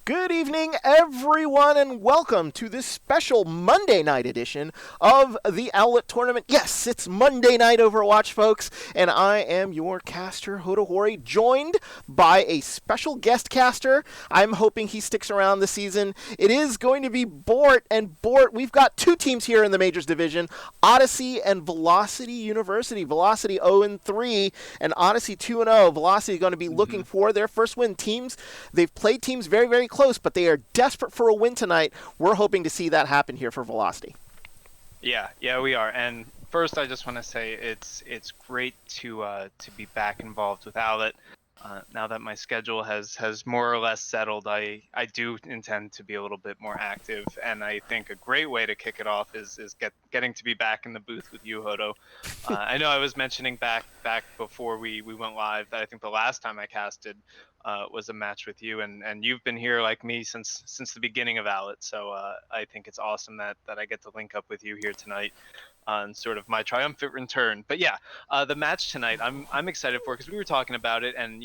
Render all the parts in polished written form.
Good evening, everyone, and welcome to this special Monday night edition of the OWLET Tournament. Yes, it's Monday Night Overwatch, folks, and I am your caster, Hotohori, joined by a special guest caster. I'm hoping he sticks around this season. It is going to be Bort, and Bort, we've got two teams here in the Majors Division, Odyssey and Velocity University. Velocity 0-3, and Odyssey 2-0. Velocity going to be looking for their first win. They've played teams very, very close, but they are desperate for a win tonight. We're hoping to see that happen here for Velocity. Yeah, we are. And first, I just want to say it's great to be back involved with OWLET. Now that my schedule has more or less settled, I do intend to be a little bit more active, and I think a great way to kick it off is getting to be back in the booth with you, Hoto. I know I was mentioning back before we went live that I think the last time I casted was a match with you, and you've been here like me since the beginning of OWLET, so I think it's awesome that I get to link up with you here tonight on sort of my triumphant return. But yeah, the match tonight I'm excited for, because we were talking about it, and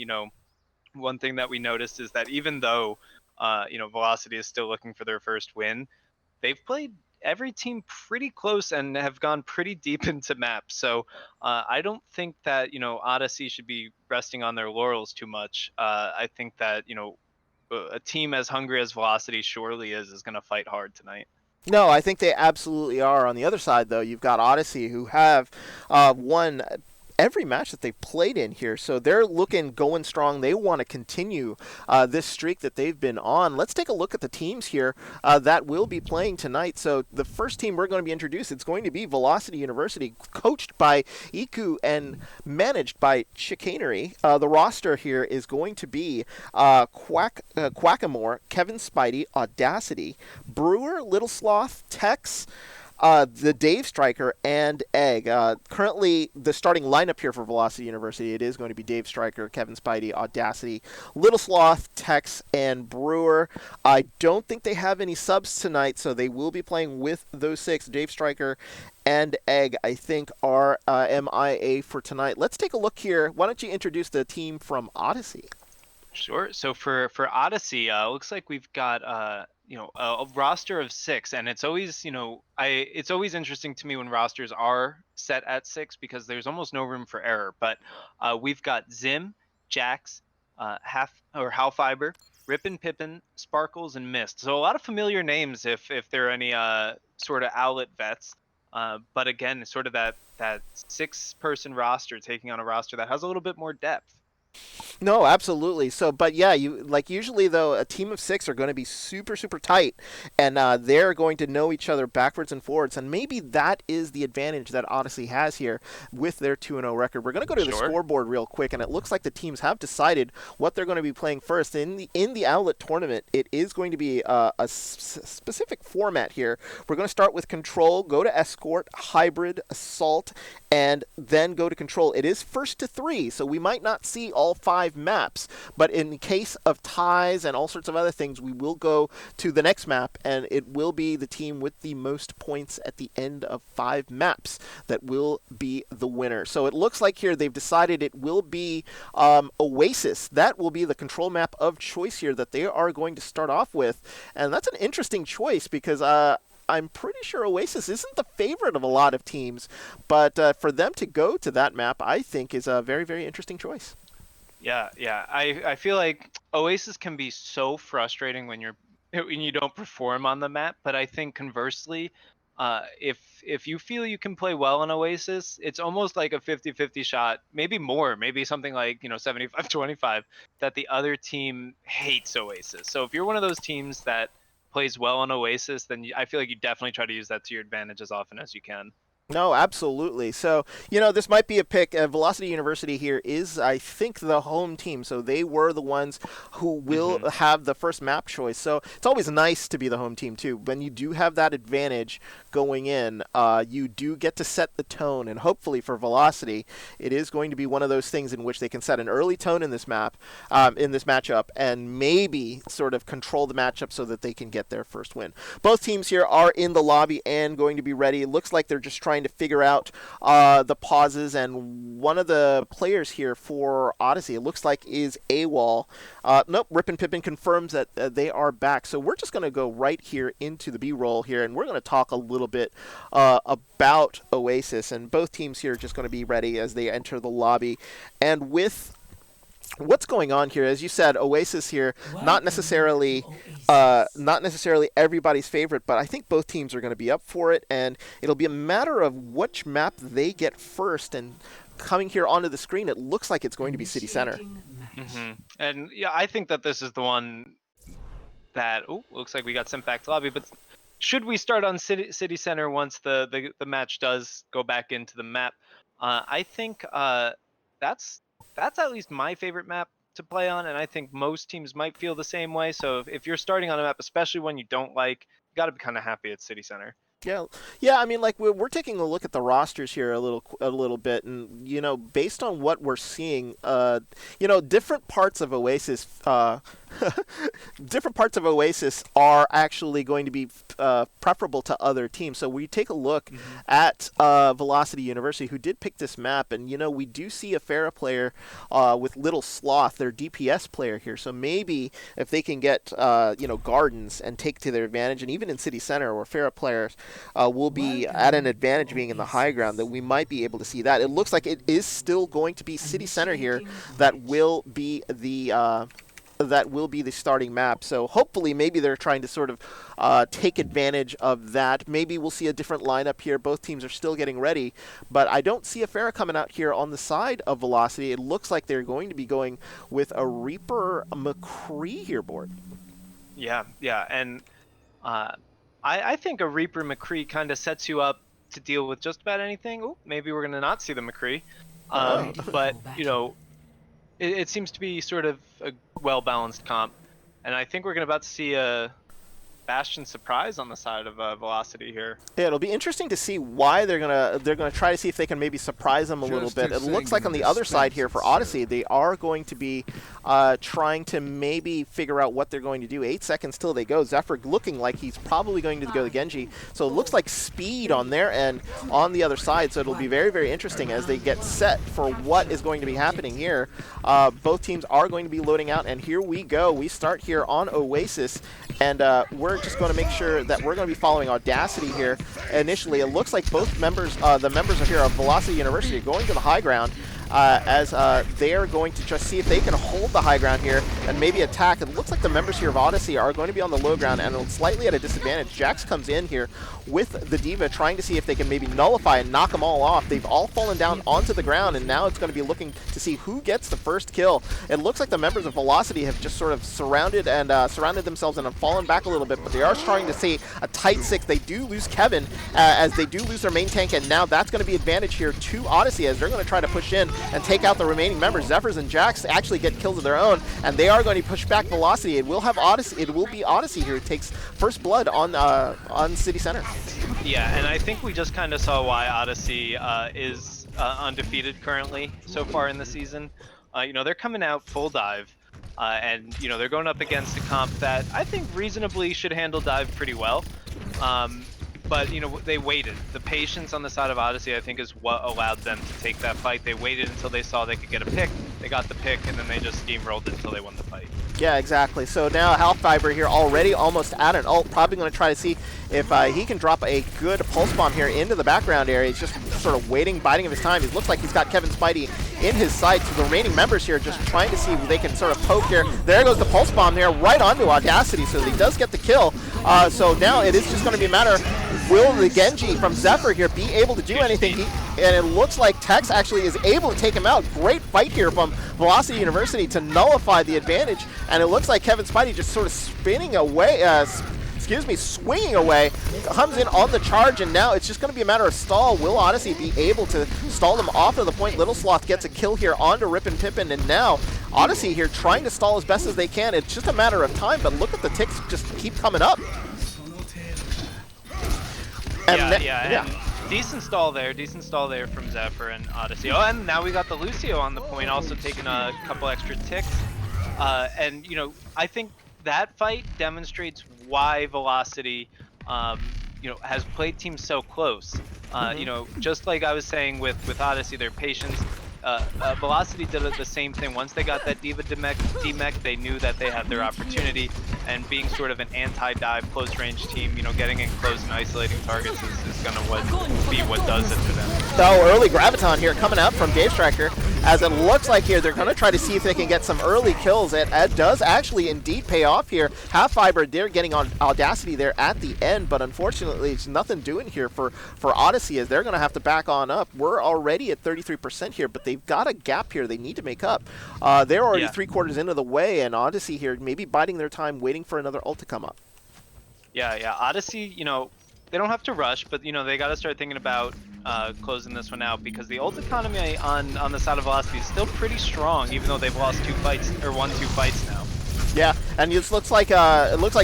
one thing that we noticed is that even though Velocity is still looking for their first win, they've played every team pretty close and have gone pretty deep into maps. So I don't think that Odyssey should be resting on their laurels too much. I think that a team as hungry as Velocity surely is going to fight hard tonight. No, I think they absolutely are. On the other side, though, you've got Odyssey, who have won every match that they've played in here, so they're going strong. They want to continue this streak that they've been on. Let's take a look at the teams here that will be playing tonight. So the first team we're going to be introduced, it's going to be Velocity University, coached by Iku and managed by Chicanery. The roster here is going to be Quackamore, Kevin Spidey, Audacity, Brewer, Little Sloth, Tex, the Dave Stryker, and Egg. Currently, the starting lineup here for Velocity University, it is going to be Dave Stryker, Kevin Spidey, Audacity, Little Sloth, Tex, and Brewer. I don't think they have any subs tonight, so they will be playing with those six. Dave Stryker and Egg, I think, are MIA for tonight. Let's take a look here. Why don't you introduce the team from Odyssey? Sure. So for Odyssey, looks like we've got a roster of 6, and it's always it's always interesting to me when rosters are set at 6, because there's almost no room for error. But we've got Zim, Jax, Halfiber, Rippin' Pippin, Sparkles, and Mist. So a lot of familiar names if there are any sort of OWLET vets. But again, sort of that 6-person roster taking on a roster that has a little bit more depth. No, absolutely. So, but yeah, usually though, a team of 6 are going to be super, super tight, and they're going to know each other backwards and forwards, and maybe that is the advantage that Odyssey has here with their 2-0 record. We're going to go to the scoreboard real quick, and it looks like the teams have decided what they're going to be playing first. In the OWLET tournament, it is going to be a specific format here. We're going to start with Control, go to Escort, Hybrid, Assault, and then go to Control. It is first to 3, so we might not see all 5 maps, but in case of ties and all sorts of other things, we will go to the next map, and it will be the team with the most points at the end of 5 maps that will be the winner. So it looks like here they've decided it will be Oasis. That will be the control map of choice here that they are going to start off with, and that's an interesting choice because I'm pretty sure Oasis isn't the favorite of a lot of teams, but for them to go to that map, I think is a very, very interesting choice. Yeah. I feel like Oasis can be so frustrating when you don't perform on the map, but I think conversely, if you feel you can play well on Oasis, it's almost like a 50-50 shot, maybe more, maybe something like 75-25, that the other team hates Oasis. So if you're one of those teams that plays well on Oasis, then I feel like you definitely try to use that to your advantage as often as you can. No, absolutely. So, this might be a pick. Velocity University here is, I think, the home team. So they were the ones who will have the first map choice. So it's always nice to be the home team, too. When you do have that advantage going in, you do get to set the tone. And hopefully for Velocity, it is going to be one of those things in which they can set an early tone in this map, in this matchup, and maybe sort of control the matchup so that they can get their first win. Both teams here are in the lobby and going to be ready. It looks like they're just trying trying to figure out the pauses, and one of the players here for Odyssey, it looks like, is AWOL. Nope, Rip and Pippin confirms that they are back. So we're just going to go right here into the B-roll here, and we're going to talk a little bit about Oasis, and both teams here are just going to be ready as they enter the lobby. And with what's going on here, as you said, Oasis here, not necessarily everybody's favorite, but I think both teams are going to be up for it, and it'll be a matter of which map they get first. And coming here onto the screen, it looks like it's going to be City Center. And yeah, I think that this is the one that looks like we got sent back to lobby. But should we start on City Center once the match does go back into the map? I think that's at least my favorite map to play on, and I think most teams might feel the same way. So if you're starting on a map, especially one you don't like, you got to be kind of happy at City Center. Yeah. I mean, like we're taking a look at the rosters here a little bit, and based on what we're seeing, different parts of Oasis, are actually going to be preferable to other teams. So we take a look at Velocity University, who did pick this map, and we do see a Pharah player with Little Sloth, their DPS player here. So maybe if they can get Gardens and take to their advantage, and even in City Center where Pharah players will be at an advantage being in the high ground, that we might be able to see that. It looks like it is still going to be City Center here that will be the starting map. So hopefully maybe they're trying to sort of take advantage of that. Maybe we'll see a different lineup here. Both teams are still getting ready, but I don't see a Pharah coming out here on the side of Velocity. It looks like they're going to be going with a Reaper McCree here, Bort. Yeah, and I think a Reaper McCree kind of sets you up to deal with just about anything. Maybe we're going to not see the McCree. But, it seems to be sort of a well-balanced comp. And I think we're about to see a Bastion surprise on the side of Velocity here. Yeah, it'll be interesting to see why they're gonna try to see if they can maybe surprise them a little bit. It looks like on the other side here for Odyssey, they are going to be trying to maybe figure out what they're going to do. 8 seconds till they go. Zephyr looking like he's probably going to go the Genji. So it looks like speed on their end on the other side. So it'll be very, very interesting as they get set for what is going to be happening here. Both teams are going to be loading out, and here we go. We start here on Oasis, and we're just going to make sure that we're going to be following Audacity here. Initially, it looks like both members, the members of here of Velocity University, are going to the high ground. As they are going to just see if they can hold the high ground here and maybe attack. It looks like the members here of Odyssey are going to be on the low ground and slightly at a disadvantage. Jax comes in here with the D.Va, trying to see if they can maybe nullify and knock them all off. They've all fallen down onto the ground, and now it's going to be looking to see who gets the first kill. It looks like the members of Velocity have just sort of surrounded themselves and have fallen back a little bit, but they are trying to see a tight 6. They do lose Kevin as they do lose their main tank, and now that's going to be advantage here to Odyssey as they're going to try to push in and take out the remaining members. Zephyrs and Jax actually get kills of their own, and they are going to push back Velocity. It will be Odyssey here who takes first blood on City Center. Yeah, and I think we just kind of saw why Odyssey is undefeated currently so far in the season. They're coming out full dive, and they're going up against a comp that I think reasonably should handle dive pretty well. But they waited. The patience on the side of Odyssey, I think, is what allowed them to take that fight. They waited until they saw they could get a pick. They got the pick, and then they just steamrolled it until they won the fight. Yeah, exactly. So now Half-Fiber here already almost at an ult, probably going to try to see if he can drop a good pulse bomb here into the background area. He's just sort of waiting, biding of his time. It looks like he's got Kevin Spidey in his sights. So the remaining members here just trying to see if they can sort of poke here. There goes the pulse bomb there right onto Audacity, so he does get the kill. So now it is just going to be a matter, will the Genji from Zephyr here be able to do anything? And it looks like Tex actually is able to take him out. Great fight here from Velocity University to nullify the advantage. And it looks like Kevin Spidey just sort of swinging away, comes in on the charge, and now it's just going to be a matter of stall. Will Odyssey be able to stall them off of the point? Little Sloth gets a kill here onto Rip and Pippin, and now Odyssey here trying to stall as best as they can. It's just a matter of time, but look at the ticks just keep coming up. And yeah. Decent stall there from Zephyr and Odyssey. Oh, and now we got the Lucio on the point, also taking a couple extra ticks. And I think that fight demonstrates why Velocity, has played teams so close. You know, just like I was saying with Odyssey, their patience. Velocity did the same thing. Once they got that Diva demech, they knew that they had their opportunity, and being sort of an anti-dive close-range team, you know, getting in close and isolating targets is gonna be what does it for them. So early Graviton here coming out from Dave Striker, as it looks like here they're gonna try to see if they can get some early kills. It does actually indeed pay off here. Half Fiber, they're getting on Audacity there at the end, but unfortunately it's nothing doing here for Odyssey, as they're gonna have to back on up. We're already at 33% here, but they've got a gap here they need to make up. They're already 3/4 into the way, and Odyssey here maybe biding their time, waiting for another ult to come up. Yeah. Odyssey, you know, they don't have to rush, but you know they got to start thinking about closing this one out, because the ult economy on the side of Velocity is still pretty strong, even though they've lost 2 fights or won 2 fights now. Yeah, and it looks like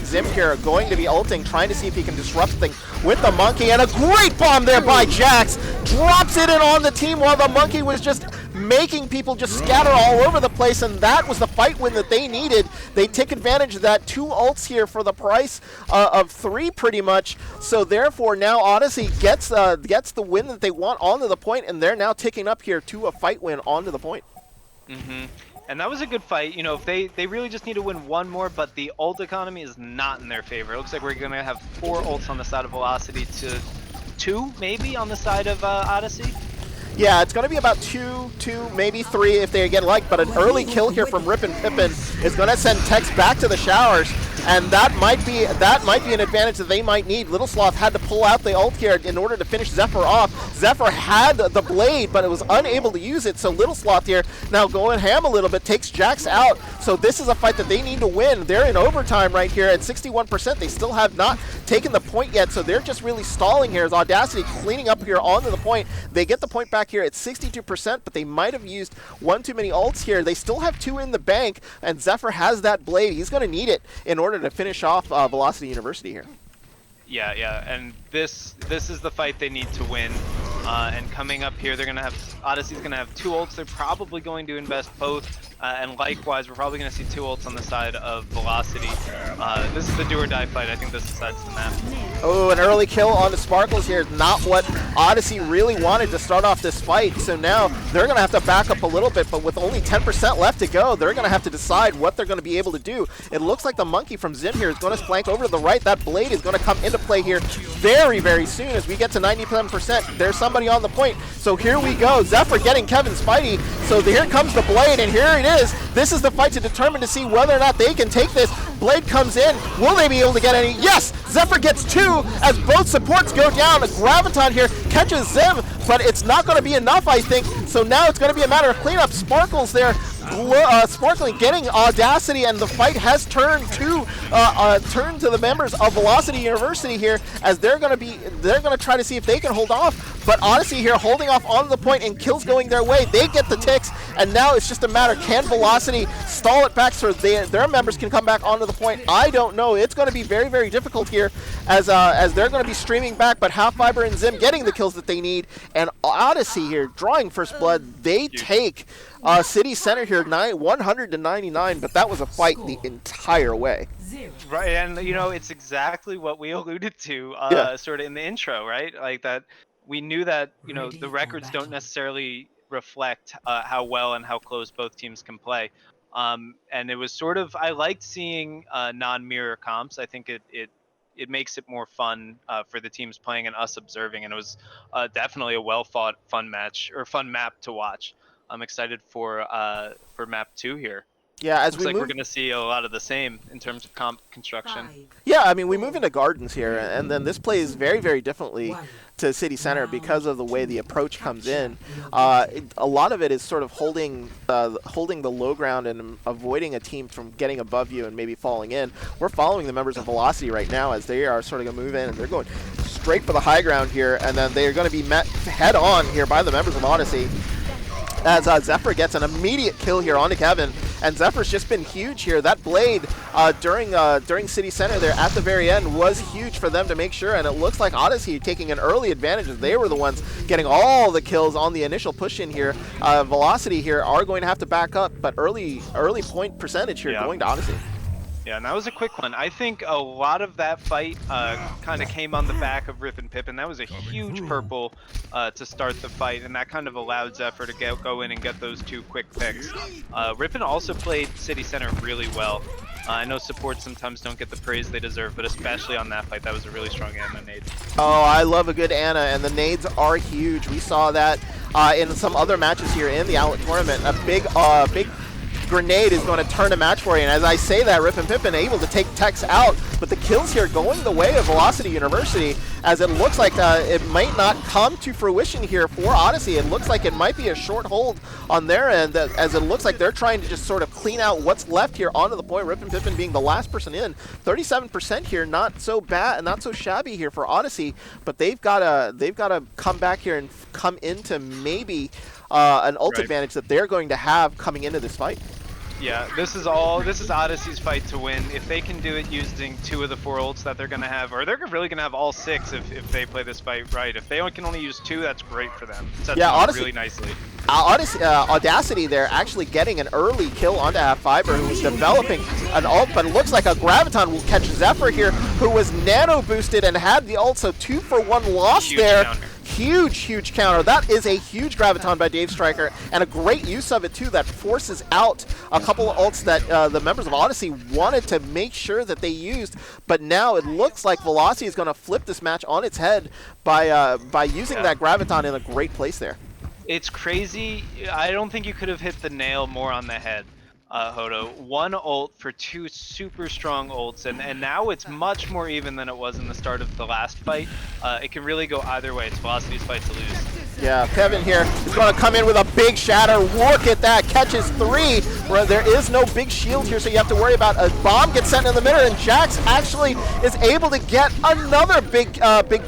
Zim here going to be ulting, trying to see if he can disrupt things with the monkey, and a great bomb there by Jax. Drops it in on the team while the monkey was just making people just scatter all over the place, and that was the fight win that they needed. They take advantage of that. 2 ults here for the price of 3 pretty much. So therefore now Odyssey gets the win that they want onto the point, and they're now ticking up here to a fight win onto the point. And that was a good fight. You know, if they really just need to win 1 more, but the ult economy is not in their favor. It looks like we're going to have 4 ults on the side of Velocity to 2 maybe on the side of Odyssey. Yeah, it's going to be about 2, maybe 3 if they get like, but an early kill here from Rip and Pippin is going to send Tex back to the showers, and that might be an advantage that they might need. Little Sloth had to pull out the ult here in order to finish Zephyr off. Zephyr had the blade, but it was unable to use it, so Little Sloth here now going ham a little bit, takes Jax out. So this is a fight that they need to win. They're in overtime right here at 61%. They still have not taken the point yet, so they're just really stalling here as Audacity cleaning up here onto the point. They get the point back here at 62%, but they might have used 1 too many ults here. They still have 2 in the bank, and Zephyr has that blade. He's going to need it in order to finish off Velocity University here. Yeah, and this is the fight they need to win. And coming up here, they're gonna have Odyssey's gonna have 2 ults. They're probably going to invest both, and likewise, we're probably gonna see 2 ults on the side of Velocity. This is the do or die fight. I think this decides the map. Oh, an early kill on the Sparkles here. Not what Odyssey really wanted to start off this fight. So now they're gonna have to back up a little bit, but with only 10% left to go, they're gonna have to decide what they're gonna be able to do. It looks like the monkey from Zim here is gonna flank over to the right. That blade is gonna come into play here very, very soon as we get to 97%. There's somebody on the point. So here we go. Zephyr getting Kevin Spidey. So here comes the blade, and here it is. This is the fight to determine to see whether or not they can take this. Blade comes in. Will they be able to get any? Yes! Zephyr gets 2 as both supports go down. A Graviton here catches Zim, but it's not going to be enough, I think. So now it's going to be a matter of cleanup. Sparkles there. Sparkling getting Audacity, and the fight has turned to the members of Velocity University here, as they're going to try to see if they can hold off. But Odyssey here holding off on the point, and kills going their way. They get the ticks, and now it's just a matter, can Velocity stall it back so their members can come back onto the point? I don't know. It's going to be very, very difficult here as they're going to be streaming back, but Half Fiber and Zim getting the kills that they need, and Odyssey here drawing first blood. They take City Center here 100 to 99, but that was a fight the entire way. Right, and you know, it's exactly what we alluded to sort of in the intro, right? Like that we knew that, you know, the records don't necessarily reflect how well and how close both teams can play. And it was sort of, I liked seeing non-mirror comps. I think it makes it more fun for the teams playing and us observing, and it was definitely a well-fought, fun match, or fun map to watch. I'm excited for map 2 here. Yeah, as looks like we're going to see a lot of the same in terms of comp construction. Yeah, I mean, we move into Gardens here, and then this plays very, very differently to City Center because of the way the approach comes in. A lot of it is sort of holding the low ground and avoiding a team from getting above you and maybe falling in. We're following the members of Velocity right now as they are sort of going to move in, and they're going straight for the high ground here, and then they are going to be met head on here by the members of Odyssey. As Zephyr gets an immediate kill here onto Kevin, and Zephyr's just been huge here. That blade during City Center there at the very end was huge for them to make sure, and it looks like Odyssey taking an early advantage as they were the ones getting all the kills on the initial push in here. Velocity here are going to have to back up, but early point percentage here going to Odyssey. Yeah, and that was a quick one. I think a lot of that fight kind of came on the back of Rip and Pip, and that was a huge purple to start the fight, and that kind of allowed Zephyr to go in and get those 2 quick picks. Rippin also played City Center really well. I know supports sometimes don't get the praise they deserve, but especially on that fight, that was a really strong Ana nade. Oh, I love a good Ana, and the nades are huge. We saw that in some other matches here in the Outlet tournament. A big grenade is going to turn a match for you. And as I say that, Rip and Pippin able to take Tex out, but the kills here going the way of Velocity University, as it looks like it might not come to fruition here for Odyssey. It looks like it might be a short hold on their end, as it looks like they're trying to just sort of clean out what's left here onto the point. Rip and Pippin being the last person in. 37% here, not so bad, not so shabby here for Odyssey, but they've got to come back here and come into maybe an ult advantage that they're going to have coming into this fight. Yeah, this is Odyssey's fight to win. If they can do it using 2 of the 4 ults that they're going to have, or they're really going to have all 6 if they play this fight right. If they can only use 2, that's great for them. It sets them up really nicely. Audacity there actually getting an early kill onto Half-Fiber, who was developing an ult, but it looks like a Graviton will catch Zephyr here, who was nano boosted and had the ult, so 2 for 1 loss there. Counter. Huge counter. That is a huge Graviton by Dave Stryker, and a great use of it too, that forces out a couple of ults that the members of Odyssey wanted to make sure that they used, but now it looks like Velocity is going to flip this match on its head by using that Graviton in a great place there. It's crazy. I don't think you could have hit the nail more on the head, Hoto. 1 ult for 2 super strong ults, and now it's much more even than it was in the start of the last fight. It can really go either way. It's Velocity's fight to lose. Yeah, Kevin here is going to come in with a big shatter. Look at that, catches 3, where there is no big shield here, so you have to worry about a bomb gets sent in the middle, and Jax actually is able to get another big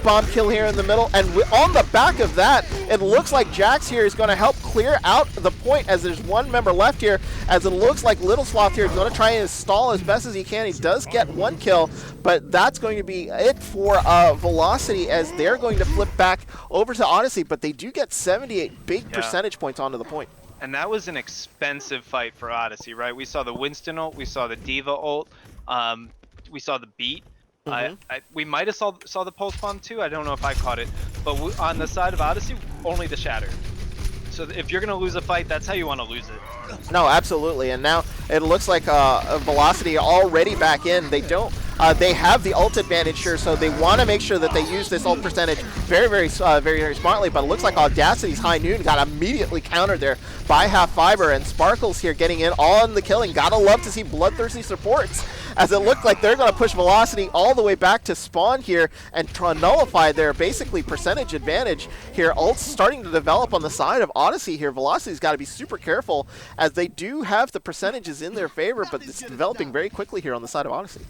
bomb kill here in the middle, and on the back of that, it looks like Jax here is going to help clear out the point, as there's 1 member left here, as it looks like Little Sloth here is going to try and stall as best as he can. He does get 1 kill, but that's going to be it for Velocity, as they're going to flip back over to Odyssey, but they do get 78 big percentage points onto the point. And that was an expensive fight for Odyssey, right? We saw the Winston ult, we saw the Diva ult, we saw the beat. We might have saw the pulse bomb too. I don't know if I caught it, but on the side of Odyssey, only the shatter. So if you're gonna lose a fight, that's how you want to lose it. No, absolutely. And now it looks like Velocity already back in. They don't. They have the ult advantage here, so they want to make sure that they use this ult percentage very smartly. But it looks like Audacity's High Noon got immediately countered there by Half-Fiber, and Sparkles here getting in on the killing. Gotta love to see bloodthirsty supports, as it looked like they're going to push Velocity all the way back to spawn here and try to nullify their basically percentage advantage here. Ult's starting to develop on the side of Odyssey here. Velocity's got to be super careful, as they do have the percentages in their favor, but it's developing very quickly here on the side of Odyssey.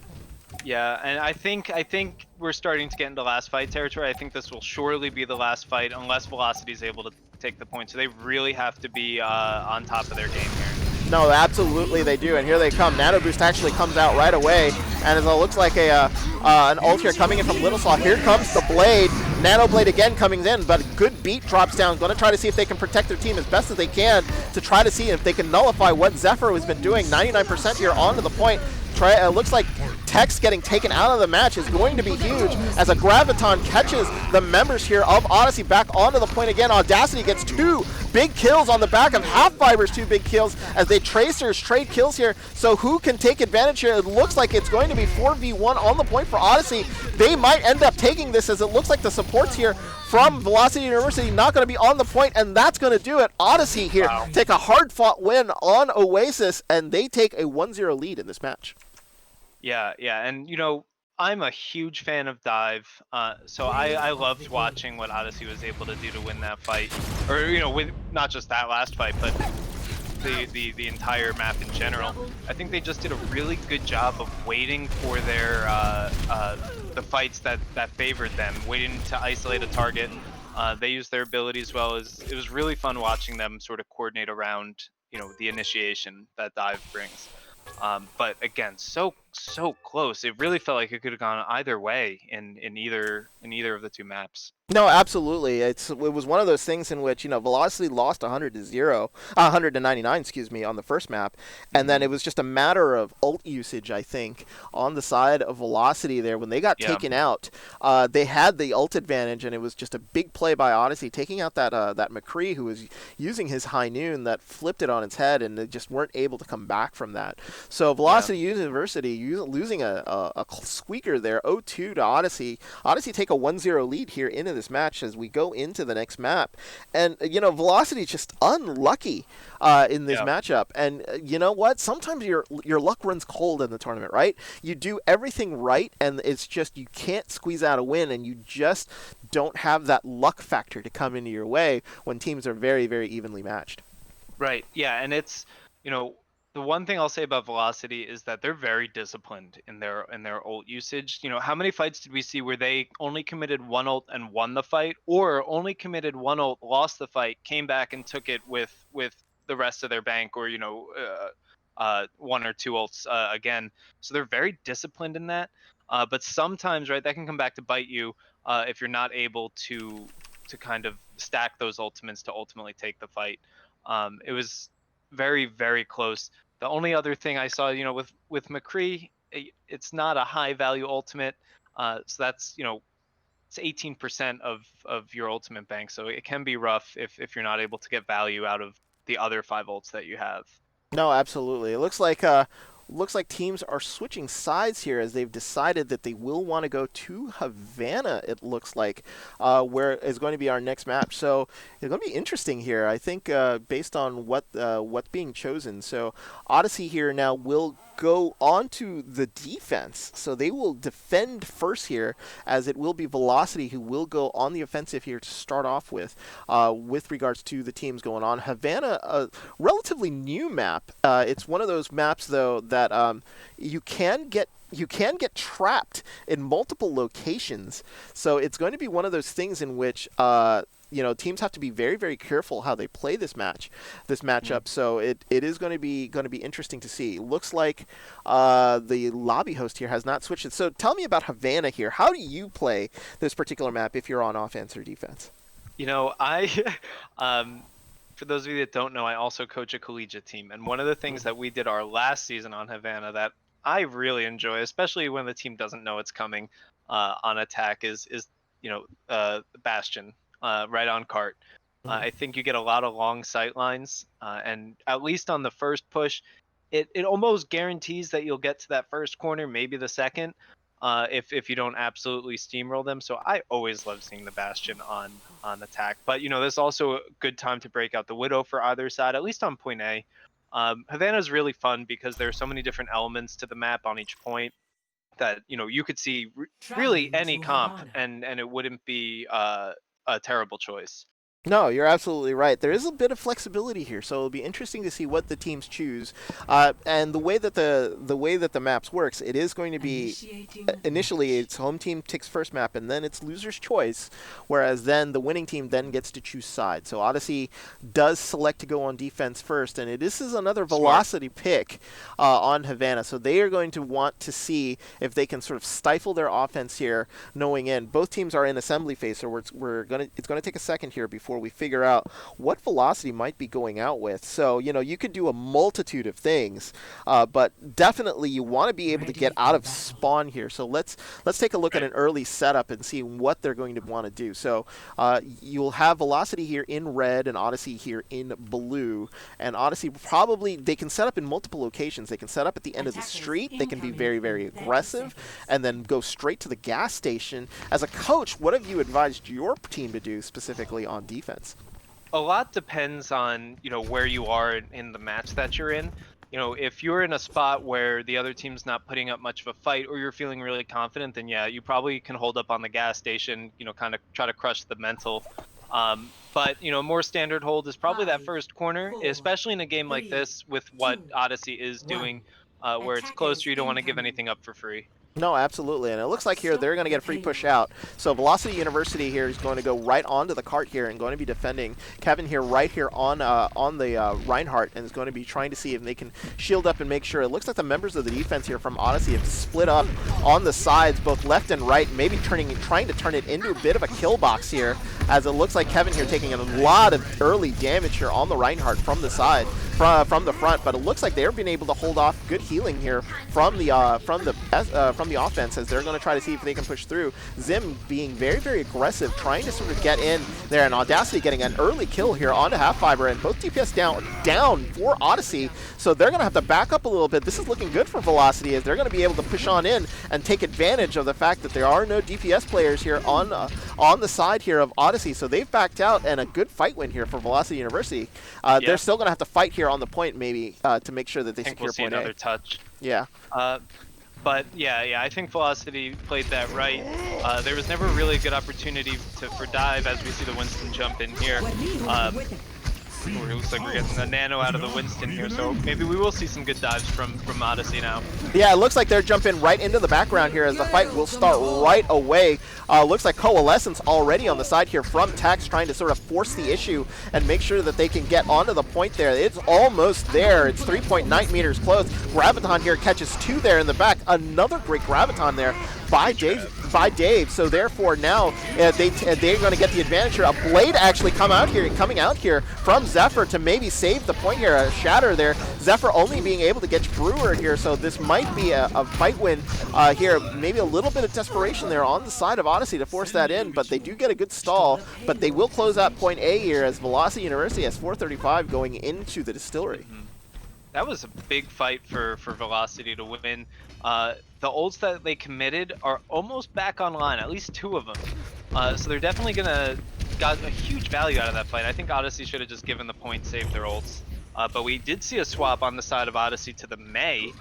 Yeah, and I think we're starting to get into last fight territory. I think this will surely be the last fight unless Velocity is able to take the point. So they really have to be on top of their game here. No, absolutely they do, and here they come. Nano Boost actually comes out right away, and as it looks like an ult here coming in from Little Slaw. Here comes the Blade. Nano Blade again coming in, but a good beat drops down. Going to try to see if they can protect their team as best as they can to try to see if they can nullify what Zephyr has been doing. 99% here onto the point. Looks like Tex getting taken out of the match is going to be huge, as a Graviton catches the members here of Odyssey back onto the point again. Audacity gets 2 big kills on the back of Half-Fiber's 2 big kills, as they tracers trade kills here. So who can take advantage here? It looks like it's going to be 4v1 on the point for Odyssey. They might end up taking this, as it looks like the supports here from Velocity University not going to be on the point, and that's going to do it. Odyssey here take a hard-fought win on Oasis, and they take a 1-0 lead in this match. Yeah, and I'm a huge fan of Dive, so I loved watching what Odyssey was able to do to win that fight, or with not just that last fight, but the entire map in general. I think they just did a really good job of waiting for their the fights that favored them, waiting to isolate a target. They used their abilities well. It was really fun watching them sort of coordinate around the initiation that Dive brings. But again, so so close. It really felt like it could have gone either way in either of the two maps. No, absolutely. It was one of those things in which Velocity lost 100 to 0, 100 to 99, excuse me, on the first map, and then Hmm. it was just a matter of ult usage, I think, on the side of Velocity there when they got Yeah. taken out. They had the ult advantage, and it was just a big play by Odyssey taking out that McCree who was using his high noon that flipped it on its head, and they just weren't able to come back from that. So Yeah. Velocity University losing a squeaker there, 0-2 to Odyssey. Odyssey take a 1-0 lead here into this match as we go into the next map. And, Velocity is just unlucky in this Yeah. matchup. And you know what? Sometimes your luck runs cold in the tournament, right? You do everything right, and it's just you can't squeeze out a win, and you just don't have that luck factor to come into your way when teams are very, very evenly matched. Right. Yeah, and it's, you know, the one thing I'll say about Velocity is that they're very disciplined in their ult usage. How many fights did we see where they only committed one ult and won the fight, or only committed one ult, lost the fight, came back and took it with the rest of their bank, or one or two ults again. So they're very disciplined in that. But sometimes, right, that can come back to bite you if you're not able to kind of stack those ultimates to ultimately take the fight. It was very, very close. The only other thing I saw, with McCree, it's not a high value ultimate, so that's it's 18% of your ultimate bank, so it can be rough if you're not able to get value out of the other five ults that you have. No, absolutely. It looks like teams are switching sides here as they've decided that they will want to go to Havana. It looks like where is going to be our next match. So it's going to be interesting here. I think based on what's being chosen. So Odyssey here now will go on to the defense. So they will defend first here, as it will be Velocity who will go on the offensive here to start off with regards to the teams going on. Havana, a relatively new map. It's one of those maps though that you can get trapped in multiple locations. So it's going to be one of those things in which teams have to be very, very careful how they play this Mm. matchup. So it is going to be interesting to see. Looks like the lobby host here has not switched it. So tell me about Havana here. How do you play this particular map if you're on offense or defense? I um for those of you that don't know, I also coach a collegiate team, and one of the things Mhm. that we did our last season on Havana that I really enjoy, especially when the team doesn't know it's coming on attack, is Bastion right on cart. Mhm. I think you get a lot of long sight lines, and at least on the first push, it almost guarantees that you'll get to that first corner, maybe the second, if you don't absolutely steamroll them. So I always love seeing the Bastion on attack. But there's also a good time to break out the Widow for either side, at least on point A. Havana is really fun because there are so many different elements to the map on each point that you could see really Traveling any to comp, Havana. and it wouldn't be a terrible choice. No, you're absolutely right. There is a bit of flexibility here, so it'll be interesting to see what the teams choose. And the way that the maps works, it is going to be Initiating initially match. its home team takes first map, and then it's loser's choice, whereas then the winning team then gets to choose side. So Odyssey does select to go on defense first, and this is another Smart. velocity pick on Havana. So they are going to want to see if they can sort of stifle their offense here, knowing in both teams are in assembly phase, so it's gonna take a second here before we figure out what velocity might be going out with. So you could do a multitude of things, but definitely you want to be able to get Ready out for of battle. spawn here. So let's take a look at Right. an early setup and see what they're going to want to do. So you'll have velocity here in red and Odyssey here in blue, and Odyssey probably they can set up in multiple locations. They can set up at the end of the Attackers street. They can be incoming very, in very 30 aggressive, seconds. and then go straight to the gas station. As a coach, what have you advised your team to do specifically on defense? A lot depends on where you are in the match that you're in. If you're in a spot where the other team's not putting up much of a fight, or you're feeling really confident, then yeah, you probably can hold up on the gas station, kind of try to crush the mental. But more standard hold is probably that 5, first corner, 4, especially in a game like 3, this with what 2, Odyssey is 1. doing, where it's Attackers closer. You don't want to give incoming. anything up for free. No, absolutely, and it looks like here they're going to get a free push out. So Velocity University here is going to go right onto the cart here and going to be defending Kevin here right here on the Reinhardt, and is going to be trying to see if they can shield up and make sure. It looks like the members of the defense here from Odyssey have split up on the sides, both left and right, maybe trying to turn it into a bit of a kill box here, as it looks like Kevin here taking a lot of early damage here on the Reinhardt from the side. From the front, but it looks like they're being able to hold off good healing here from the offense, as they're going to try to see if they can push through. Zim being very, very aggressive, trying to sort of get in there, and Audacity getting an early kill here onto Half Fiber, and both DPS down for Odyssey, so they're going to have to back up a little bit. This is looking good for Velocity, as they're going to be able to push on in and take advantage of the fact that there are no DPS players here on the side here of Odyssey, so they've backed out, and a good fight win here for Velocity University. They're still going to have to fight here on the point, maybe, to make sure that they secure we'll see point another A. touch. Yeah. But yeah, I think Velocity played that right. There was never really a good opportunity for dive, as we see the Winston jump in here. It looks like we're getting the nano out of the Winston here, so maybe we will see some good dives from Odyssey now. Yeah, it looks like they're jumping right into the background here, as the fight will start right away. Looks like Coalescence already on the side here from Tax, trying to sort of force the issue and make sure that they can get onto the point there. It's almost there. It's 3.9 meters close. Graviton here catches 2 there in the back. Another great Graviton there by Dave. So therefore now they're going to get the advantage here. A Blade actually coming out here from Zephyr to maybe save the point here. A Shatter there. Zephyr only being able to get Brewer here, so this might be a fight win here. Maybe a little bit of desperation there on the side of Odyssey to force that in, but they do get a good stall. But they will close out point A here, as Velocity University has 435 going into the distillery. That was a big fight for Velocity to win. The ults that they committed are almost back online, at least 2 of them. So they're definitely got a huge value out of that fight. I think Odyssey should have just given the point, saved their ults. But we did see a swap on the side of Odyssey to the Mei.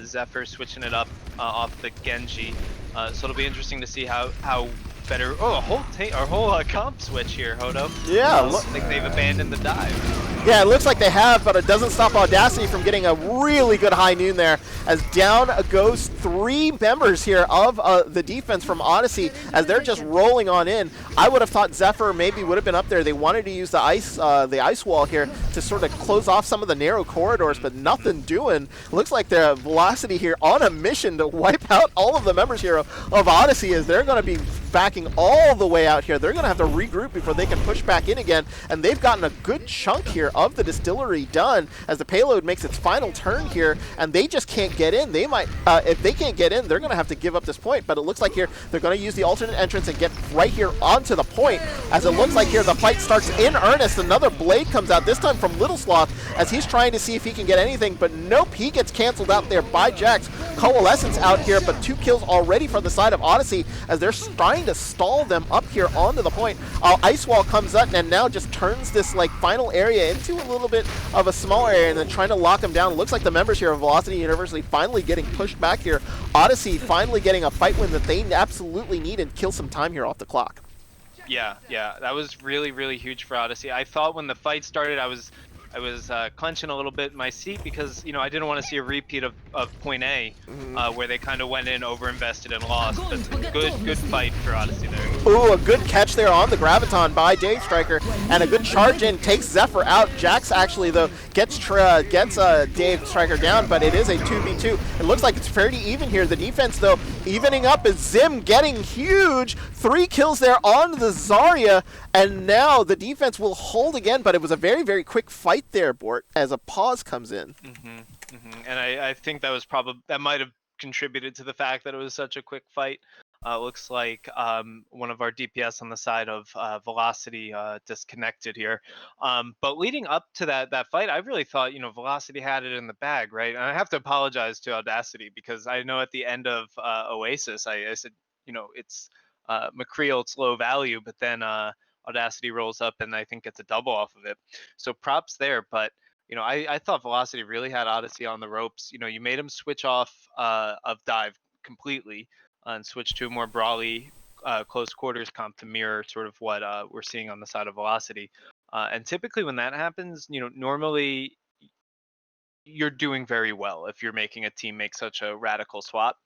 Zephyr switching it up off the Genji. So it'll be interesting to see how better. Oh, a whole comp switch here, Hodo. Yeah, like they've abandoned the dive. Yeah, it looks like they have, but it doesn't stop Audacity from getting a really good high noon there, as down goes 3 members here of the defense from Odyssey, as they're just rolling on in. I would have thought Zephyr maybe would have been up there. They wanted to use the ice wall here to sort of close off some of the narrow corridors, but nothing doing. Looks like the Velocity here on a mission to wipe out all of the members here of Odyssey, as they're going to be backing all the way out here. They're going to have to regroup before they can push back in again, and they've gotten a good chunk here of the distillery done, as the payload makes its final turn here, and they just can't get in. They might, if they can't get in, they're going to have to give up this point, but it looks like here they're going to use the alternate entrance and get right here onto the point, as it looks like here the fight starts in earnest. Another Blade comes out, this time from Little Sloth, as he's trying to see if he can get anything, but nope, he gets canceled out there by Jax. Coalescence out here, but 2 kills already from the side of Odyssey, as they're trying to stall them up here onto the point. Ice Wall comes up and now just turns this like final area into a little bit of a small area, and then trying to lock them down. Looks like the members here of Velocity University finally getting pushed back here. Odyssey finally getting a fight win that they absolutely need and kill some time here off the clock. Yeah, that was really, really huge for Odyssey. I thought when the fight started, I was clenching a little bit in my seat, because I didn't want to see a repeat of point A, where they kind of went in, overinvested, and lost. But good fight for Odyssey there. Ooh, a good catch there on the Graviton by Dave Striker, and a good charge in takes Zephyr out. Jax actually though gets Dave Striker down, but it is a 2v2. It looks like it's fairly even here. The defense though evening up, is Zim getting huge 3 kills there on the Zarya, and now the defense will hold again, but it was a very, very quick fight there, Bort, as a pause comes in. And I think that might have contributed to the fact that it was such a quick fight. Looks like one of our DPS on the side of Velocity disconnected here. But leading up to that fight, I really thought Velocity had it in the bag, right? And I have to apologize to Audacity, because I know at the end of Oasis I said it's McCreel, it's low value, but then Audacity rolls up and I think gets a double off of it. So props there, but I thought Velocity really had Odyssey on the ropes. You made him switch off of dive completely and switch to a more brawly close quarters comp to mirror sort of what we're seeing on the side of Velocity. And typically when that happens, normally you're doing very well if you're making a team make such a radical swap.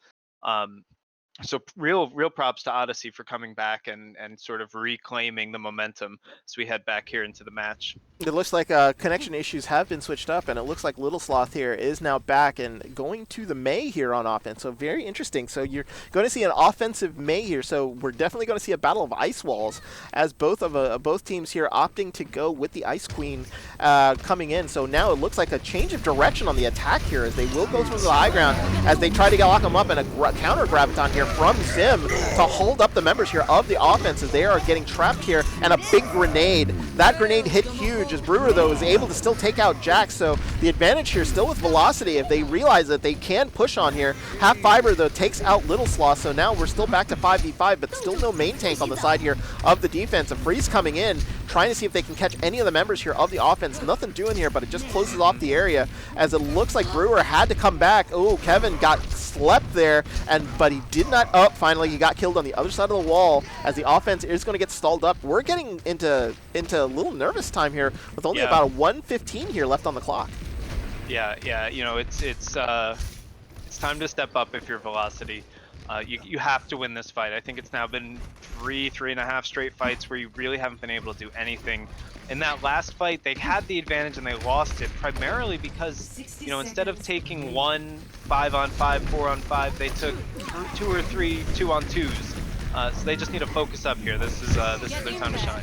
So real props to Odyssey for coming back and sort of reclaiming the momentum as we head back here into the match. It looks like connection issues have been switched up, and it looks like Little Sloth here is now back and going to the Mei here on offense. So very interesting. So you're going to see an offensive Mei here. So we're definitely going to see a battle of ice walls as both teams here opting to go with the Ice Queen coming in. So now it looks like a change of direction on the attack here as they will go through the high ground as they try to lock them up, and a counter graviton here from Zim to hold up the members here of the offense as they are getting trapped here, and a big grenade. That grenade hit huge as Brewer, though, is able to still take out Jax. So the advantage here still with Velocity if they realize that they can push on here. Half Fiber, though, takes out Little Sloth. So now we're still back to 5v5, but still no main tank on the side here of the defense. A Freeze coming in, trying to see if they can catch any of the members here of the offense. Nothing doing here, but it just closes off the area as it looks like Brewer had to come back. Oh, Kevin got slept there, but he did not. Oh, finally he got killed on the other side of the wall as the offense is going to get stalled up. We're getting into a little nervous time here with only about a 1:15 here left on the clock. Yeah. You know, it's time to step up if you're Velocity. You have to win this fight. I think it's now been three and a half straight fights where you really haven't been able to do anything. In that last fight, they had the advantage and they lost it primarily because, you know, instead of taking 1 5-on-5, 4-on-5, they took 2 or 3 2-on-2s. So they just need to focus up here. This is their time to shine.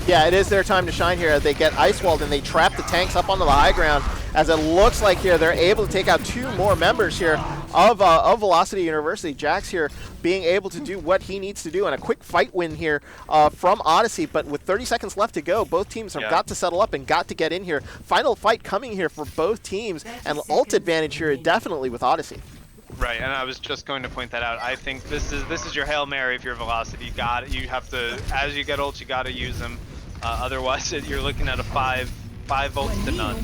Yeah, it is their time to shine here. They get ice walled and they trap the tanks up onto the high ground. As it looks like here, they're able to take out 2 more members here of Velocity University. Jax here being able to do what he needs to do, and a quick fight win here from Odyssey. But with 30 seconds left to go, both teams have got to settle up and got to get in here. Final fight coming here for both teams, and ult advantage here definitely with Odyssey. Right, and I was just going to point that out. I think this is your Hail Mary if you're Velocity. You have to, as you get ults, you got to use them. Otherwise, you're looking at a 5 volts to none.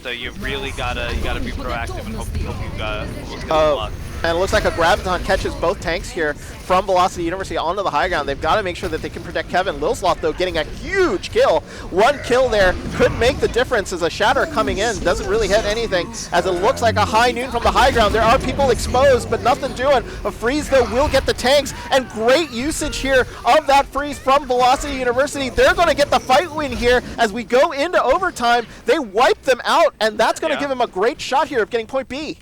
So you've really gotta be proactive and hope you almost get unlocked. And it looks like a Graviton catches both tanks here from Velocity University onto the high ground. They've got to make sure that they can protect Kevin. Lil Sloth, though, getting a huge kill. 1 kill there could make the difference as a Shatter coming in. Doesn't really hit anything as it looks like a high noon from the high ground. There are people exposed, but nothing doing. A Freeze, though, will get the tanks, and great usage here of that Freeze from Velocity University. They're going to get the fight win here as we go into overtime. They wipe them out, and that's going to give them a great shot here of getting point B.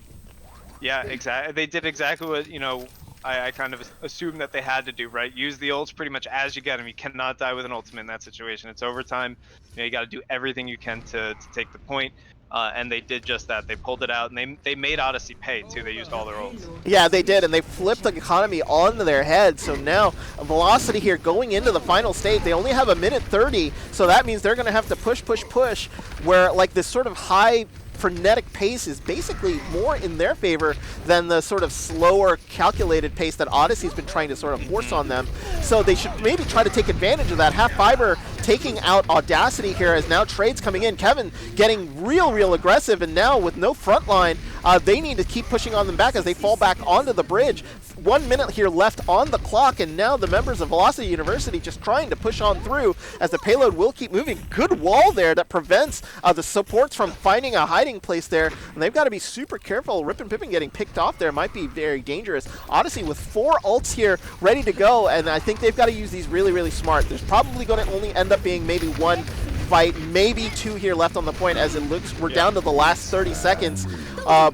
Yeah, exactly. They did exactly what, you know, I kind of assumed that they had to do, right? Use the ults pretty much as you get them. You cannot die with an ultimate in that situation. It's overtime. You know, you got to do everything you can to take the point. And they did just that. They pulled it out, and they made Odyssey pay, too. They used all their ults. Yeah, they did, and they flipped the economy onto their head. So now, Velocity here going into the final state. They only have 1:30, so that means they're going to have to push, where, like, this sort of high frenetic pace is basically more in their favor than the sort of slower calculated pace that Odyssey's been trying to sort of force on them. So they should maybe try to take advantage of that. Half Fiber taking out Audacity here as now trades coming in. Kevin getting real aggressive, and now with no front line, they need to keep pushing on them back as they fall back onto the bridge. 1 minute here left on the clock, and now the members of Velocity University just trying to push on through as the payload will keep moving. Good wall there that prevents the supports from finding a hiding place there, and they've got to be super careful. Rip and Pippin getting picked off there might be very dangerous. Odyssey with 4 ults here ready to go, and I think they've got to use these really smart. There's probably going to only end up being maybe 1 fight, maybe 2 here left on the point as it looks we're down to the last 30 seconds.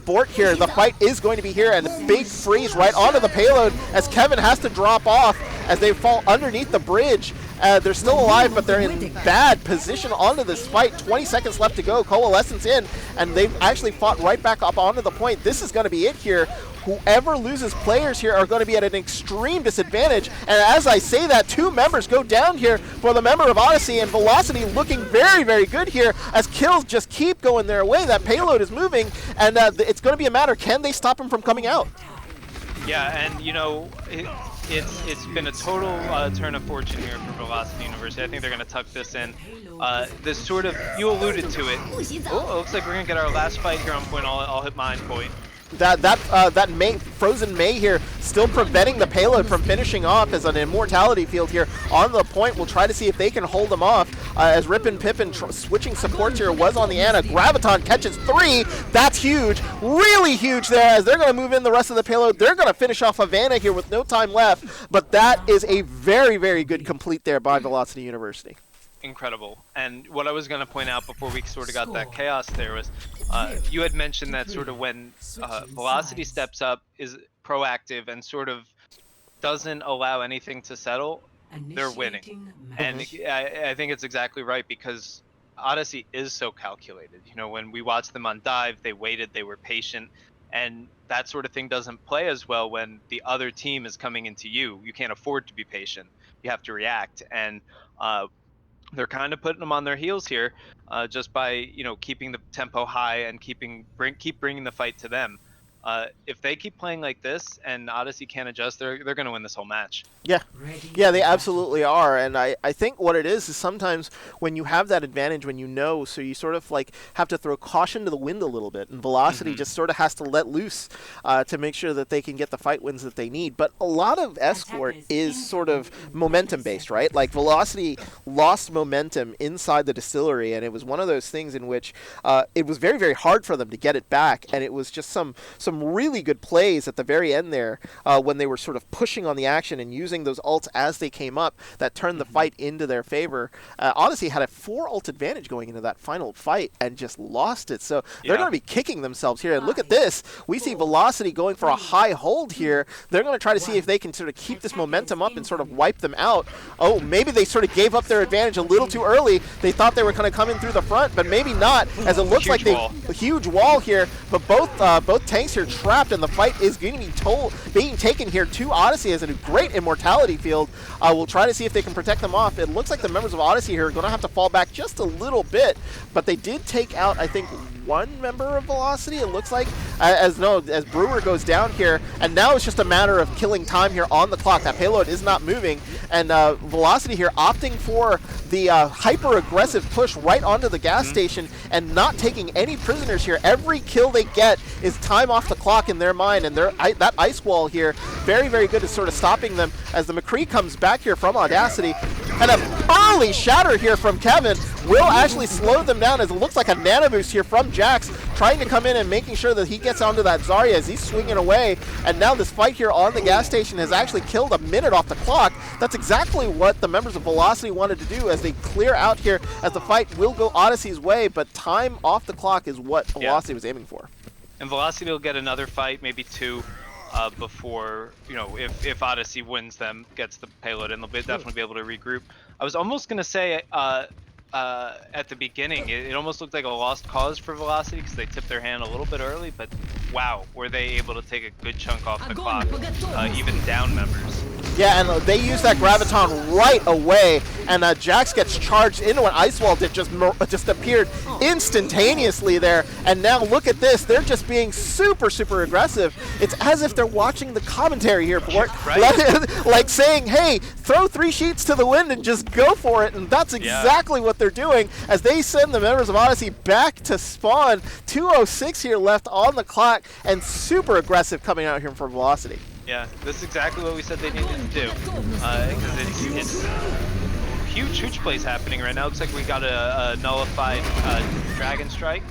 Bort here, the fight is going to be here, and a big freeze right onto the payload as Kevin has to drop off as they fall underneath the bridge. They're still alive, but they're in bad position onto this fight. 20 seconds left to go. Coalescence in, and they've actually fought right back up onto the point. This is going to be it here. Whoever loses players here are going to be at an extreme disadvantage. And as I say that, 2 members go down here for the member of Odyssey, and Velocity looking very good here as kills just keep going their way. That payload is moving, and it's going to be a matter, can they stop him from coming out? Yeah, and you know, it's been a total turn of fortune here for Velocity University. I think they're going to tuck this in. This sort of, you alluded to it. Oh, it looks like we're going to get our last fight here on point. I'll hit mine point. That Frozen May here still preventing the payload from finishing off as an immortality field here on the point. We'll try to see if they can hold them off as Rip and Pippin switching supports here was on the Ana. Graviton catches 3. That's huge. Really huge there as they're going to move in the rest of the payload. They're going to finish off Havana here with no time left. But that is a very, very good complete there by Velocity University. Incredible. And what I was going to point out before we sort of got that chaos there was you had mentioned that sort of when Velocity steps up, is proactive and sort of doesn't allow anything to settle, they're winning. And I think it's exactly right, because Odyssey is so calculated. You know, when we watched them on dive, they waited, they were patient, and that sort of thing doesn't play as well when the other team is coming into you. You can't afford to be patient. You have to react. And they're kind of putting them on their heels here, just by, you know, keeping the tempo high and keep bringing the fight to them. If they keep playing like this and Odyssey can't adjust, they're going to win this whole match. Yeah, they absolutely are. And I think what it is sometimes when you have that advantage, when you know, so you sort of like have to throw caution to the wind a little bit, and Velocity just sort of has to let loose to make sure that they can get the fight wins that they need. But a lot of Escort is sort of momentum based, right? Like Velocity lost momentum inside the distillery, and it was one of those things in which it was very, very hard for them to get it back, and it was just some really good plays at the very end there when they were sort of pushing on the action and using those ults as they came up that turned the fight into their favor. Odyssey had a 4 ult advantage going into that final fight and just lost it. So they're going to be kicking themselves here. And look at this. We see Velocity going for a high hold here. They're going to try to see if they can sort of keep this momentum up and sort of wipe them out. Oh, maybe they sort of gave up their advantage a little too early. They thought they were going to come in through the front, but maybe not, as it looks like a huge wall here. But both tanks here trapped, and the fight is going to be being taken here to Odyssey as a great immortality field. We'll try to see if they can protect them off. It looks like the members of Odyssey here are going to have to fall back just a little bit, but they did take out, I think, one member of Velocity, it looks like, as Brewer goes down here, and now it's just a matter of killing time here on the clock. That payload is not moving, and Velocity here opting for the hyper-aggressive push right onto the gas station and not taking any prisoners here. Every kill they get is time off the clock in their mind, and that ice wall here, very, very good at sort of stopping them as the McCree comes back here from Audacity. And a early shatter here from Kevin will actually slow them down, as it looks like a nano boost here from Jax, trying to come in and making sure that he gets onto that Zarya as he's swinging away. And now this fight here on the gas station has actually killed a minute off the clock. That's exactly what the members of Velocity wanted to do as they clear out here, as the fight will go Odyssey's way, but time off the clock is what Velocity was aiming for. And Velocity will get another fight, maybe 2, before, you know, if Odyssey wins them, gets the payload, and they'll definitely be able to regroup. I was almost going to say at the beginning, it almost looked like a lost cause for Velocity because they tipped their hand a little bit early, but wow, were they able to take a good chunk off the clock, even down members. Yeah, and they use that Graviton right away, and Jax gets charged into an ice wall that just appeared instantaneously there. And now look at this, they're just being super, super aggressive. It's as if they're watching the commentary here, Bort, right? Like saying, hey, throw 3 sheets to the wind and just go for it, and that's exactly what they're doing as they send the members of Odyssey back to spawn. 2:06 here left on the clock, and super aggressive coming out here from Velocity. Yeah, this is exactly what we said they needed to do, because it's huge plays happening right now. Looks like we got a nullified Dragon Strike.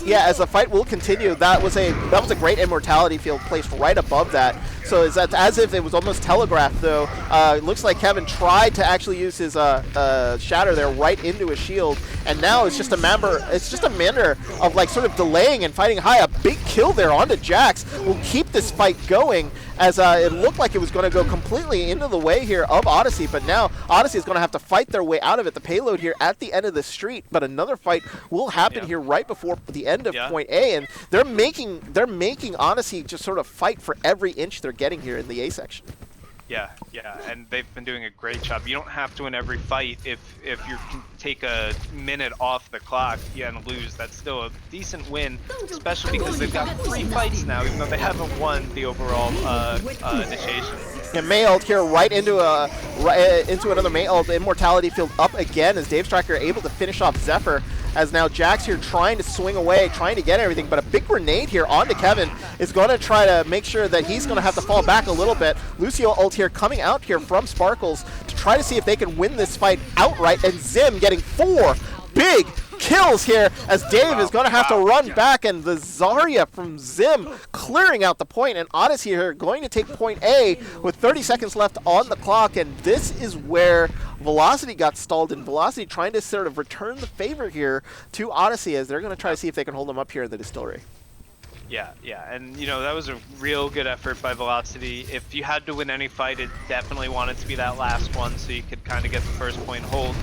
Yeah, as the fight will continue, that was a great immortality field placed right above that. So it's as if it was almost telegraphed, though. It looks like Kevin tried to actually use his shatter there right into his shield, and now it's just a matter of like sort of delaying and fighting high. A big kill there onto Jax will keep this fight going, as it looked like it was going to go completely into the way here of Odyssey, but now Odyssey is going to have to fight their way out of it. The payload here at the end of the street, but another fight will happen here right before the end of point A, and they're making Odyssey just sort of fight for every inch they're getting here in the A section. Yeah, and they've been doing a great job. You don't have to win every fight. If you can take a minute off the clock and lose, that's still a decent win, especially because they've got 3 fights now, even though they haven't won the overall initiation. Yeah, May ult here right into another May ult. Immortality field up again as Dave Striker able to finish off Zephyr. as now Jax here trying to swing away, trying to get everything, but a big grenade here onto Kevin is going to try to make sure that he's going to have to fall back a little bit. Lucio ult here coming out here from Sparkles to try to see if they can win this fight outright, and Zim getting 4 big kills here as Dave is going to have to run back, and the Zarya from Zim clearing out the point, and Odyssey here going to take point A with 30 seconds left on the clock, and this is where Velocity got stalled, and Velocity trying to sort of return the favor here to Odyssey as they're going to try to see if they can hold them up here in the distillery. Yeah, and that was a real good effort by Velocity. If you had to win any fight, it definitely wanted to be that last one so you could kind of get the first point hold.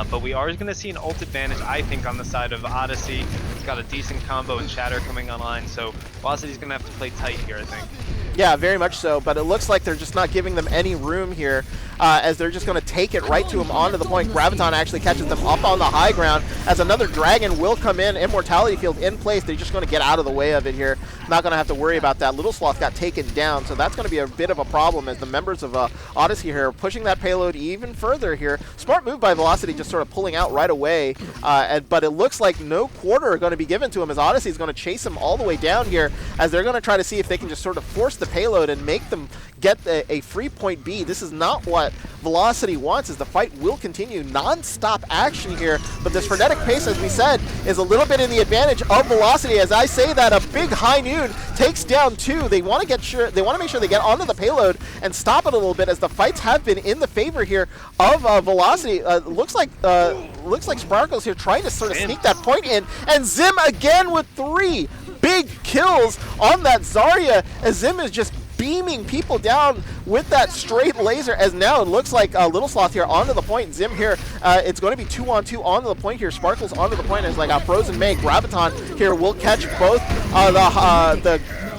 But we are going to see an ult advantage, I think, on the side of Odyssey. It's got a decent combo and Shatter coming online, so Velocity's going to have to play tight here, I think. Yeah, very much so, but it looks like they're just not giving them any room here as they're just going to take it right to them onto the point. Graviton actually catches them up on the high ground as another Dragon will come in. Immortality Field in place. They're just going to get out of the way of it here. Not going to have to worry about that. Little Sloth got taken down, so that's going to be a bit of a problem as the members of Odyssey here are pushing that payload even further here. Smart move by Velocity, just sort of pulling out right away, but it looks like no quarter are going to be given to him as Odyssey is going to chase him all the way down here as they're going to try to see if they can just sort of force the payload and make them get a free point B. This is not what Velocity wants, as the fight will continue. Non-stop action here, but this frenetic pace, as we said, is a little bit in the advantage of Velocity. As I say that, a big High Noon takes down 2. They want to make sure they get onto the payload and stop it a little bit, as the fights have been in the favor here of Velocity. Looks like Sparkles here trying to sort of sneak that point in, and Zim again with 3 big kills on that Zarya, as Zim is just beaming people down with that straight laser, as now it looks like Little Sloth here onto the point. Zim here, it's going to be 2-on-2 onto the point here. Sparkles onto the point as like a Frozen May. Graviton here will catch both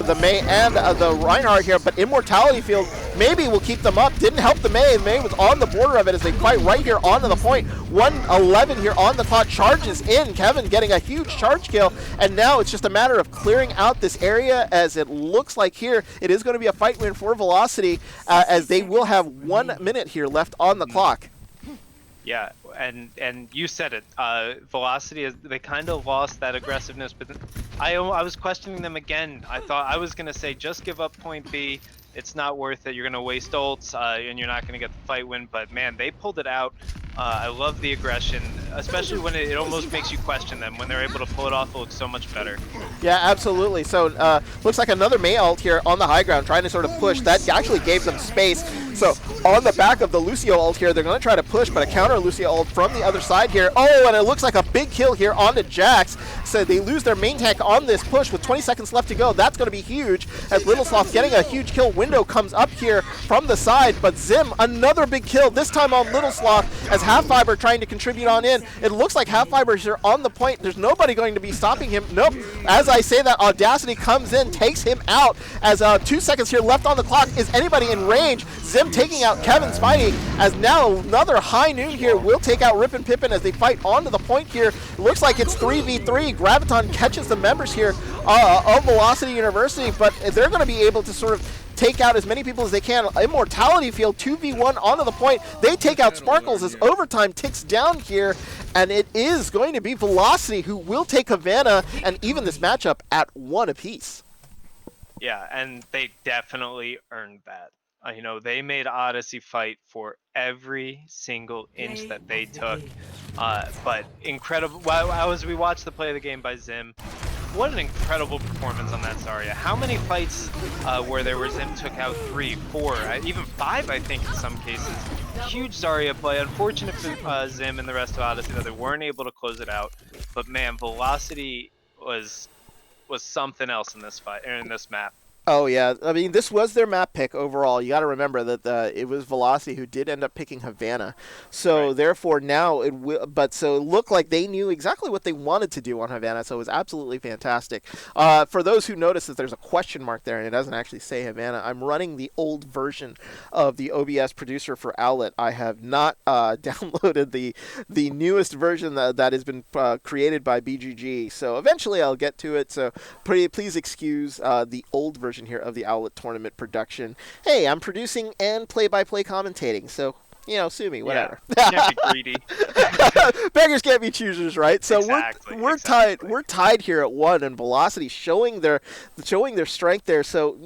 the May and the Reinhardt here, but Immortality Field maybe will keep them up. Didn't help the May. The May was on the border of it as they fight right here onto the point. 1:11 here on the clock. Charges in. Kevin getting a huge charge kill, and now it's just a matter of clearing out this area, as it looks like here it is going to be a fight win for Velocity, as they will have 1 minute here left on the clock. Yeah, and you said it. Velocity, they kind of lost that aggressiveness, but I was questioning them again. I thought I was going to say just give up point B. It's not worth it. You're going to waste ults, and you're not going to get the fight win. But man, they pulled it out. I love the aggression, especially when it almost makes you question them. When they're able to pull it off, it looks so much better. Yeah, absolutely. So looks like another May ult here on the high ground, trying to sort of push. That actually gave them space. So on the back of the Lucio ult here, they're going to try to push, but a counter Lucio ult from the other side here. Oh, and it looks like a big kill here onto Jax. So they lose their main tank on this push with 20 seconds left to go. That's going to be huge, as Little Sloth getting a huge kill. Window comes up here from the side, but Zim, another big kill, this time on Little Sloth, as Half Fiber trying to contribute on in. It looks like Half Fiber is here on the point. There's nobody going to be stopping him. Nope. As I say that, Audacity comes in, takes him out, as 2 seconds here left on the clock. Is anybody in range? Zim taking out Kevin Spidey, as now another High Noon here will take out Rip and Pippin as they fight onto the point here. It looks like it's 3v3. Graviton catches the members here of Velocity University, but they're going to be able to sort of take out as many people as they can. Immortality Field 2v1 onto the point. They take out Sparkles as overtime ticks down here, and it is going to be Velocity who will take Havana and even this matchup at 1 apiece. Yeah, and they definitely earned that. They made Odyssey fight for every single inch that they took. But incredible. As we watched the play of the game by Zim, what an incredible performance on that Zarya. How many fights where Zim took out 3, 4, even 5, I think, in some cases. Huge Zarya play. Unfortunate for Zim and the rest of Odyssey that they weren't able to close it out. But man, Velocity was something else in this fight, in this map. Oh, yeah. I mean, this was their map pick overall. You got to remember that it was Velocity who did end up picking Havana. So, right. Therefore, now it will. But so it looked like they knew exactly what they wanted to do on Havana. So it was absolutely fantastic. For those who notice that there's a question mark there and it doesn't actually say Havana, I'm running the old version of the OBS producer for OWLET. I have not downloaded the newest version that has been created by BGG. So eventually I'll get to it. So please excuse the old version here of the OWLET tournament production. Hey, I'm producing and play-by-play commentating, so sue me, Yeah, whatever. can't be greedy. Beggars can't be choosers, right? So Exactly, we're tied. exactly. We're tied here at 1, and Velocity showing their strength there. So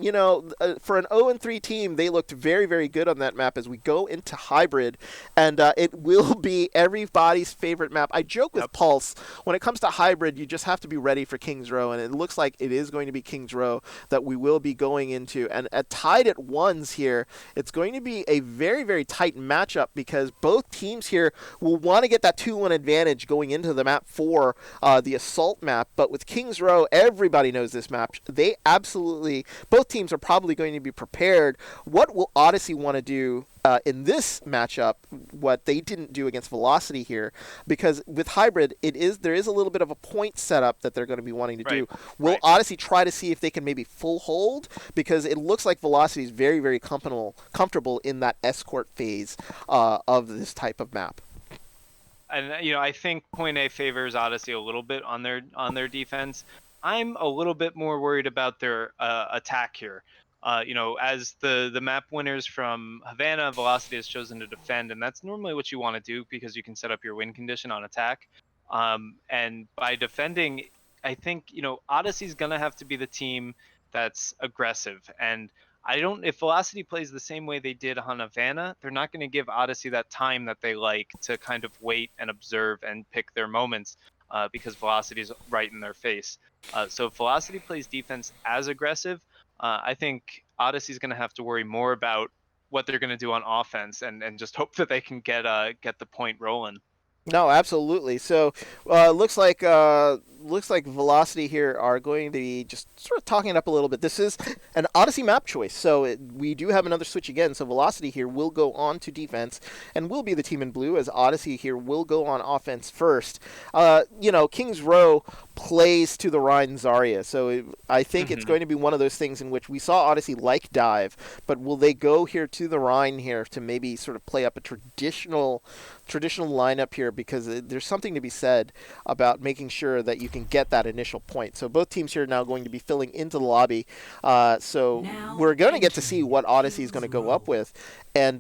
for an 0-3 team, they looked very very good on that map. As we go into hybrid, and it will be everybody's favorite map. I joke with Yep. Pulse when it comes to hybrid, you just have to be ready for Kings Row, and it looks like it is going to be Kings Row that we will be going into. And tied at 1s here, it's going to be a very very tight matchup because both teams here will want to get that 2-1 advantage going into the map for the assault map. But with Kings Row, everybody knows this map. Both teams are probably going to be prepared. What will Odyssey want to do in this matchup, what they didn't do against Velocity here? Because with hybrid, there is a little bit of a point setup that they're going to be wanting to do. Will Right. Odyssey try to see if they can maybe full hold? Because it looks like Velocity is very, very comfortable in that escort phase of this type of map. And I think point A favors Odyssey a little bit on their defense. I'm a little bit more worried about their attack here. As the map winners from Havana, Velocity has chosen to defend, and that's normally what you want to do because you can set up your win condition on attack. And by defending, I think Odyssey's gonna have to be the team that's aggressive. And if Velocity plays the same way they did on Havana, they're not going to give Odyssey that time that they like to kind of wait and observe and pick their moments because Velocity is right in their face. So if Velocity plays defense as aggressive, I think Odyssey's going to have to worry more about what they're going to do on offense and just hope that they can get the point rolling. No, absolutely. So looks like Velocity here are going to be just sort of talking it up a little bit. This is an Odyssey map choice, so we do have another switch again. So Velocity here will go on to defense and will be the team in blue, as Odyssey here will go on offense first. Kings Row plays to the Rhine Zarya, so I think it's going to be one of those things in which we saw Odyssey like dive, but will they go here to the Rhine here to maybe sort of play up a traditional lineup here, because there's something to be said about making sure that you can get that initial point. So both teams here are now going to be filling into the lobby. So we're going to get to see what Odyssey is going to go up with. And,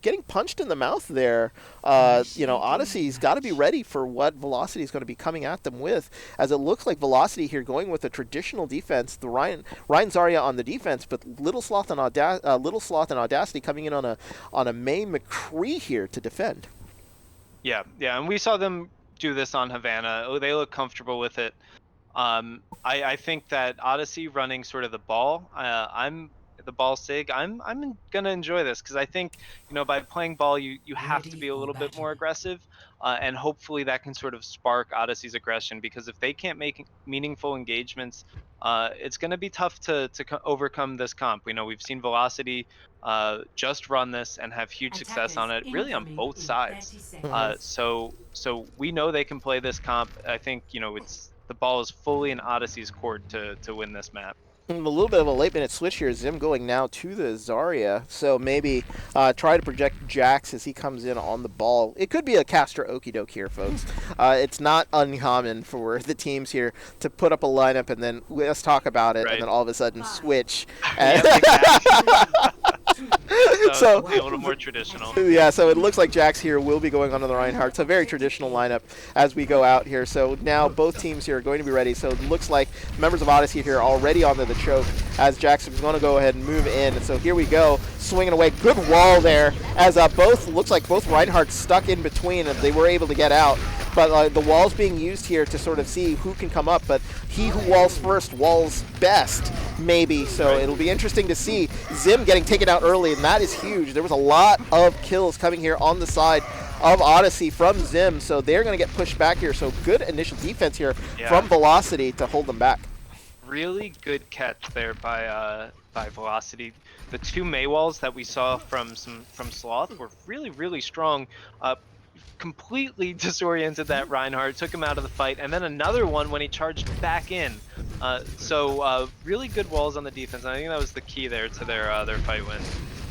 getting punched in the mouth there, Odyssey's got to be ready for what Velocity is going to be coming at them with, as it looks like Velocity here going with a traditional defense, the Ryan Zarya on the defense, but Little Sloth and Audacity coming in on a May McCree here to defend. Yeah, and we saw them do this on Havana. Oh, they look comfortable with it. I think that Odyssey running sort of the ball, I'm the ball sig. I'm gonna enjoy this because I think by playing ball you have to be a little bit more aggressive, and hopefully that can sort of spark Odyssey's aggression, because if they can't make meaningful engagements, it's gonna be tough to overcome this comp. We've seen Velocity just run this and have huge success on it, really on both sides. So we know they can play this comp. I think the ball is fully in Odyssey's court to win this map. A little bit of a late minute switch here. Zim going now to the Zarya, so maybe try to project Jax as he comes in on the ball. It could be a Castor okie doke here, folks. It's not uncommon for the teams here to put up a lineup and then let's talk about it, and then all of a sudden switch. So a little more traditional. Yeah, so it looks like Jax here will be going onto the Reinhardt. It's a very traditional lineup as we go out here. So now both teams here are going to be ready. So it looks like members of Odyssey here are already onto the choke, as Jax is going to go ahead and move in. And so here we go, swinging away. Good wall there, as looks like both Reinhardts stuck in between and they were able to get out. But the wall's being used here to sort of see who can come up. But he who walls first walls best, maybe. So it'll be interesting to see Zim getting taken out early, and that is huge. There was a lot of kills coming here on the side of Odyssey from Zim, so they're going to get pushed back here. So good initial defense here from Velocity to hold them back. Really good catch there by Velocity. The two May walls that we saw from Sloth were really, really strong. Completely disoriented that Reinhardt, took him out of the fight, and then another one when he charged back in. So really good walls on the defense. And I think that was the key there to their fight win.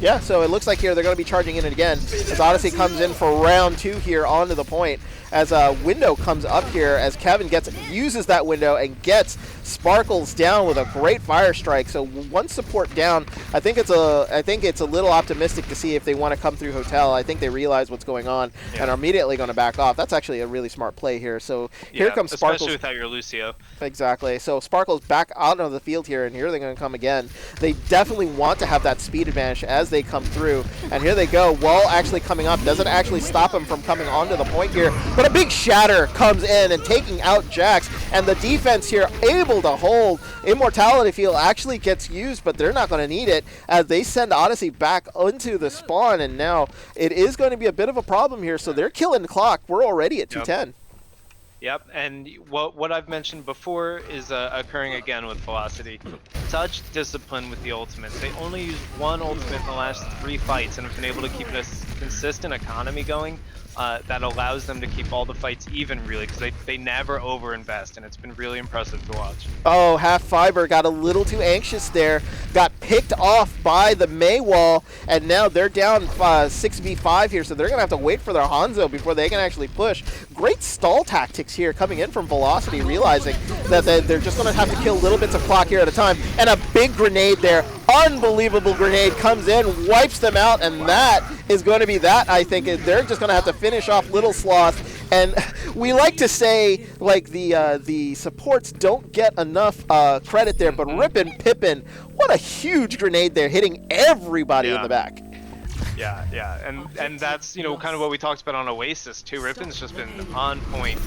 Yeah, so it looks like here they're going to be charging in it again as Odyssey comes in for round 2 here onto the point, as a window comes up here as Kevin uses that window and gets Sparkles down with a great fire strike. So one support down. I think it's a little optimistic to see if they want to come through Hotel. I think they realize what's going on and are immediately going to back off. That's actually a really smart play here. So here comes Sparkles. Especially without your Lucio. Exactly. So Sparkles back out of the field here, and here they're going to come again. They definitely want to have that speed advantage as they come through. And here they go. Wall actually coming up. Doesn't actually stop him from coming onto the point here. But a big shatter comes in and taking out Jax. And the defense here able to hold. Immortality Field actually gets used, but they're not going to need it as they send Odyssey back into the spawn. And now it is going to be a bit of a problem here. So they're killing the clock. We're already at 210. Yep, and what I've mentioned before is occurring again with Velocity. Such discipline with the ultimates. They only used one ultimate in the last 3 fights and have been able to keep a consistent economy going that allows them to keep all the fights even, really, because they never overinvest, and it's been really impressive to watch. Oh, Half Fiber got a little too anxious there, got picked off by the Mei wall, and now they're down 6v5 here, so they're going to have to wait for their Hanzo before they can actually push. Great stall tactics here coming in from Velocity, realizing that they're just going to have to kill little bits of clock here at a time, and a big grenade there. Unbelievable grenade comes in, wipes them out, and that is going to be that. I think they're just going to have to finish off Little Sloth. And we like to say, like, the supports don't get enough credit there, but Rippin' Pippin, what a huge grenade there, hitting everybody in the back. Yeah, and that's, you know, kind of what we talked about on Oasis too. Rippin's just been on point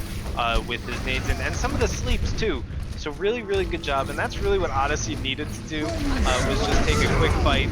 with his nades and some of the sleeps too. So really, really good job, and that's really what Odyssey needed to do, was just take a quick fight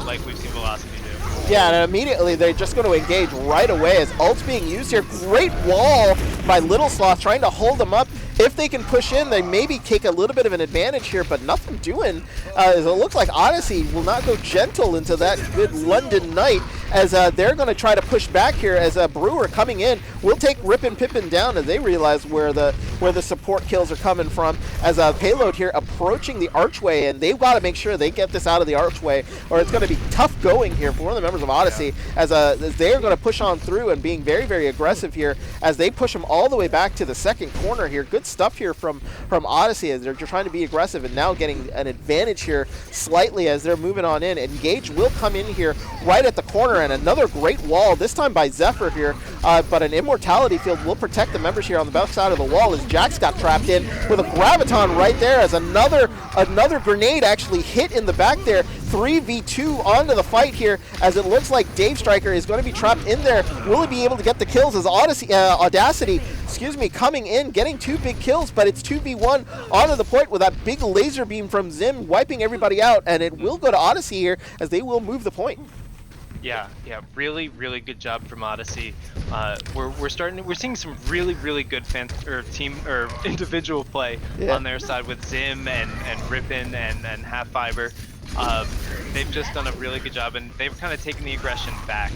like we've seen Velocity do. Yeah, and immediately they're just going to engage right away as ult's being used here. Great wall by Little Sloth trying to hold them up. If they can push in, they maybe take a little bit of an advantage here, but nothing doing. As it looks like Odyssey will not go gentle into that good London night as they're going to try to push back here as Brewer coming in will take Rippin' Pippin down as they realize where the support kills are coming from as Payload here approaching the archway, and they've got to make sure they get this out of the archway or it's going to be tough going here for one of the members of Odyssey as they're going to push on through and being very, very aggressive here as they push them all the way back to the second corner here. Good stuff here from Odyssey as they're trying to be aggressive and now getting an advantage here slightly as they're moving on in. Engage will come in here right at the corner and another great wall, this time by Zephyr here, but an Immortality Field will protect the members here on the back side of the wall as Jax got trapped in with a Graviton right there as another grenade actually hit in the back there. 3v2 onto the fight here as it looks like Dave Stryker is going to be trapped in there. Will he be able to get the kills as Audacity, coming in, getting 2 big kills, but it's 2v1 onto the point with that big laser beam from Zim wiping everybody out, and it will go to Odyssey here as they will move the point. Yeah, really, really good job from Odyssey. We're seeing some really, really good team or individual play on their side with Zim and Rippin and Half Fiber. They've just done a really good job, and they've kind of taken the aggression back,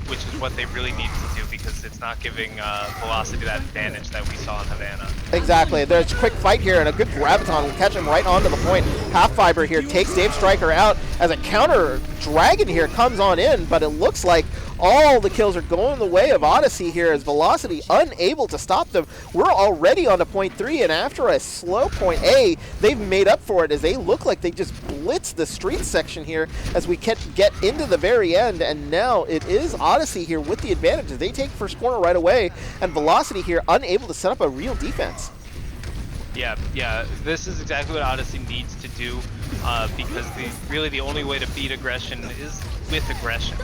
which is what they really need to do because it's not giving Velocity that advantage that we saw in Havana. Exactly. There's a quick fight here, and a good Graviton will catch him right onto the point. Half Fiber here takes Dave Stryker out as a counter Dragon here comes on in, but it looks like all the kills are going the way of Odyssey here as Velocity unable to stop them. We're already on to point 3, and after a slow point A, they've made up for it as they look like they just blitzed the street section here as we get into the very end, and now it is Odyssey here with the advantage. They take first corner right away, and Velocity here unable to set up a real defense. Yeah, this is exactly what Odyssey needs to do because really the only way to beat aggression is with aggression.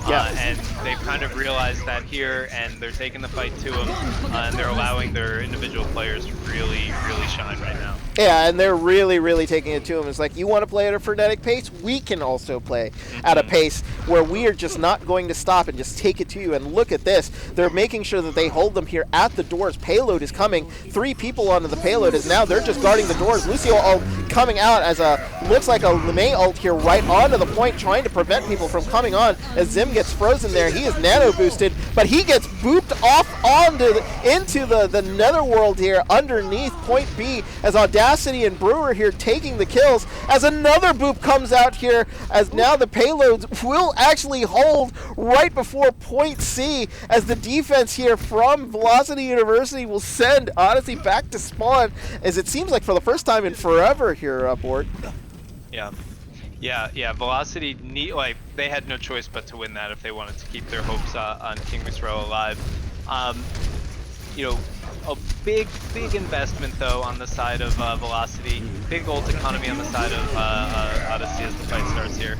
And they've kind of realized that here, and they're taking the fight to them, and they're allowing their individual players to really, really shine right now. Yeah, and they're really, really taking it to them. It's like, you want to play at a frenetic pace? We can also play at a pace where we are just not going to stop and just take it to you. And look at this. They're making sure that they hold them here at the doors. Payload is coming. 3 people onto the payload as now they're just guarding the doors. Lucio ult coming out as looks like a LeMay ult here right onto the point, trying to prevent people from from coming on as Zim gets frozen there. He is nano boosted, but he gets booped off into the netherworld here underneath point B as Audacity and Brewer here taking the kills as another boop comes out here as now the payloads will actually hold right before point C as the defense here from Velocity University will send Odyssey back to spawn as it seems like for the first time in forever here aboard. Yeah. Velocity they had no choice but to win that if they wanted to keep their hopes on King's Row alive. A big investment though on the side of Velocity. Big ult economy on the side of Odyssey as the fight starts here.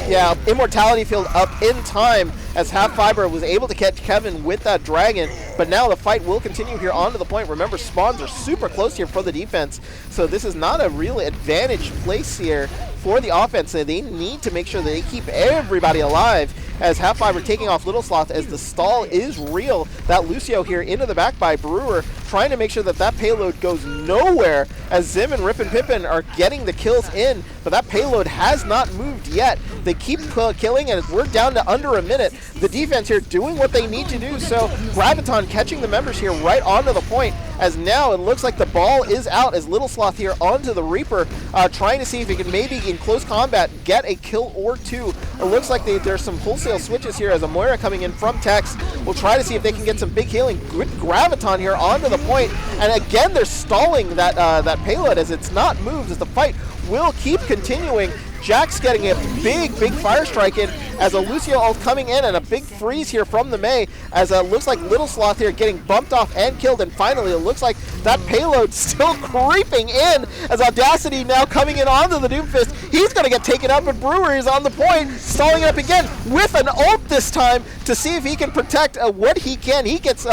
Yeah, Immortality Field up in time as Half Fiber was able to catch Kevin with that dragon, but now the fight will continue here onto the point. Remember, spawns are super close here for the defense, so this is not a real advantage place here for the offense. They need to make sure that they keep everybody alive as Half Fiber taking off Little Sloth as the stall is real. That Lucio here into the back by Brewer, trying to make sure that that payload goes nowhere as Zim and Rip and Pippin are getting the kills in, but that payload has not moved yet. They keep killing and we're down to under a minute. The defense here doing what they need to do, so Graviton catching the members here right onto the point as now it looks like the ball is out as Little Sloth here onto the Reaper, trying to see if he can maybe in close combat get a kill or two. It looks like there's some wholesale switches here as Amoira coming in from Tex will try to see if they can get some big healing. Good Graviton here onto the point, and again they're stalling that payload as it's not moved as the fight will keep continuing. Jack's getting a big fire strike in as a Lucio ult coming in and a big freeze here from the Mei as it looks like Little Sloth here getting bumped off and killed, and finally it looks like that payload still creeping in as Audacity now coming in onto the Doomfist. He's going to get taken out, but Brewer is on the point, stalling it up again with an ult this time to see if he can protect what he can. He gets,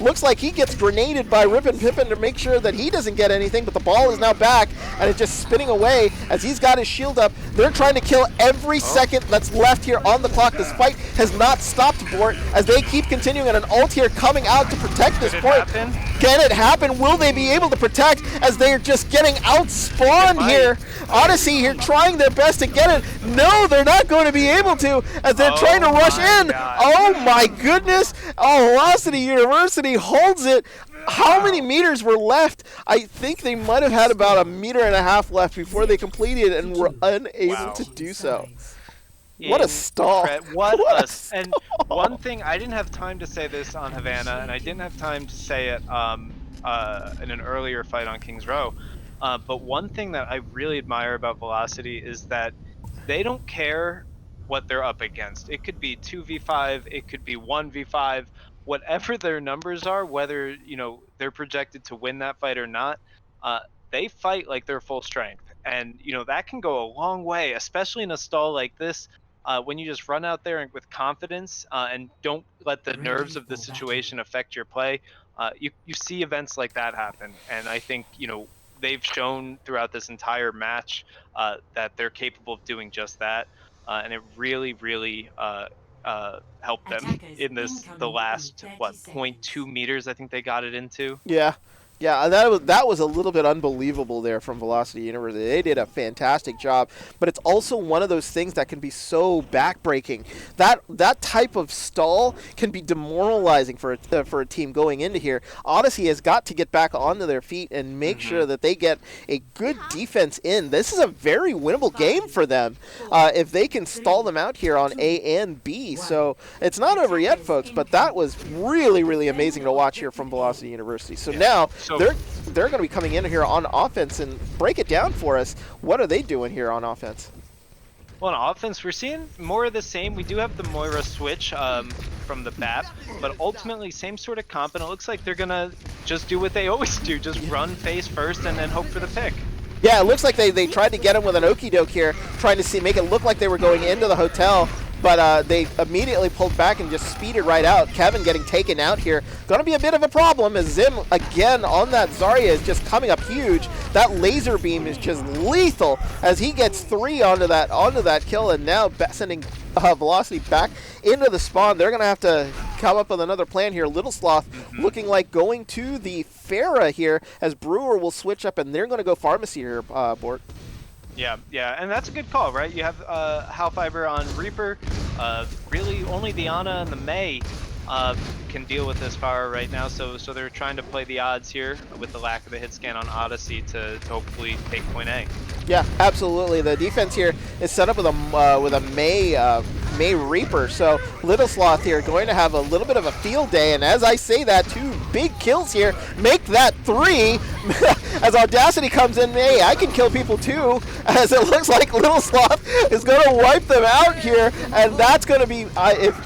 looks like he gets grenaded by Rip and Pippin to make sure that he doesn't get anything, but the ball is now back and it's just spinning away as he's got his shield up. They're trying to kill every second that's left here on the clock. This fight has not stopped, Bort, as they keep continuing, and an ult here coming out to protect this point. Can it happen? Will they be able to protect as they're just getting outspawned here? Odyssey here trying their best to get it. No, they're not going to be able to as they're trying to rush in. Oh my goodness. Velocity University holds it. How many meters were left? I think they might have had about 1.5 meters left before they completed and were unable to do so. What a stall. And one thing, I didn't have time to say this on Havana, and I didn't have time to say it in an earlier fight on King's Row, but one thing that I really admire about Velocity is that they don't care what they're up against. It could be 2v5, it could be 1v5, whatever their numbers are, whether they're projected to win that fight or not, they fight like they're full strength, and that can go a long way, especially in a stall like this, when you just run out there with confidence and don't let the nerves of the situation affect your play. You see events like that happen, and I think they've shown throughout this entire match that they're capable of doing just that, and it really helped them in the last 0.2 meters I think they got it into. Yeah, that was a little bit unbelievable there from Velocity University. They did a fantastic job, but it's also one of those things that can be so backbreaking. That type of stall can be demoralizing for a team going into here. Odyssey has got to get back onto their feet and make sure that they get a good defense in. This is a very winnable game for them if they can stall them out here on A and B. So it's not over yet, folks, but that was really amazing to watch here from Velocity University. So now they're going to be coming in here on offense, and break it down for us. What are they doing here on offense? Well, on offense, we're seeing more of the same. We do have the Moira switch from the BAP, but ultimately same sort of comp, and it looks like they're going to just do what they always do, just run face first and then hope for the pick. Yeah, it looks like they tried to get him with an okie doke here, trying to make it look like they were going into the hotel, but they immediately pulled back and just speeded right out. Kevin getting taken out here. Going to be a bit of a problem as Zim, again, on that Zarya is just coming up huge. That laser beam is just lethal as he gets 3 onto that kill, and now sending Velocity back into the spawn. They're going to have to come up with another plan here. Little Sloth looking like going to the Pharah here as Brewer will switch up, and they're going to go Pharmacy here, Bort. Yeah, yeah, and that's a good call, right? You have Halfiber on Reaper. Really, only the Ana and the Mei can deal with this power right now, so they're trying to play the odds here with the lack of a hit scan on Odyssey to hopefully take point A. Yeah, absolutely. The defense here is set up with a May Reaper. So Little Sloth here going to have a little bit of a field day. And as I say that, 2 big kills here make that 3. As Audacity comes in, hey, I can kill people too. As it looks like Little Sloth is going to wipe them out here, and that's going to be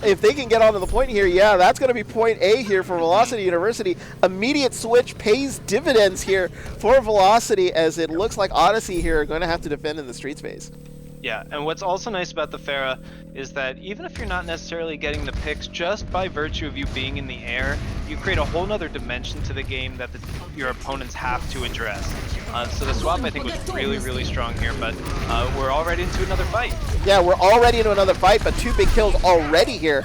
if they can get onto the point here. Yeah, that's going to be point A here for Velocity University. Immediate switch pays dividends here for Velocity, as it looks like Odyssey here are going to have to defend in the street space. Yeah, and what's also nice about the Pharah is that even if you're not necessarily getting the picks, just by virtue of you being in the air, you create a whole nother dimension to the game that your opponents have to address. So the swap, I think, was really, really strong here, but we're already into another fight. Yeah, we're already into another fight, but 2 big kills already here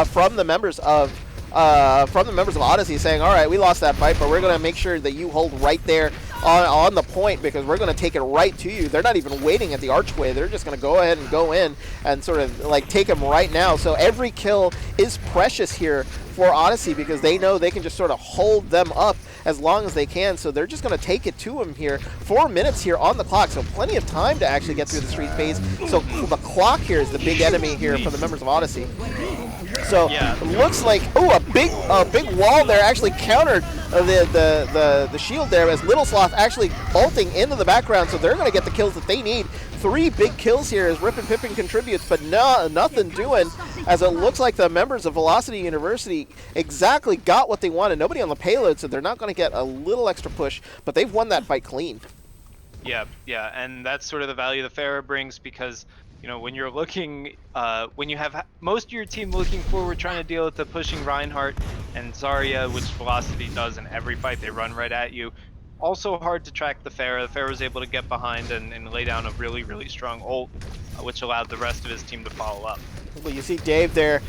from the members of Odyssey, saying, all right, we lost that fight, but we're going to make sure that you hold right there on the point, because we're going to take it right to you. They're not even waiting at the archway. They're just going to go ahead and go in and sort of like take him right now. So every kill is precious here for Odyssey, because they know they can just sort of hold them up as long as they can. So they're just going to take it to him here. 4 minutes here on the clock, so plenty of time to actually get through the street phase. So the clock here is the big enemy here for the members of Odyssey. So yeah, it looks like, oh, a big wall there actually countered the shield there, as Little Sloth actually ulting into the background, so they're going to get the kills that they need. 3 big kills here as Rip and Pippin contributes, but nothing doing, as it looks like the members of Velocity University exactly got what they wanted. Nobody on the payload, so they're not going to get a little extra push, but they've won that fight clean. Yeah, yeah, and that's sort of the value the Pharah brings, because you know, when you're looking, when you have most of your team looking forward, trying to deal with the pushing Reinhardt and Zarya, which Velocity does in every fight, they run right at you. Also hard to track the Pharah. The Pharah was able to get behind and lay down a really, really strong ult, which allowed the rest of his team to follow up. Well, you see Dave there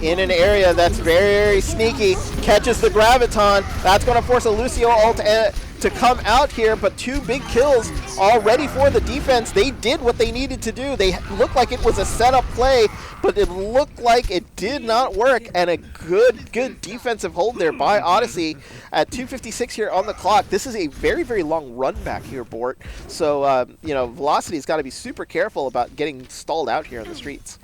in an area that's very sneaky, catches the Graviton. That's going to force a Lucio ult to come out here, but 2 big kills already for the defense. They did what they needed to do. They looked like it was a setup play, but it looked like it did not work, and a good defensive hold there by Odyssey at 2:56 here on the clock. This is a very, very long run back here, Bort. So, you know, Velocity's got to be super careful about getting stalled out here in the streets.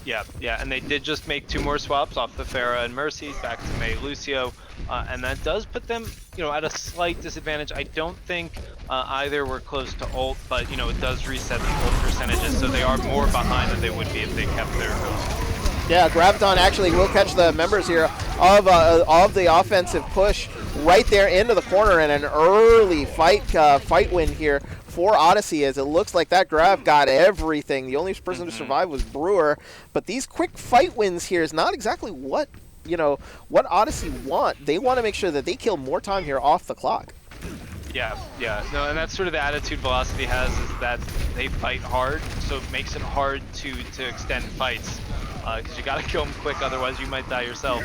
Yeah, yeah, and they did just make 2 more swaps off the Pharah and Mercy back to Mei Lucio, and that does put them, you know, at a slight disadvantage. I don't think either were close to ult, but you know, it does reset the ult percentages, so they are more behind than they would be if they kept their ult. Yeah, Graviton actually will catch the members here of the offensive push right there into the corner, and an early fight win here for Odyssey, as it looks like that Grav got everything. The only person to survive was Brewer, but these quick fight wins here is not exactly what, you know, what Odyssey want. They want to make sure that they kill more time here off the clock. Yeah, yeah, no, and that's sort of the attitude Velocity has, is that they fight hard, so it makes it hard to extend fights, because you got to kill them quick, otherwise you might die yourself.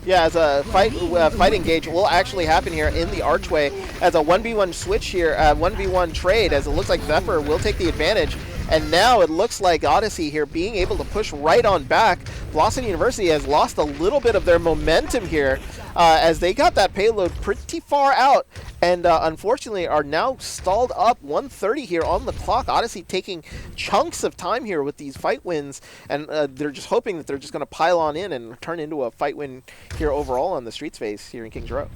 Yeah, as a fight engage will actually happen here in the archway, as a 1v1 switch here, 1v1 trade, as it looks like Zephyr will take the advantage. And now it looks like Odyssey here being able to push right on back. Velocity University has lost a little bit of their momentum here, as they got that payload pretty far out, and unfortunately are now stalled up. 1:30 here on the clock. Odyssey taking chunks of time here with these fight wins, and they're just hoping that they're just going to pile on in and turn into a fight win here overall on the streets phase here in Kings Row.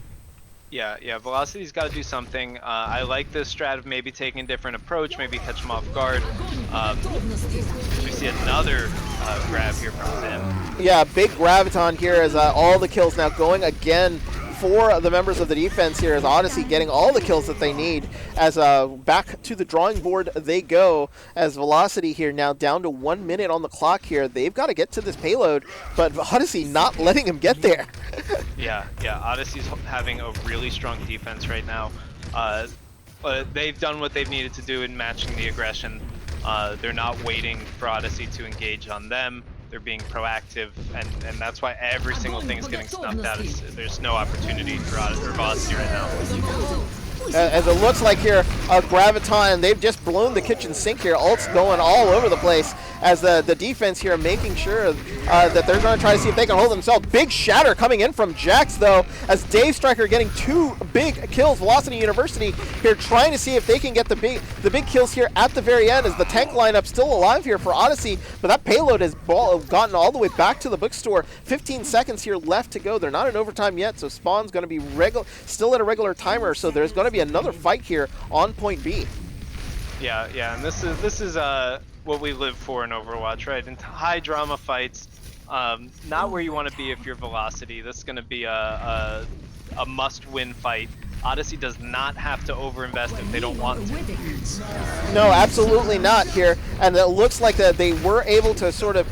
Yeah, yeah, Velocity's got to do something. I like this strat of maybe taking a different approach, maybe catch them off guard. We see another grab here from Zim. Yeah, big Graviton here, as all the kills now going again for the members of the defense here, as Odyssey getting all the kills that they need, as back to the drawing board they go, as Velocity here now down to 1 minute on the clock here. They've got to get to this payload, but Odyssey not letting him get there. Yeah, yeah, Odyssey's having a really strong defense right now. They've done what they've needed to do in matching the aggression. They're not waiting for Odyssey to engage on them. They're being proactive, and that's why every single thing is getting snuffed out. There's no opportunity for Velocity right now. As it looks like here, Graviton, and they've just blown the kitchen sink here. Ult's going all over the place as the defense here making sure that they're going to try to see if they can hold themselves. Big shatter coming in from Jax, though, as Dave Striker getting 2 big kills. Velocity University here trying to see if they can get the big kills here at the very end, as the tank lineup still alive here for Odyssey, but that payload has gotten all the way back to the bookstore. 15 seconds here left to go. They're not in overtime yet, so Spawn's going to be still at a regular timer, so there's going to be another fight here on point B. Yeah, and this is what we live for in Overwatch, right? In high drama fights, not where you want to be if you're Velocity. This is going to be a must-win fight. Odyssey does not have to overinvest if they don't want to. No, absolutely not here. And it looks like that they were able to sort of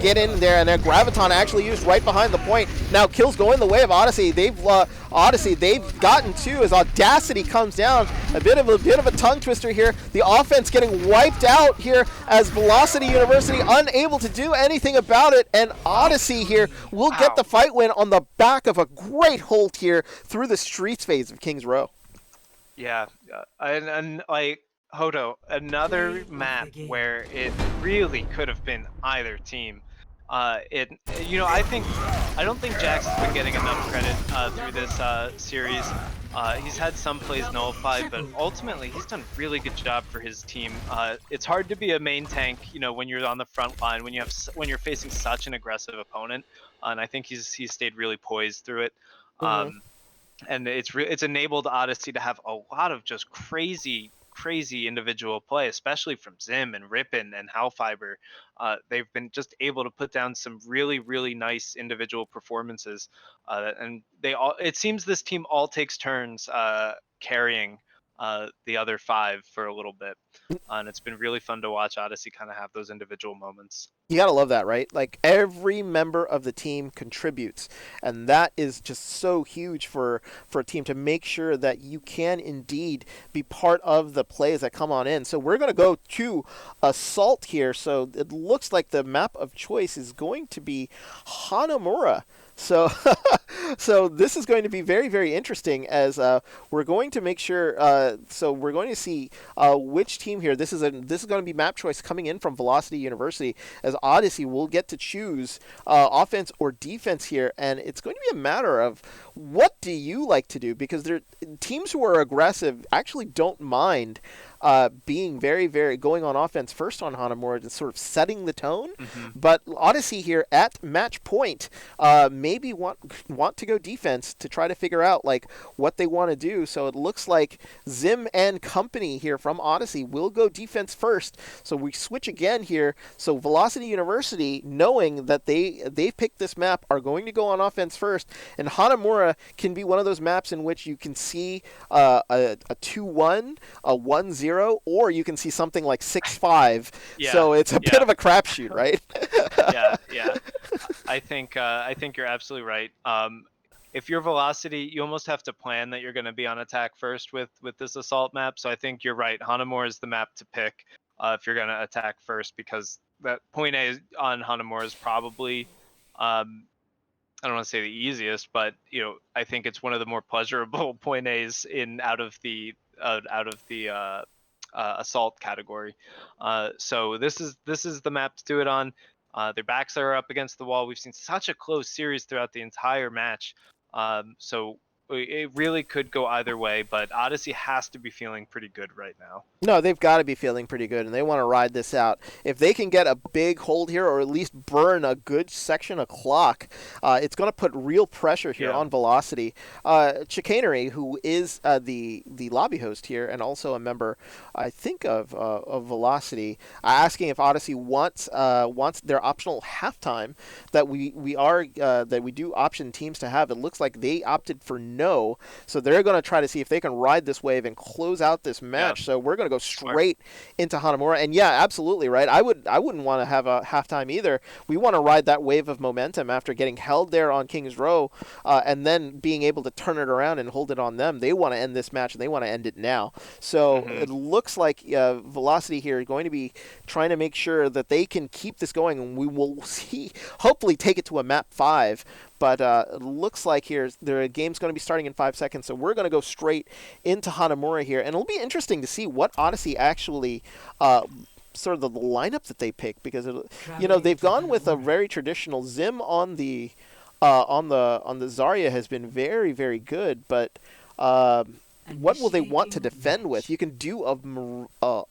get in there, and then Graviton actually used right behind the point. Now kills going the way of Odyssey. They've gotten 2 as Audacity comes down. A bit of a tongue twister here. The offense getting wiped out here as Velocity University unable to do anything about it, and Odyssey here will get the fight win on the back of a great hold here through the streets phase of Kings Row. Yeah, and like Hoto, another map where it really could have been either team. I don't think Jax has been getting enough credit through this series. He's had some plays nullified, but ultimately he's done a really good job for his team. It's hard to be a main tank, when you're on the front line, when you're facing such an aggressive opponent, and I think he's stayed really poised through it. And it's enabled Odyssey to have a lot of just crazy individual play, especially from Zim and Rippin and Howfiber. They've been just able to put down some really nice individual performances, and it seems this team all takes turns carrying the other 5 for a little bit, and it's been really fun to watch Odyssey kind of have those individual moments. You gotta love that, right? Like, every member of the team contributes, and that is just so huge for a team to make sure that you can indeed be part of the plays that come on in. So we're gonna go to Assault here. So it looks like the map of choice is going to be Hanamura. So, so this is going to be very interesting, as we're going to make sure. So we're going to see which team here. This is going to be map choice coming in from Velocity University, as Odyssey will get to choose offense or defense here, and it's going to be a matter of what do you like to do, because teams who are aggressive actually don't mind being very going on offense first on Hanamura and sort of setting the tone. But Odyssey here at match point maybe want to go defense to try to figure out like what they want to do. So it looks like Zim and company here from Odyssey will go defense first. So we switch again here. So Velocity University, knowing that they've picked this map, are going to go on offense first, and Hanamura can be one of those maps in which you can see a 2-1, a 1-0, or you can see something like 6-5. Yeah, so it's a bit of a crapshoot, right? yeah. I think you're absolutely right. If you're Velocity, you almost have to plan that you're going to be on attack first with this assault map. So I think you're right. Hanamura is the map to pick if you're going to attack first, because that point A on Hanamura is probably I don't want to say the easiest, but I think it's one of the more pleasurable point A's out of the assault category. So this is the map to do it on. Their backs are up against the wall. We've seen such a close series throughout the entire match. So it really could go either way, but Odyssey has to be feeling pretty good right now. No, they've got to be feeling pretty good, and they want to ride this out. If they can get a big hold here, or at least burn a good section of clock, it's going to put real pressure here on Velocity. Chicanery, who is the lobby host here and also a member, I think, of Velocity, asking if Odyssey wants their optional halftime that we do option teams to have. It looks like they opted for no, so they're going to try to see if they can ride this wave and close out this match. So we're going to go straight into Hanamura, and yeah, absolutely right. I wouldn't want to have a halftime either. We want to ride that wave of momentum after getting held there on Kings Row, and then being able to turn it around and hold it on them. They want to end this match, and they want to end it now. So it looks like Velocity here is going to be trying to make sure that they can keep this going, and we will see, hopefully take it to a map 5. But it looks like here the game's going to be starting in 5 seconds, so we're going to go straight into Hanamura here, and it'll be interesting to see what Odyssey actually. Sort of the lineup that they pick, because they've gone with a very traditional Zim on the Zarya has been very, very good, but what will they want to defend with? You can do a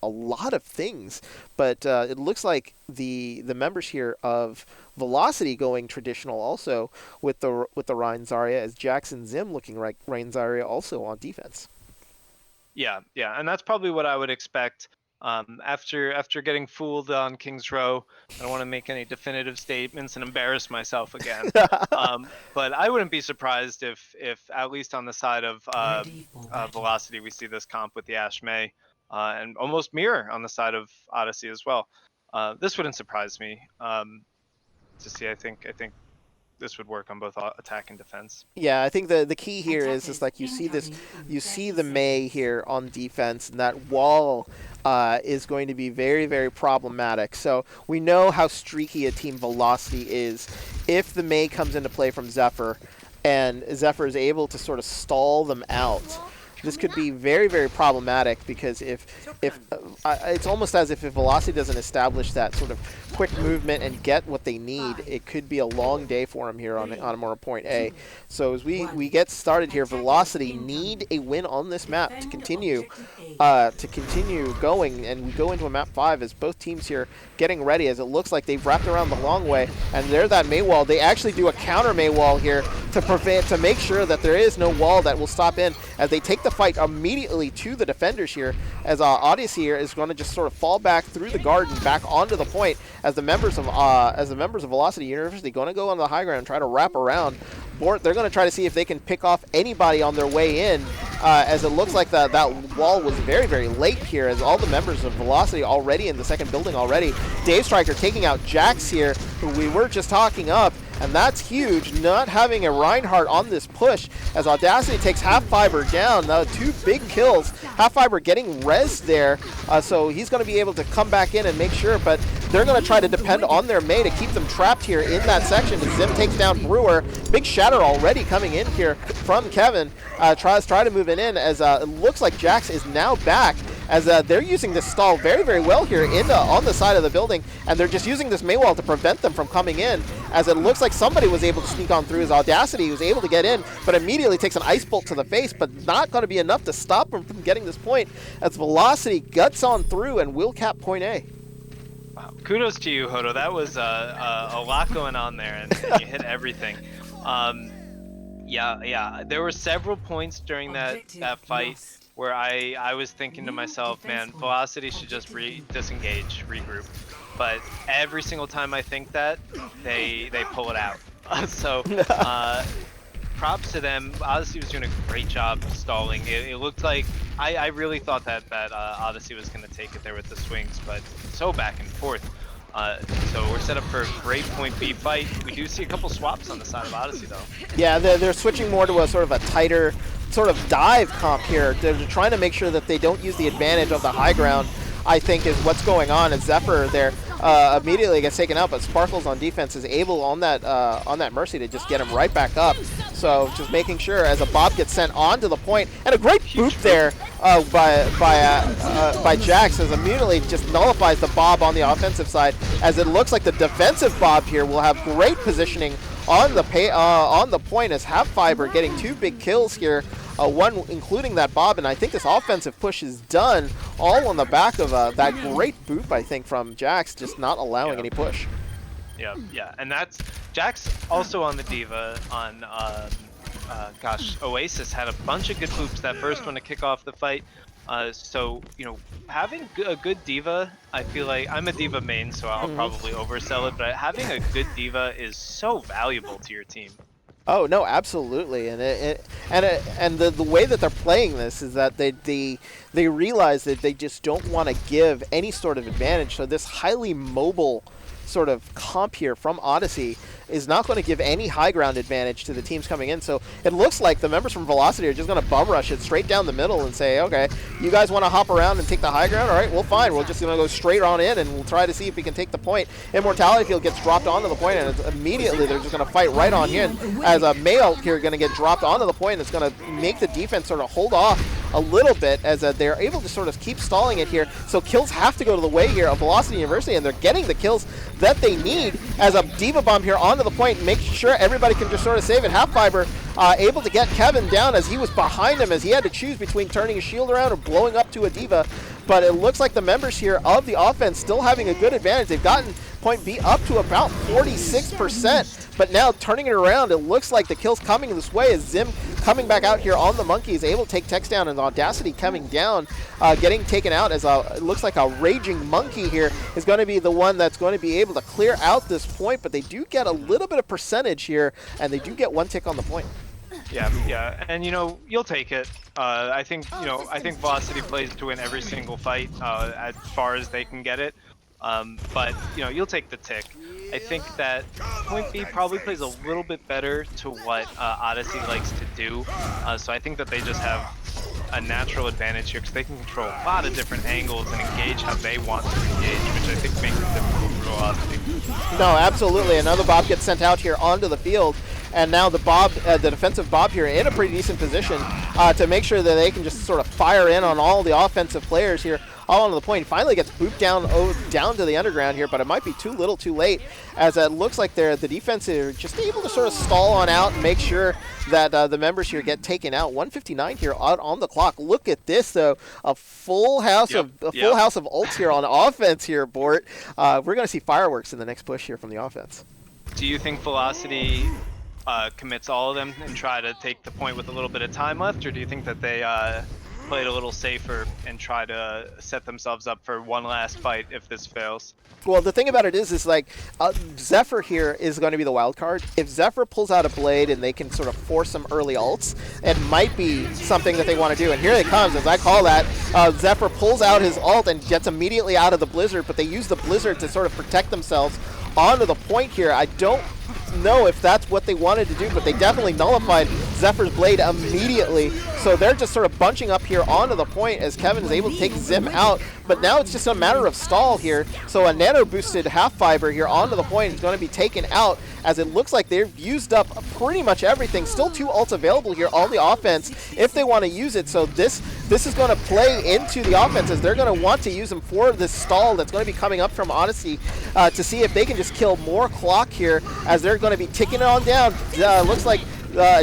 lot of things, but it looks like the members here of Velocity going traditional also with the Rein Zarya, as Jackson Zim looking like Rein Zarya also on defense. Yeah, and that's probably what I would expect. After getting fooled on King's Row, I don't want to make any definitive statements and embarrass myself again. But I wouldn't be surprised if at least on the side of Velocity, we see this comp with the Ashe May, and almost mirror on the side of Odyssey as well. This wouldn't surprise me to see. I think this would work on both attack and defense. Yeah, I think the key here is like you see the May here on defense, and that wall is going to be very, very problematic. So we know how streaky a team Velocity is. If the May comes into play from Zephyr, and Zephyr is able to sort of stall them out, this could be very, very problematic, because if it's almost as if Velocity doesn't establish that sort of quick movement and get what they need, it could be a long day for them here on Hanamura Point A. So as we get started here, Velocity need a win on this map to continue going, and we go into a map 5 as both teams here getting ready, as it looks like they've wrapped around the long way, and there's that May wall. They actually do a counter May wall here to make sure that there is no wall that will stop in, as they take the fight immediately to the defenders here, as Odyssey here is going to just sort of fall back through the garden back onto the point, as the members of Velocity University going to go on the high ground and try to wrap around Bort. They're going to try to see if they can pick off anybody on their way in, as it looks like that wall was very, very late here, as all the members of Velocity already in the second building already. Dave Stryker taking out Jax here, who we were just talking up, and that's huge, not having a Reinhardt on this push, as Audacity takes Half-Fiber down. Now 2 big kills, Half-Fiber getting res there, so he's going to be able to come back in and make sure, but they're going to try to depend on their May to keep them trapped here in that section, as Zim takes down Brewer. Big shatter already coming in here from Kevin, try to move it in, as it looks like Jax is now back, as they're using this stall very, very well here on the side of the building, and they're just using this May wall to prevent them from coming in, as it looks like somebody was able to sneak on through. His Audacity was able to get in, but immediately takes an Ice Bolt to the face, but not going to be enough to stop him from getting this point, as Velocity guts on through and will cap point A. Wow. Kudos to you, Hoto. That was a lot going on there, and you hit everything. Yeah. There were several points during that fight where I was thinking to myself, man, Velocity should just disengage, regroup. But every single time I think that, they pull it out. So props to them. Odyssey was doing a great job stalling. It looked like I really thought that Odyssey was going to take it there with the swings, but so back and forth. So we're set up for a great point B fight. We do see a couple swaps on the side of Odyssey, though. Yeah, they're switching more to a sort of a tighter sort of dive comp here. They're trying to make sure that they don't use the advantage of the high ground, I think, is what's going on. As Zephyr there immediately gets taken out, but Sparkles on defense is able on that Mercy to just get him right back up. So just making sure, as a Bob gets sent onto the point, and a great boop there by Jax, as immediately just nullifies the Bob on the offensive side, as it looks like the defensive Bob here will have great positioning on the point, as Half-Fiber getting 2 big kills here, one including that Bob, and I think this offensive push is done all on the back of that great boop, I think, from Jax, just not allowing any push. Yeah, and that's Jax also on the Diva on Oasis had a bunch of good boops, that first one to kick off the fight. So, having a good Diva, I feel like I'm a Diva main, so I'll probably oversell it, but having a good Diva is so valuable to your team. Oh no, absolutely, and the way that they're playing this is that they realize that they just don't want to give any sort of advantage. So this highly mobile sort of comp here from Odyssey is not going to give any high ground advantage to the teams coming in. So it looks like the members from Velocity are just going to bum rush it straight down the middle and say, okay, you guys want to hop around and take the high ground? All right, well, fine. We're just going to go straight on in, and we'll try to see if we can take the point. Immortality Field gets dropped onto the point, and it's immediately they're just going to fight right on in as a male here going to get dropped onto the point. It's going to make the defense sort of hold off a little bit as they're able to sort of keep stalling it here. So kills have to go to the way here of Velocity University, and they're getting the kills that they need as a Diva Bomb here onto the point, make sure everybody can just sort of save it. Half Fiber able to get Kevin down as he was behind him, as he had to choose between turning his shield around or blowing up to a Diva. But it looks like the members here of the offense still having a good advantage. They've gotten point B up to about 46%, but now turning it around, it looks like the kills coming this way as Zim coming back out here on the Monkey is able to take Tex down, and Audacity coming down, getting taken out as it looks like a Raging Monkey here is going to be the one that's going to be able to clear out this point, but they do get a little bit of percentage here, and they do get one tick on the point. Yeah, and you'll take it. I think Velocity plays to win every single fight as far as they can get it. But you'll take the tick. I think that point B probably plays a little bit better to what Odyssey likes to do. So I think that they just have a natural advantage here because they can control a lot of different angles and engage how they want to engage, which I think makes it difficult for Velocity. No, absolutely. Another Bob gets sent out here onto the field, and now the defensive Bob here in a pretty decent position to make sure that they can just sort of fire in on all the offensive players here all onto the point. Finally gets booped down to the underground here, but it might be too little too late, as it looks like the defense are just able to sort of stall on out and make sure that the members here get taken out. 1:59 here out on the clock. Look at this though, a full house of ults here on offense here, Bort. We're going to see fireworks in the next push here from the offense. Do you think Velocity commits all of them and try to take the point with a little bit of time left, or do you think that they play it a little safer and try to set themselves up for one last fight if this fails? Well, the thing about it is like Zephyr here is going to be the wild card. If Zephyr pulls out a blade and they can sort of force some early ults, it might be something that they want to do. And here it comes, as I call that. Zephyr pulls out his ult and gets immediately out of the blizzard, but they use the blizzard to sort of protect themselves onto the point here. I don't know if that's what they wanted to do, but they definitely nullified Zephyr's blade immediately. So they're just sort of bunching up here onto the point as Kevin is able to take Zim out. But now it's just a matter of stall here. So a nano boosted Half Fiber here onto the point is going to be taken out, as it looks like they've used up pretty much everything. Still 2 ults available here on the offense if they want to use it. So this is going to play into the offense, as they're going to want to use them for this stall that's going to be coming up from Odyssey to see if they can just kill more clock here, as they're going to be ticking it on down. Looks like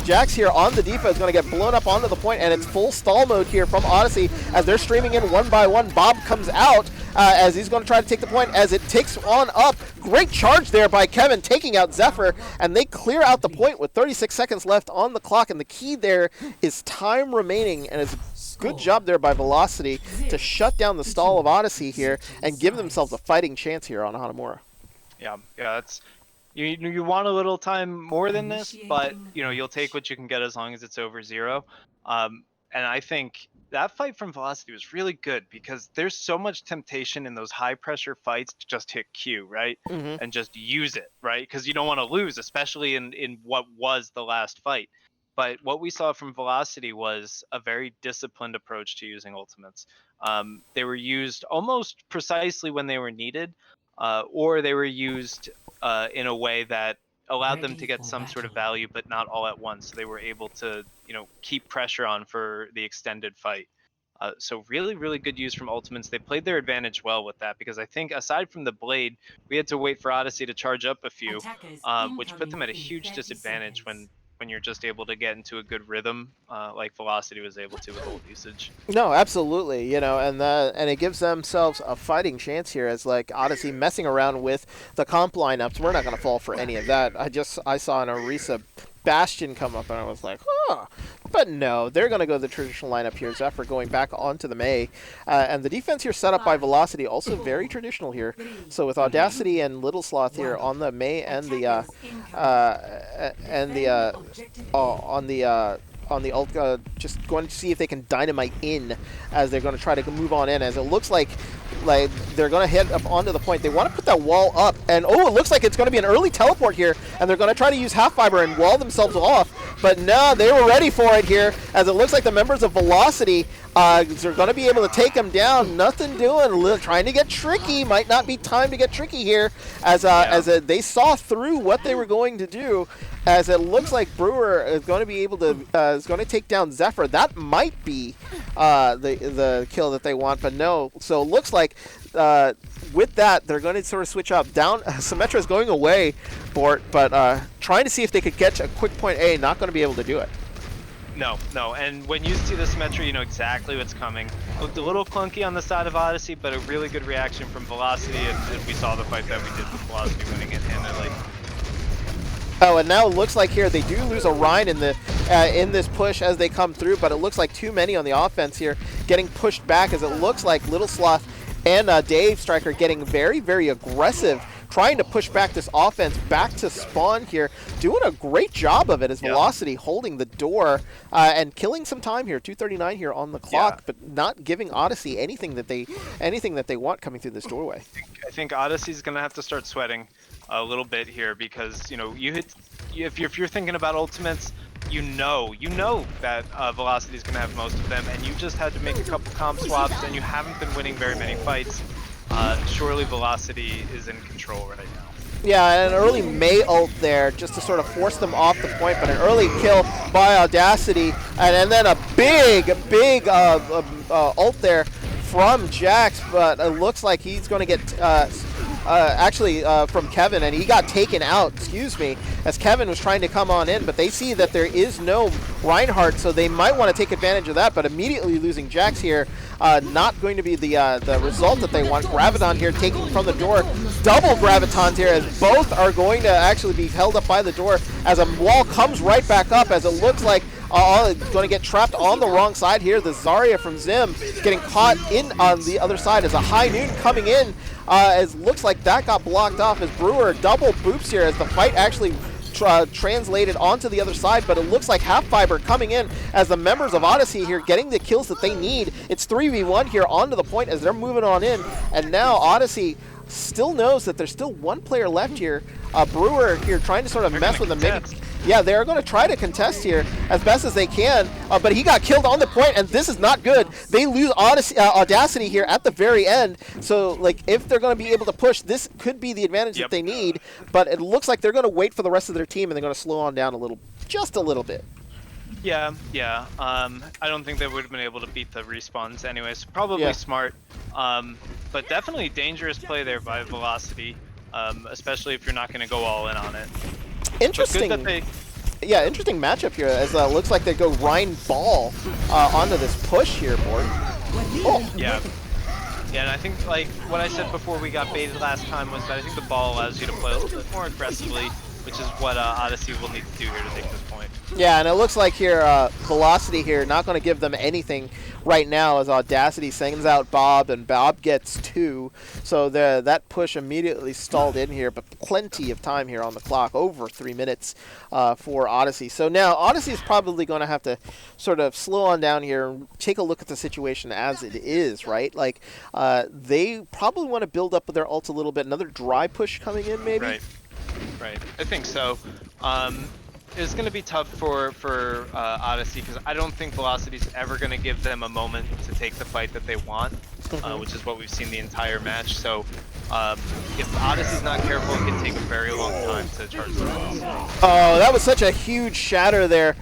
Jax here on the Diva is going to get blown up onto the point, and it's full stall mode here from Odyssey as they're streaming in one by one. Bob comes out as he's going to try to take the point as it ticks on up. Great charge there by Kevin, taking out Zephyr, and they clear out the point with 36 seconds left on the clock, and the key there is time remaining, and it's a good job there by Velocity to shut down the stall of Odyssey here and give themselves a fighting chance here on Hanamura. Yeah, that's... You want a little time more than this, but you'll take what you can get as long as it's over 0. And I think that fight from Velocity was really good because there's so much temptation in those high pressure fights to just hit Q, right? Mm-hmm. And just use it, right? Because you don't want to lose, especially in what was the last fight. But what we saw from Velocity was a very disciplined approach to using ultimates. They were used almost precisely when they were needed, or they were used in a way that allowed them to get some sort of value, but not all at once. So they were able to, keep pressure on for the extended fight. So really, really good use from ultimates. They played their advantage well with that, because I think aside from the blade, we had to wait for Odyssey to charge up a few, which put them at a huge disadvantage when you're just able to get into a good rhythm, like Velocity was able to with ult usage. No, absolutely, and it gives themselves a fighting chance here, as like Odyssey messing around with the comp lineups. We're not going to fall for any of that. I saw an Orisa Bastion come up, and I was like, huh. But no, they're going to go the traditional lineup here. Zephyr going back onto the Mei. And the defense here set up by Velocity, also very traditional here. So with Audacity and Little Sloth here on the Mei and on the ult, just going to see if they can dynamite in, as they're going to try to move on in, as it looks like like they're going to hit up onto the point. They want to put that wall up, and oh, it looks like it's going to be an early teleport here, and they're going to try to use half fiber and wall themselves off. But no, they were ready for it here, as it looks like the members of Velocity are going to be able to take them down. Nothing doing, trying to get tricky. Might not be time to get tricky here, as they saw through what they were going to do. As it looks like Brewer is going to be able to is going to take down Zephyr. That might be the kill that they want, but no. So it looks like with that they're going to sort of switch up. Down Symmetra is going away, Bort, but trying to see if they could catch a quick point A. Not going to be able to do it. No, and when you see the Symmetra, you know exactly what's coming. Looked a little clunky on the side of Odyssey, but a really good reaction from Velocity, and we saw the fight that we did with Velocity winning it handily. Oh, and now it looks like here they do lose a Rhine in the in this push as they come through, but it looks like too many on the offense here getting pushed back, as it looks like Little Sloth and Dave Stryker getting very, very aggressive, trying to push back this offense back to spawn here, doing a great job of it as Velocity holding the door and killing some time here. 2:39 here on the clock, but not giving Odyssey anything that they want coming through this doorway. I think Odyssey's gonna have to start sweating a little bit here, because you know if you're thinking about ultimates, you know that Velocity is going to have most of them, and you just had to make a couple comp swaps, and you haven't been winning very many fights. Surely Velocity is in control right now. Yeah, an early May ult there just to sort of force them off the point, but an early kill by Audacity, and then a big ult there from Jax, but it looks like he's going to get from Kevin, and he got taken out, as Kevin was trying to come on in, but they see that there is no Reinhardt, so they might want to take advantage of that, but immediately losing Jax here, not going to be the result that they want. Graviton here taking from the door, double Gravitons here, as both are going to actually be held up by the door, as a wall comes right back up, as it looks like going to get trapped on the wrong side here. The Zarya from Zim getting caught in on the other side as a High Noon coming in. As looks like that got blocked off as Brewer double boops here as the fight actually translated onto the other side, but it looks like Half Fiber coming in as the members of Odyssey here getting the kills that they need. It's 3v1 here onto the point as they're moving on in, and now Odyssey still knows that there's still one player left here. Brewer here trying to sort of mess with them. Yeah, they're going to try to contest here as best as they can, but he got killed on the point, and this is not good. They lose Audacity here at the very end, so like if they're going to be able to push, this could be the advantage that they need, but it looks like they're going to wait for the rest of their team, and they're going to slow on down just a little bit. Yeah. I don't think they would have been able to beat the respawns anyways. Probably smart, but definitely dangerous play there by Velocity, especially if you're not going to go all in on it. Interesting. Yeah, interesting matchup here, as looks like they go Rhine Ball onto this push here, Bort. Oh. Yeah, and I think, like what I said before we got baited last time, was that I think the ball allows you to play a little bit more aggressively, which is what Odyssey will need to do here to take this point. Yeah, and it looks like here Velocity here not going to give them anything right now, as Audacity sends out Bob, and Bob gets 2. So that push immediately stalled in here, but plenty of time here on the clock, over 3 minutes for Odyssey. So now Odyssey is probably going to have to sort of slow on down here and take a look at the situation as it is, right? Like they probably want to build up with their ults a little bit. Another dry push coming in, maybe? Right. I think so. It's going to be tough for Odyssey, because I don't think Velocity's ever going to give them a moment to take the fight that they want, which is what we've seen the entire match. So if Odyssey's not careful, it can take a very long time to charge the boss. Oh, that was such a huge shatter there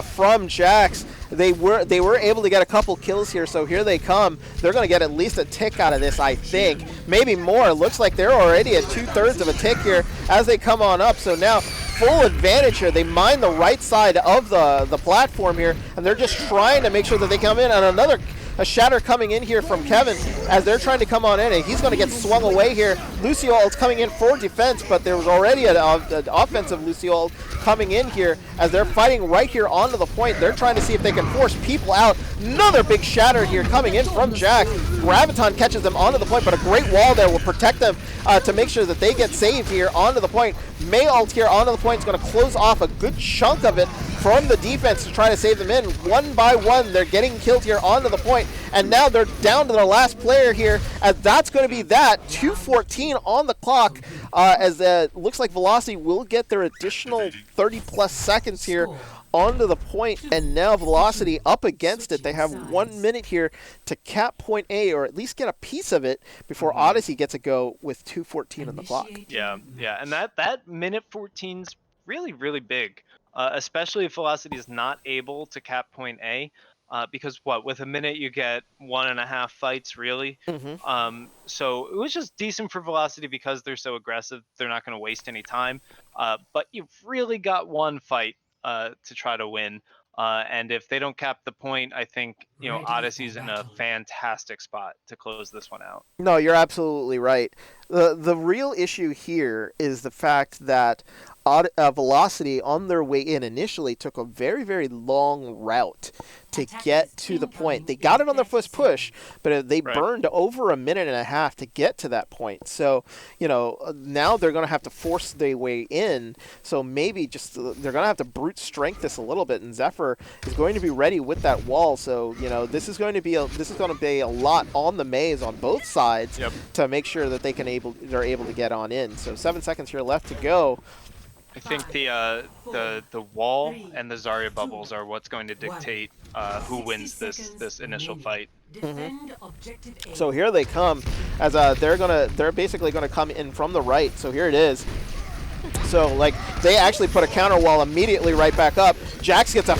from Jax. They were able to get a couple kills here, so here they come. They're going to get at least a tick out of this, I think. Maybe more. It looks like they're already at 2/3 of a tick here as they come on up. So now full advantage here. They mine the right side of the platform here, and they're just trying to make sure that they come in. And another shatter coming in here from Kevin as they're trying to come on in, and he's going to get swung away here. Lucio is coming in for defense, but there was already an offensive Lucio coming in here as they're fighting right here onto the point. They're trying to see if they can force people out. Another big shatter here coming in from Jack. Graviton catches them onto the point, but a great wall there will protect them to make sure that they get saved here onto the point. May ult here onto the point is going to close off a good chunk of it from the defense to try to save them in. One by one, they're getting killed here onto the point. point, and now they're down to their last player here, as that's going to be that. 2:14 on the clock, as looks like Velocity will get their additional 30-plus seconds here onto the point, and now Velocity up against it. They have 1 minute here to cap point A, or at least get a piece of it before Odyssey gets a go with 2:14 on the clock. Yeah, and that minute 14's really, really big, especially if Velocity is not able to cap point A, because with a minute you get 1.5 fights, really. So it was just decent for Velocity because they're so aggressive. They're not going to waste any time, but you've really got one fight to try to win. And if they don't cap the point, I think Odyssey's in a fantastic spot to close this one out. No, you're absolutely right. The real issue here is the fact that Velocity on their way in initially took a very, very long route to get to the point. They got it on their first push, but they burned over a minute and a half to get to that point. So, now they're going to have to force their way in. So maybe just they're going to have to brute strength this a little bit, and Zephyr is going to be ready with that wall. So, this is going to be a lot on the maze on both sides to make sure that they're able to get on in. So 7 seconds here left to go. I think the wall and the Zarya bubbles are what's going to dictate who wins this initial fight. So here they come, as they're basically gonna come in from the right. So here it is. So they actually put a counter wall immediately right back up. Jax gets a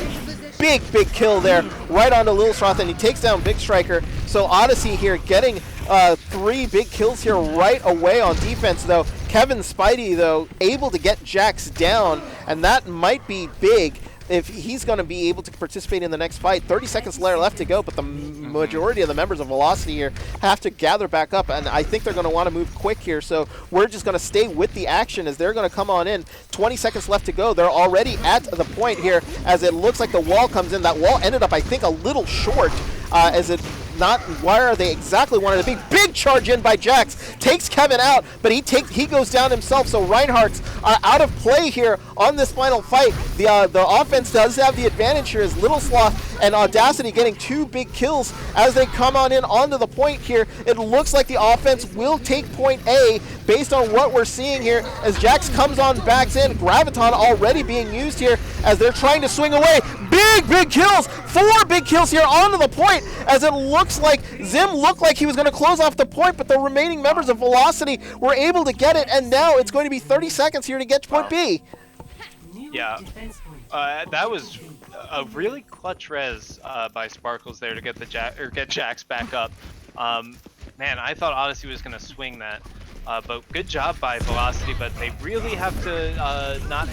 big kill there right onto Lilsroth, and he takes down Big Striker. So Odyssey here getting 3 big kills here right away on defense, though. Kevin Spidey, though, able to get Jax down, and that might be big if he's going to be able to participate in the next fight. 30 seconds left to go, but the majority of the members of Velocity here have to gather back up, and I think they're going to want to move quick here, so we're just going to stay with the action as they're going to come on in. 20 seconds left to go. They're already at the point here as it looks like the wall comes in. That wall ended up, I think, a little short as it not where they exactly wanted to be. Big charge in by Jax, takes Kevin out, but he goes down himself. So Reinhardt's out of play here on this final fight. The offense does have the advantage here as Little Sloth and Audacity getting 2 big kills as they come on in onto the point here. It looks like the offense will take point A based on what we're seeing here as Jax comes on, backs in. Graviton already being used here as they're trying to swing away. Big kills, 4 big kills here onto the point as it looks like Zim looked like he was going to close off the point, but the remaining members of Velocity were able to get it, and now it's going to be 30 seconds here to get to point B. Yeah, that was a really clutch res by Sparkles there to get get Jax back up. Man, I thought Odyssey was going to swing that, but good job by Velocity. But they really have to not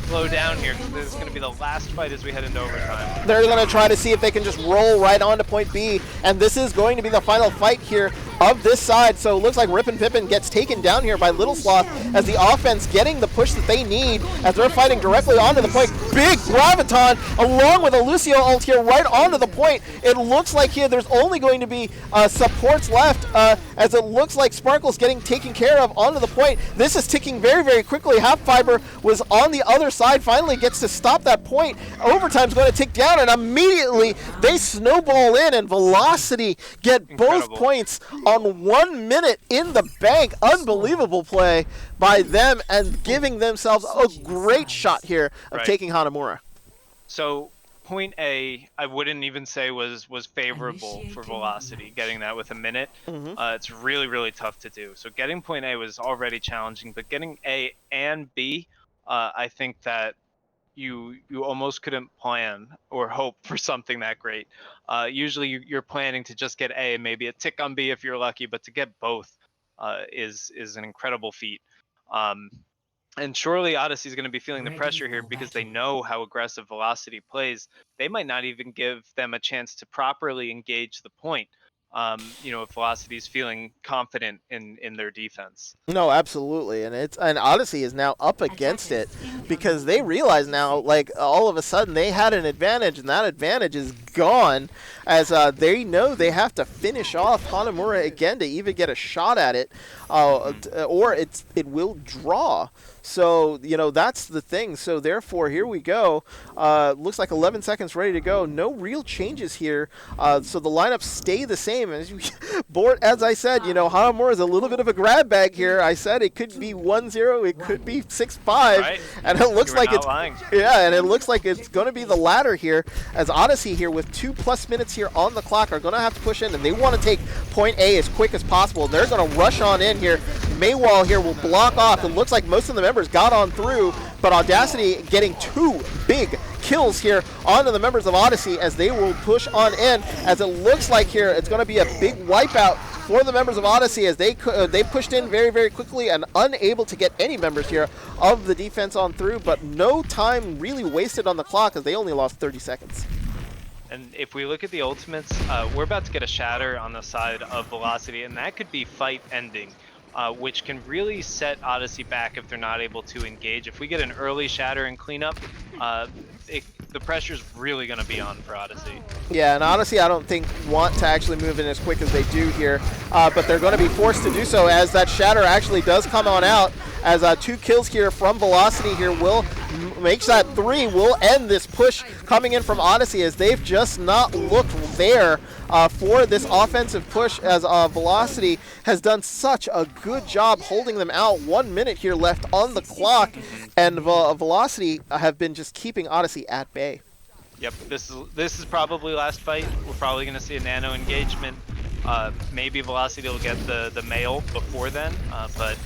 slow down here, because this is going to be the last fight as we head into overtime. They're going to try to see if they can just roll right on to point B, and this is going to be the final fight here of this side. So it looks like Rip and Pippin gets taken down here by Little Sloth as the offense getting the push that they need as they're fighting directly onto the point. Big Graviton along with a Lucio ult here right onto the point. It looks like here there's only going to be supports left as it looks like Sparkle's getting taken care of onto the point. This is ticking very quickly. Half Fiber was on the other side, finally gets to stop that point. Overtime's going to tick down, and immediately they snowball in, and Velocity get both points on 1 minute in the bank. Unbelievable play by them and giving themselves a great shot here of taking Hanamura. So point A, I wouldn't even say was favorable for Velocity, getting that with a minute. It's really tough to do. So getting point A was already challenging, but getting A and B, I think that you almost couldn't plan or hope for something that great. Usually you're planning to just get A and maybe a tick on B if you're lucky, but to get both is an incredible feat. And surely Odyssey is going to be feeling the pressure here because they know how aggressive Velocity plays. They might not even give them a chance to properly engage the point. If Velocity is feeling confident in their defense. No, absolutely, and Odyssey is now up against it because they realize now, like, all of a sudden they had an advantage, and that advantage is gone, as they know they have to finish off Hanamura again to even get a shot at it, or it will draw. So, that's the thing. So, therefore, here we go. Looks like 11 seconds ready to go. No real changes here. So, the lineups stay the same. Bort, as I said, Hanamura is a little bit of a grab bag here. I said it could be 1-0. It could be 6-5. Right. And it looks like lying. and it looks like it's going to be the latter here, as Odyssey here with 2+ minutes here on the clock are going to have to push in, and they want to take point A as quick as possible. They're going to rush on in here. Maywall here will block off. It looks like most of the members got on through, but Audacity getting 2 big kills here onto the members of Odyssey as they will push on in, as it looks like here it's going to be a big wipeout for the members of Odyssey as they pushed in very, very quickly and unable to get any members here of the defense on through, but no time really wasted on the clock as they only lost 30 seconds. And if we look at the ultimates, we're about to get a shatter on the side of Velocity, and that could be fight ending, which can really set Odyssey back if they're not able to engage. If we get an early shatter and cleanup, the pressure's really going to be on for Odyssey. Yeah, and Odyssey I don't think want to actually move in as quick as they do here, but they're going to be forced to do so as that shatter actually does come on out, as 2 kills here from Velocity here will makes that 3, will end this push coming in from Odyssey, as they've just not looked there for this offensive push, as Velocity has done such a good job holding them out. 1 minute here left on the clock, and Velocity have been just keeping Odyssey at bay. Yep, this is probably last fight. We're probably going to see a nano engagement. Maybe Velocity will get the mail before then, but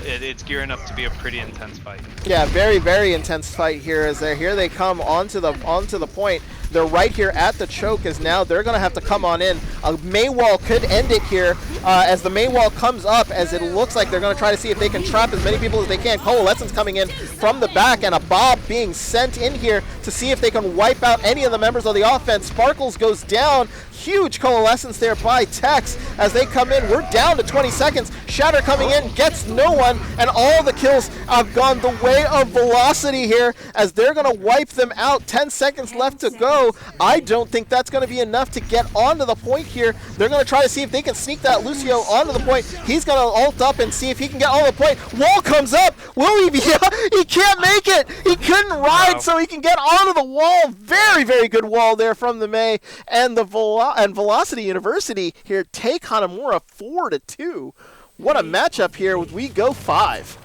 it's gearing up to be a pretty intense fight. Yeah, very, very intense fight here, as here they come onto the point. They're right here at the choke, as now they're going to have to come on in. Maywall could end it here, as the Maywall comes up, as it looks like they're going to try to see if they can trap as many people as they can. Coalescence coming in from the back, and a Bob being sent in here to see if they can wipe out any of the members of the offense. Sparkles goes down. Huge Coalescence there by Tex as they come in. We're down to 20 seconds. Shatter coming in, gets no one, and all the kills have gone the way of Velocity here, as they're going to wipe them out. 10 seconds left to go. I don't think that's going to be enough to get onto the point here. They're going to try to see if they can sneak that Lucio onto the point. He's going to ult up and see if he can get on the point. Wall comes up. Will he be? He can't make it. He couldn't ride, so he can get onto the wall. Very, very good wall there from the May, and the Velocity University here take Hanamura 4-2. What a matchup here with We Go 5.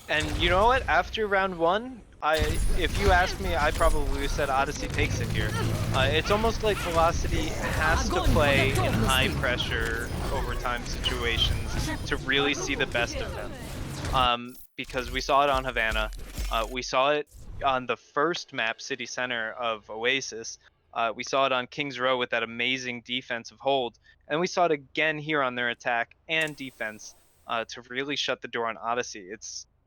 And you know what? After round 1, if you ask me, I probably said Odyssey takes it here. It's almost like Velocity has to play in high pressure overtime situations to really see the best of them. Because we saw it on Havana, we saw it on the first map, City Center of Oasis. We saw it on Kings Row with that amazing defensive hold, and we saw it again here on their attack and defense to really shut the door on Odyssey.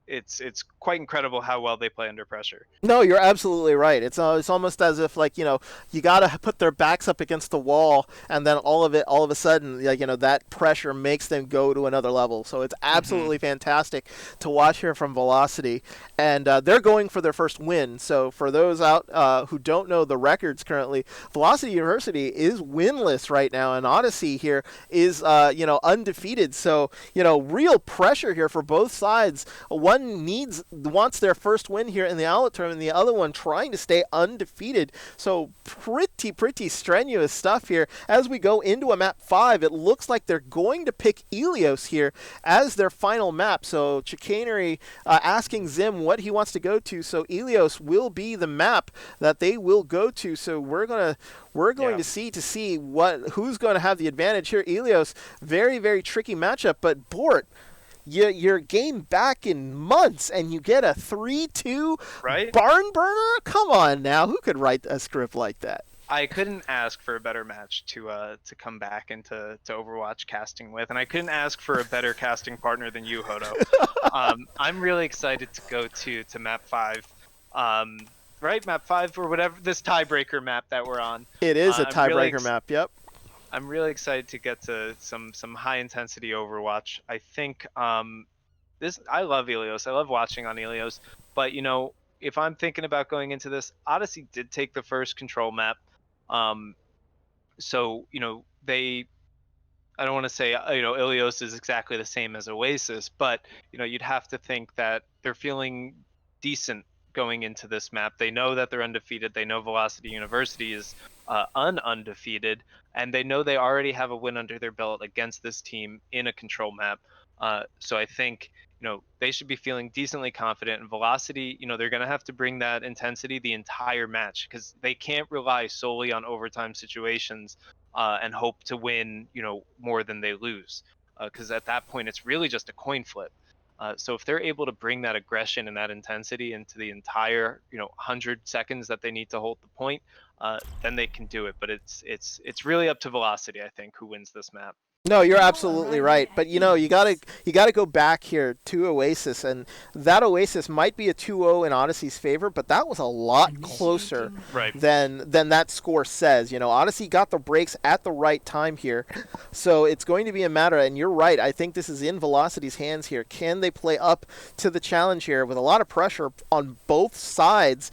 It's quite incredible how well they play under pressure. No, you're absolutely right. It's almost as if, like, you gotta put their backs up against the wall, and then all of a sudden, like, that pressure makes them go to another level. So it's absolutely fantastic to watch here from Velocity, and they're going for their first win. So for those out who don't know the records currently, Velocity University is winless right now, and Odyssey here is undefeated. So real pressure here for both sides. One wants their first win here in the Outlet tournament, and the other one trying to stay undefeated. So pretty strenuous stuff here. As we go into a map 5, it looks like they're going to pick Ilios here as their final map. So Chicanery asking Zim what he wants to go to. So Ilios will be the map that they will go to. So we're going to see who's going to have the advantage here. Ilios, very, very tricky matchup, but Bort, your game back in months, and you get a 3-2 barn burner? Come on now, who could write a script like that? I couldn't ask for a better match to come back into Overwatch casting with, and I couldn't ask for a better casting partner than you, Hoto. I'm really excited to go to map 5. Map 5 or whatever, this tiebreaker map that we're on. It is a tiebreaker map, yep. I'm really excited to get to some high intensity Overwatch. I think I love Ilios. I love watching on Ilios. But if I'm thinking about going into this, Odyssey did take the first control map. So they. I don't want to say Ilios is exactly the same as Oasis, but you'd have to think that they're feeling decent going into this map. They know that they're undefeated. They know Velocity University is undefeated, and they know they already have a win under their belt against this team in a control map. So I think they should be feeling decently confident. And Velocity, they're going to have to bring that intensity the entire match, because they can't rely solely on overtime situations and hope to win, more than they lose. Because at that point, it's really just a coin flip. So if they're able to bring that aggression and that intensity into the entire, 100 seconds that they need to hold the point, then they can do it. But it's really up to Velocity, I think, who wins this map. No, you're absolutely right. But you gotta go back here to Oasis, and that Oasis might be a 2-0 in Odyssey's favor, but that was a lot closer than that score says. Odyssey got the breaks at the right time here, so it's going to be a matter. And you're right. I think this is in Velocity's hands here. Can they play up to the challenge here with a lot of pressure on both sides,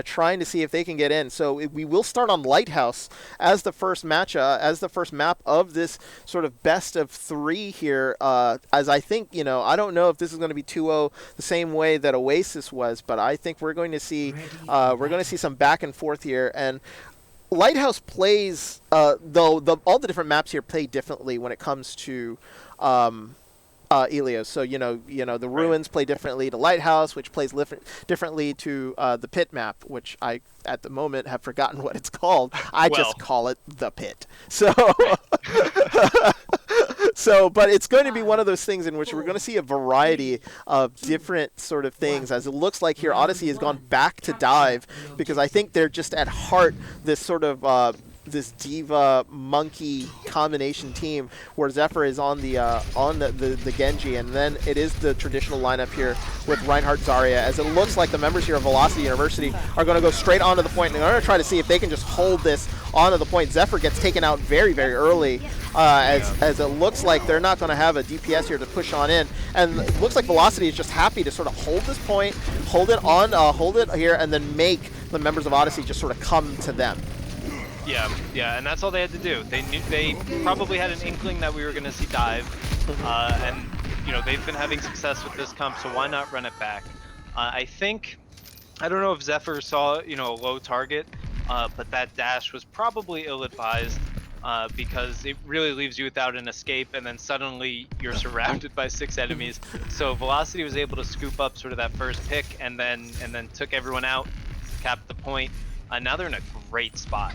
trying to see if they can get in? So we will start on Lighthouse as the first as the first map of this sort of best of 3 here, as I think, I don't know if this is going to be 2-0 the same way that Oasis was, but I think we're going to see some back and forth here. And Lighthouse plays, though all the different maps here play differently when it comes to Ilios. So the Ruins play differently to Lighthouse, which plays differently to the Pit map, which I at the moment have forgotten what it's called. I just call it the Pit. So but it's going to be one of those things in which we're going to see a variety of different sort of things, as it looks like here Odyssey has gone back to dive, because I think they're just at heart this sort of this diva monkey combination team, where Zephyr is on the Genji, and then it is the traditional lineup here with Reinhardt Zarya, as it looks like the members here of Velocity University are going to go straight onto the point, and they're going to try to see if they can just hold this onto the point. Zephyr gets taken out very, very early, as it looks like they're not going to have a DPS here to push on in, and it looks like Velocity is just happy to sort of hold this point, hold it here, and then make the members of Odyssey just sort of come to them. Yeah, and that's all they had to do. They probably had an inkling that we were going to see dive, and they've been having success with this comp, so why not run it back? I don't know if Zephyr saw a low target, but that dash was probably ill-advised, because it really leaves you without an escape, and then suddenly you're surrounded by 6 enemies. So Velocity was able to scoop up sort of that first pick, and then took everyone out, capped the point. Now they're in a great spot.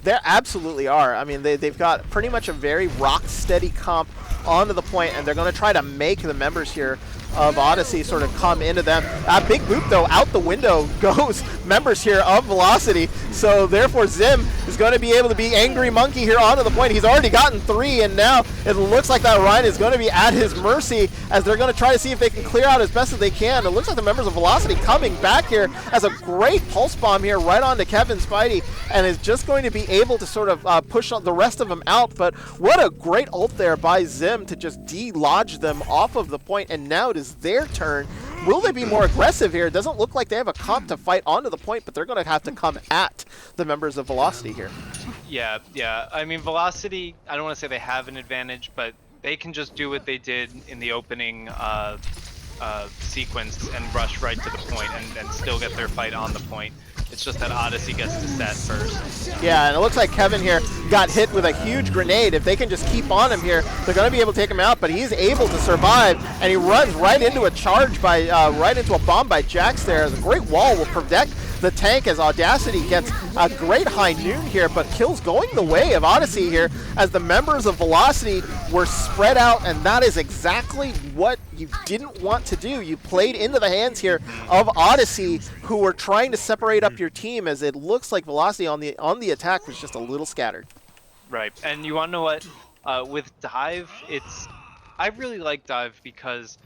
They absolutely are. I mean, they've got pretty much a very rock-steady comp onto the point, and they're going to try to make the members here of Odyssey sort of come into them. Big boop, though, out the window goes members here of Velocity. So, therefore, Zim is going to be able to be Angry Monkey here onto the point. He's already gotten 3, and now it looks like that Ryan is going to be at his mercy, as they're going to try to see if they can clear out as best as they can. It looks like the members of Velocity coming back here as a great pulse bomb here right onto Kevin Spidey, and is just going to be able to sort of push the rest of them out. But what a great ult there by Zim to just de-lodge them off of the point, and now it is their turn. Will they be more aggressive here? It doesn't look like they have a comp to fight onto the point, but they're going to have to come at the members of Velocity here. Yeah. I mean, Velocity, I don't want to say they have an advantage, but they can just do what they did in the opening sequence and rush right to the point and still get their fight on the point. It's just that Odyssey gets to set first. Yeah, and it looks like Kevin here got hit with a huge grenade. If they can just keep on him here, they're going to be able to take him out, but he's able to survive, and he runs right into a charge by, right into a bomb by Jax there. The great wall will protect the tank as Audacity gets a great high noon here, but kills going the way of Odyssey here, as the members of Velocity were spread out, and that is exactly what you didn't want to do. You played into the hands here of Odyssey, who were trying to separate up your team, as it looks like Velocity on the attack was just a little scattered. Right, and you want to know what? With Dive, I really like Dive because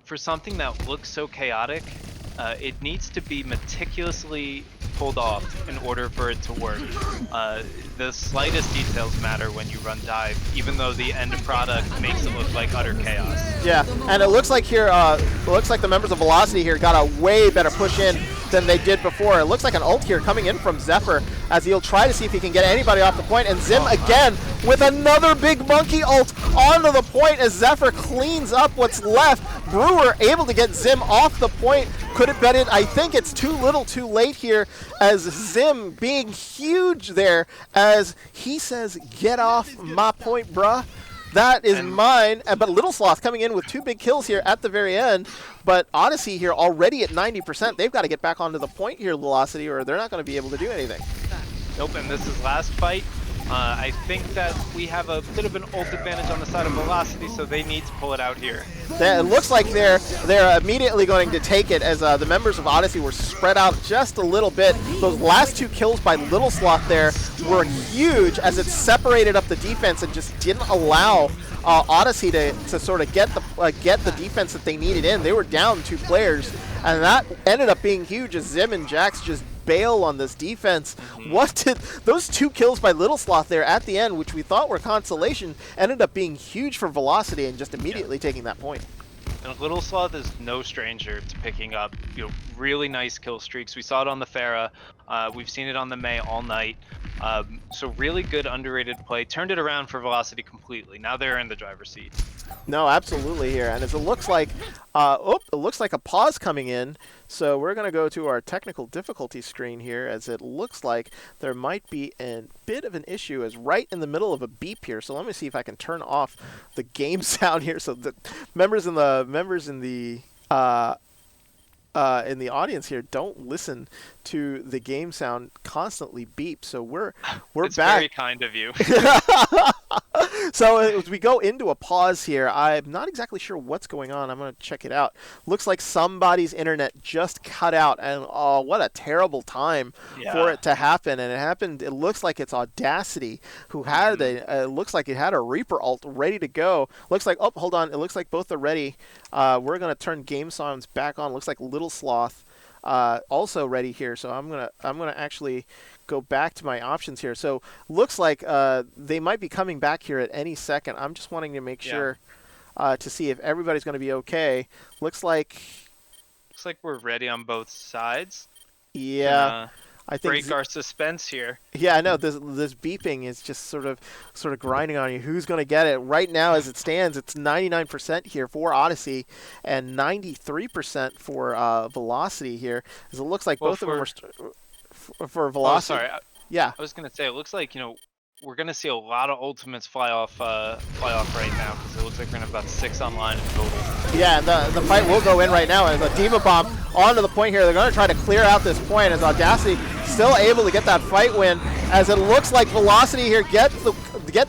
for something that looks so chaotic, it needs to be meticulously pulled off in order for it to work. The slightest details matter when you run Dive, even though the end product makes it look like utter chaos. Yeah, and it looks like here, the members of Velocity here got a way better push in than they did before. It looks like an ult here coming in from Zephyr as he'll try to see if he can get anybody off the point. And Zim again with another big monkey ult onto the point as Zephyr cleans up what's left. Brewer able to get Zim off the point. Could have been it. I think it's too little too late here as Zim being huge there as he says, get off my point, bruh. That is mine. But Little Sloth coming in with 2 big kills here at the very end. But Odyssey here already at 90%. They've got to get back onto the point here, Velocity, or they're not going to be able to do anything. Nope, and this is last fight. I think that we have a bit of an ult advantage on the side of Velocity, so they need to pull it out here. It looks like they're immediately going to take it as the members of Odyssey were spread out just a little bit. Those last 2 kills by Little Sloth there were huge as it separated up the defense and just didn't allow Odyssey to sort of get the defense that they needed in. They were down 2 players, and that ended up being huge as Zim and Jax just bail on this defense. What did those 2 kills by Little Sloth there at the end, which we thought were consolation, ended up being huge for Velocity and just immediately taking that point. And Little Sloth is no stranger to picking up, really nice kill streaks. We saw it on the Pharah. We've seen it on the Mei all night. So really good underrated play. Turned it around for Velocity completely. Now they're in the driver's seat. No, absolutely here. And as it looks like, it looks like a pause coming in. So we're going to go to our technical difficulty screen here as it looks like there might be a bit of an issue as right in the middle of a beep here. So let me see if I can turn off the game sound here so the members in the audience here don't listen to the game sound constantly beep. So we're it's back. Very kind of you. So as we go into a pause here, I'm not exactly sure what's going on. I'm going to check it out. Looks like somebody's internet just cut out, and oh, what a terrible time for it to happen. And it happened. It looks like it's Audacity who had it looks like it had a Reaper ult ready to go. Looks like hold on. It looks like both are ready. We're going to turn game sounds back on. Looks like Little Sloth also ready here. So I'm gonna actually go back to my options here. So looks like they might be coming back here at any second. I'm just wanting to make sure to see if everybody's going to be okay. Looks like we're ready on both sides. Yeah. I think break our suspense here. Yeah, I know this beeping is just sort of grinding on you. Who's going to get it? Right now, as it stands, it's 99% here for Odyssey and 93% for Velocity here. As it looks like both of them are for Velocity. Oh, sorry. Yeah. I was going to say, it looks like we're going to see a lot of ultimates fly off right now because it looks like we're going to have about 6 online in total. Yeah, the fight will go in right now as a Diva Bomb onto the point here. They're going to try to clear out this point as Audacity still able to get that fight win as it looks like Velocity here gets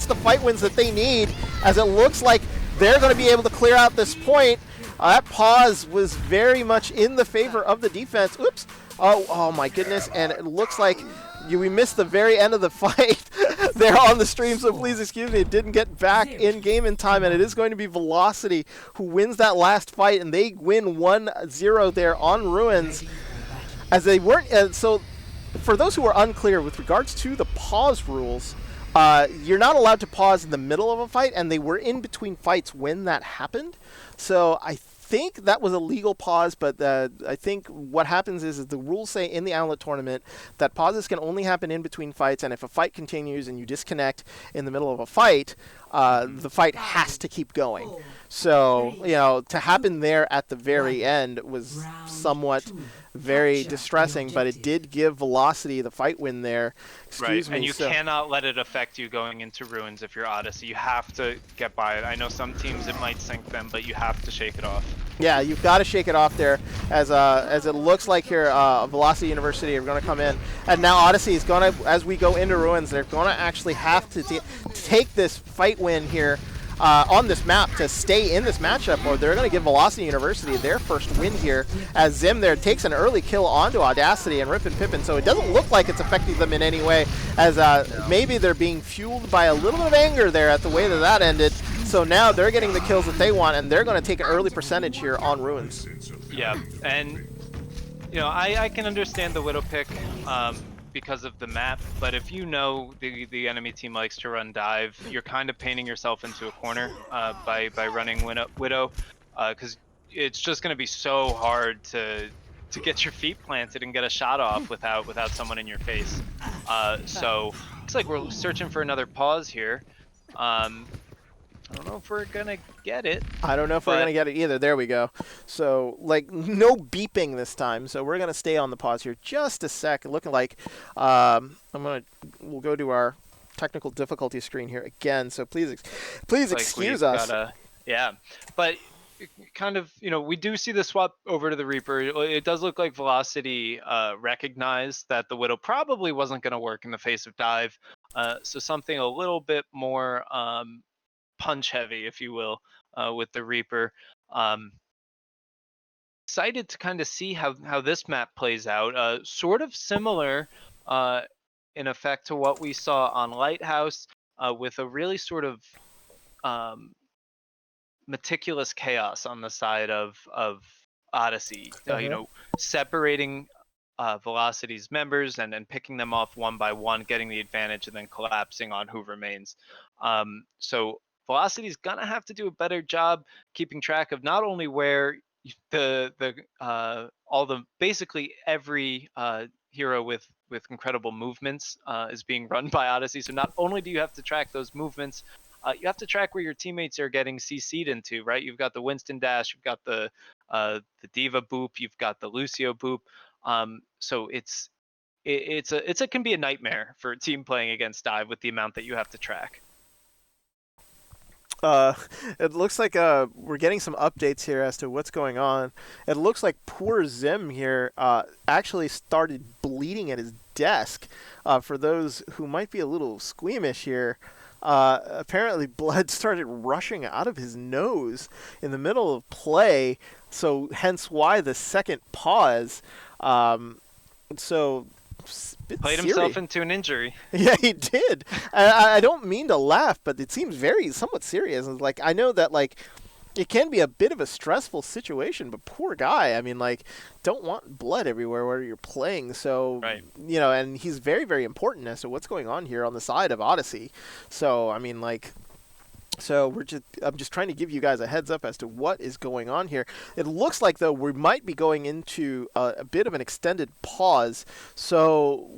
the fight wins that they need as it looks like they're going to be able to clear out this point. That pause was very much in the favor of the defense. Oops. Oh my goodness. And it looks like we missed the very end of the fight there on the stream, so please excuse me. It didn't get back in game in time, and it is going to be Velocity who wins that last fight, and they win 1-0 there on Ruins. As they weren't, so for those who are unclear with regards to the pause rules, you're not allowed to pause in the middle of a fight, and they were in between fights when that happened. So I think that was a legal pause, but I think what happens is the rules say in the OWLET tournament that pauses can only happen in between fights, and if a fight continues and you disconnect in the middle of a fight, the fight has to keep going. So, to happen there at the very end was somewhat very distressing, but it did give Velocity the fight win there. Excuse me. And you cannot let it affect you going into Ruins if you're Odyssey. You have to get by it. I know some teams it might sink them, but you have to shake it off. Yeah, you've got to shake it off there as it looks like here Velocity University are going to come in. And now Odyssey is going to, as we go into Ruins, they're going to actually have to take this fight win here on this map to stay in this matchup, or they're going to give Velocity University their first win here as Zim there takes an early kill onto Audacity and Rip and Pippin. So it doesn't look like it's affecting them in any way, as maybe they're being fueled by a little bit of anger there at the way that ended. So now they're getting the kills that they want, and they're going to take an early percentage here on Ruins. Yeah, and I can understand the Widow pick because of the map, but if you know the enemy team likes to run dive, you're kind of painting yourself into a corner by running Widow, because it's just going to be so hard to to get your feet planted and get a shot off without someone in your face. So looks like we're searching for another pause here. I don't know if we're gonna get it. I don't know if we're going to get it either. There we go. So, like, no beeping this time. So we're going to stay on the pause here just a sec. Looking like we'll go to our technical difficulty screen here again. So please excuse us. Yeah, but kind of, we do see the swap over to the Reaper. It does look like Velocity recognized that the Widow probably wasn't going to work in the face of Dive. So something a little bit more punch heavy, if you will, with the Reaper. Excited to kind of see how this map plays out. Sort of similar in effect to what we saw on Lighthouse, with a really sort of meticulous chaos on the side of Odyssey. Separating Velocity's members and picking them off one by one, getting the advantage, and then collapsing on who remains. So Velocity's gonna have to do a better job keeping track of not only where basically every hero with incredible movements is being run by Odyssey. So not only do you have to track those movements, you have to track where your teammates are getting CC'd into, right? You've got the Winston dash, you've got the Diva boop, you've got the Lucio boop. So it can be a nightmare for a team playing against Dive with the amount that you have to track. It looks like we're getting some updates here as to what's going on. It looks like poor Zim here actually started bleeding at his desk. For those who might be a little squeamish here, apparently blood started rushing out of his nose in the middle of play, so hence why the second pause. Played himself into an injury. Yeah, he did. I don't mean to laugh, but it seems somewhat serious. Like, I know that, like, it can be a bit of a stressful situation, but poor guy. I mean, like, don't want blood everywhere where you're playing. So, right. And he's very, very important as to what's going on here on the side of Odyssey. So, I mean, like, I'm just trying to give you guys a heads up as to what is going on here. It looks like, though, we might be going into a bit of an extended pause. So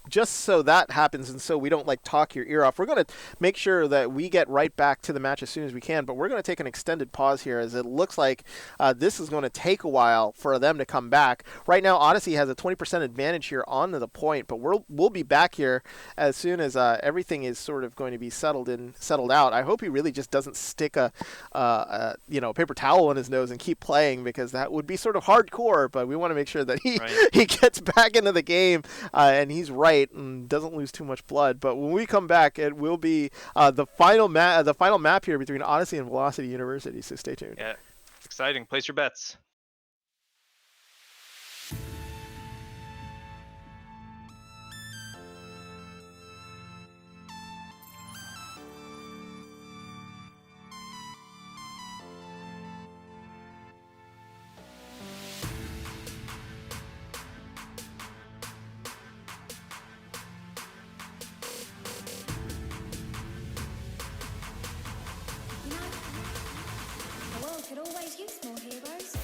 just so that happens and so we don't like talk your ear off, we're going to make sure that we get right back to the match as soon as we can, but we're going to take an extended pause here as it looks like this is going to take a while for them to come back. Right now Odyssey has a 20% advantage here on the point, but we'll be back here as soon as everything is sort of going to be settled out. I hope he really just doesn't stick a paper towel in his nose and keep playing, because that would be sort of hardcore, but we want to make sure that he gets back into the game and he's right and doesn't lose too much blood. But when we come back, it will be the final map here between Odyssey and Velocity University, so stay tuned. Yeah, exciting. Place your bets. The world could always use more heroes.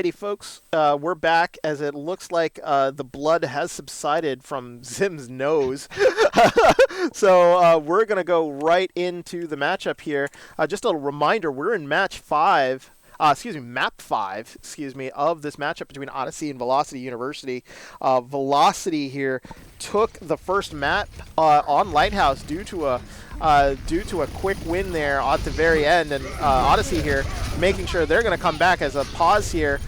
Alrighty, folks, we're back as it looks like the blood has subsided from Zim's nose. So we're going to go right into the matchup here. Just a reminder, we're in map 5, of this matchup between Odyssey and Velocity University. Velocity here took the first map on Lighthouse due to a quick win there at the very end, and Odyssey here making sure they're going to come back as a pause here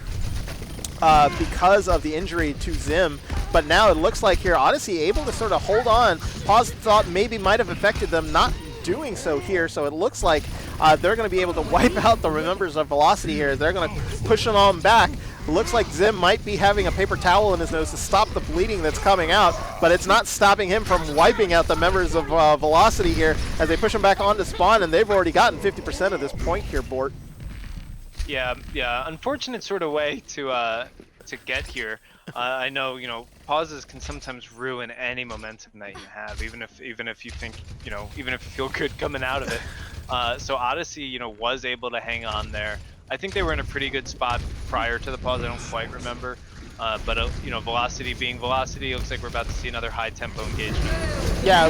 because of the injury to Zim. But now it looks like here Odyssey able to sort of hold on. Pause thought maybe might have affected them, not doing so here. So it looks like they're going to be able to wipe out the members of Velocity here. They're going to push them on back. Looks like Zim might be having a paper towel in his nose to stop the bleeding that's coming out, but it's not stopping him from wiping out the members of Velocity here as they push him back onto spawn, and they've already gotten 50% of this point here, Bort. Yeah, unfortunate sort of way to get here. I know, pauses can sometimes ruin any momentum that you have, even if you think, even if you feel good coming out of it. So Odyssey, was able to hang on there. I think they were in a pretty good spot prior to the pause. I don't quite remember. But Velocity being Velocity, it looks like we're about to see another high tempo engagement. Yeah,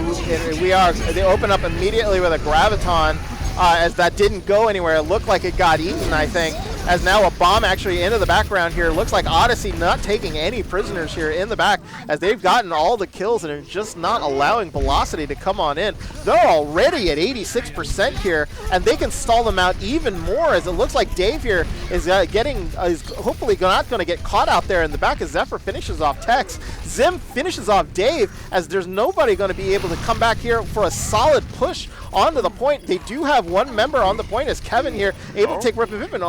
we are. They open up immediately with a Graviton as that didn't go anywhere. It looked like it got eaten, I think, as now a bomb actually into the background here. Looks like Odyssey not taking any prisoners here in the back as they've gotten all the kills and are just not allowing Velocity to come on in. They're already at 86% here, and they can stall them out even more as it looks like Dave here is hopefully not going to get caught out there in the back as Zephyr finishes off Tex. Zim finishes off Dave as there's nobody going to be able to come back here for a solid push onto the point. They do have one member on the point as Kevin here able to take Rip and Pippin.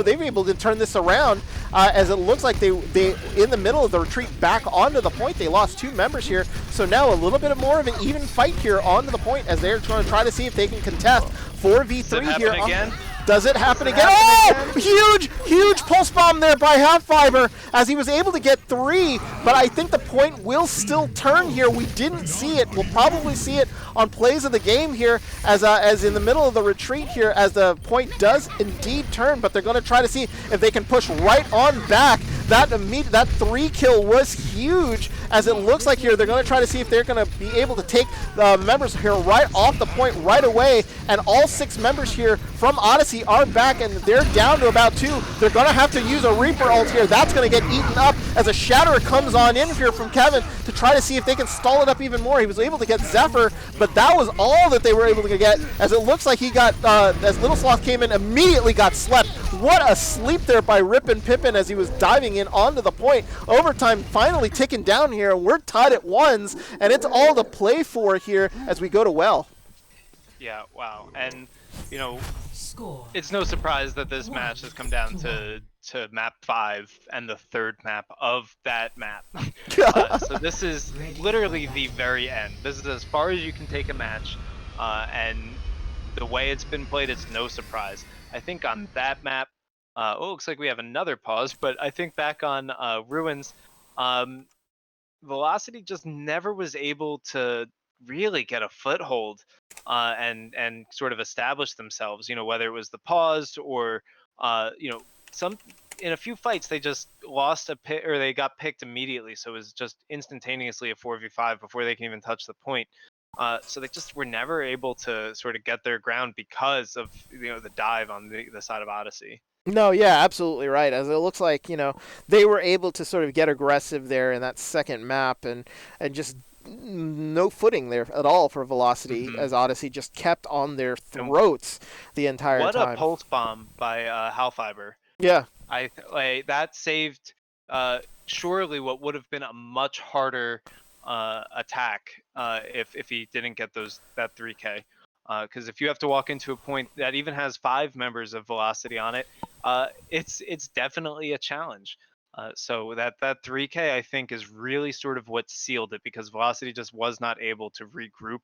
They've been able to turn this around as it looks like they in the middle of the retreat back onto the point. They lost 2 members here, so now a little bit more of an even fight here onto the point as they're going to try to see if they can contest 4v3 here. Again? Does it happen again? Oh! Huge pulse bomb there by Half Fiber as he was able to get 3, but I think the point will still turn here. We didn't see it. We'll probably see it on plays of the game here as in the middle of the retreat here as the point does indeed turn, but they're going to try to see if they can push right on back. That 3 kill was huge as it looks like here they're going to try to see if they're going to be able to take the members here right off the point right away, and all 6 members here from Odyssey are back and they're down to about 2. They're going to have to use a Reaper ult here. That's going to get eaten up as a Shatterer comes on in here from Kevin to try to see if they can stall it up even more. He was able to get Zephyr, but that was all that they were able to get as it looks like he got, as Little Sloth came in, immediately got slept. What a sleep there by Rip and Pippin as he was diving in onto the point. Overtime finally ticking down here. We're tied at 1s, and it's all to play for here as we go to well. Yeah, wow. And, it's no surprise that this match has come down to map 5 and the 3rd map of that map. So this is literally the very end. This is as far as you can take a match, and the way it's been played, it's no surprise. I think on that map, looks like we have another pause, but I think back on Ruins, Velocity just never was able to really get a foothold and sort of establish themselves, whether it was the pause or in a few fights they just lost a pick or they got picked immediately, so it was just instantaneously a 4v5 before they can even touch the point. So they just were never able to sort of get their ground because of the dive on the side of Odyssey. No, yeah, absolutely right. As it looks like, they were able to sort of get aggressive there in that second map and just no footing there at all for Velocity as Odyssey just kept on their throats the entire time. What a pulse bomb by Halfiber. Yeah. That saved surely what would have been a much harder attack if he didn't get that 3K. Because if you have to walk into a point that even has 5 members of Velocity on it, it's definitely a challenge. So that 3K I think is really sort of what sealed it, because Velocity just was not able to regroup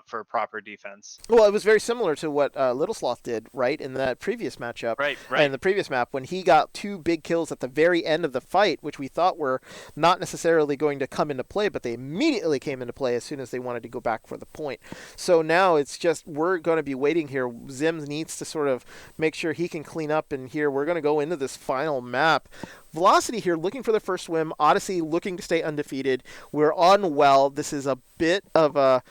for proper defense. Well, it was very similar to what Little Sloth did, right, in that previous matchup. Right. In the previous map, when he got 2 big kills at the very end of the fight, which we thought were not necessarily going to come into play, but they immediately came into play as soon as they wanted to go back for the point. So now it's just, we're going to be waiting here. Zim needs to sort of make sure he can clean up, and here we're going to go into this final map. Velocity here looking for the first swim. Odyssey looking to stay undefeated. We're on well. This is a bit of a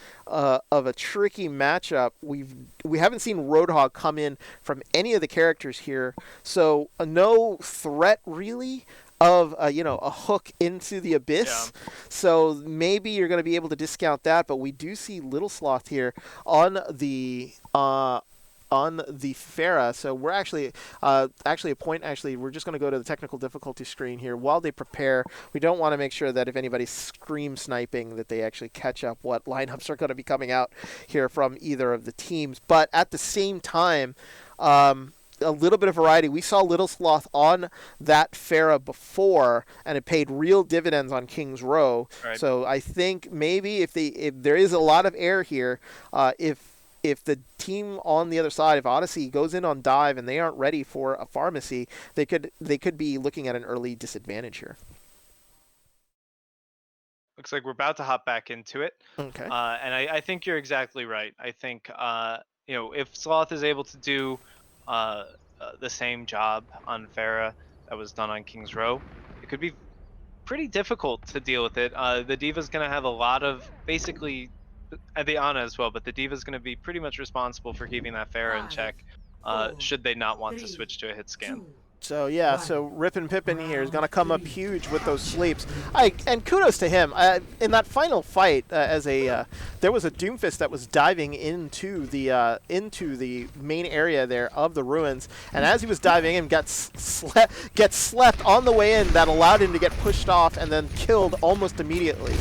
tricky matchup. We haven't seen Roadhog come in from any of the characters here, so no threat really of a hook into the abyss. Yeah. So maybe you're going to be able to discount that, but we do see Little Sloth here on the Pharah. So we're actually we're just going to go to the technical difficulty screen here while they prepare. We don't want to make sure that if anybody's scream sniping that they actually catch up what lineups are going to be coming out here from either of the teams. But at the same time, a little bit of variety. We saw Little Sloth on that Pharah before, and it paid real dividends on King's Row. Right. So I think maybe if there is a lot of air here, if the team on the other side, if Odyssey goes in on dive and they aren't ready for a pharmacy, they could be looking at an early disadvantage here. Looks like we're about to hop back into it. Okay. And I think you're exactly right. I think if Sloth is able to do the same job on Pharah that was done on King's Row, it could be pretty difficult to deal with it. The Diva's going to have a lot of, basically, and the Ana as well, but the Diva's going to be pretty much responsible for keeping that Pharah in check, should they not want to switch to a hit scan. So yeah, so Rippin' Pippin here is going to come up huge with those sleeps. And kudos to him. In that final fight, there was a Doomfist that was diving into the main area there of the ruins, and as he was diving in, gets slept on the way in. That allowed him to get pushed off and then killed almost immediately.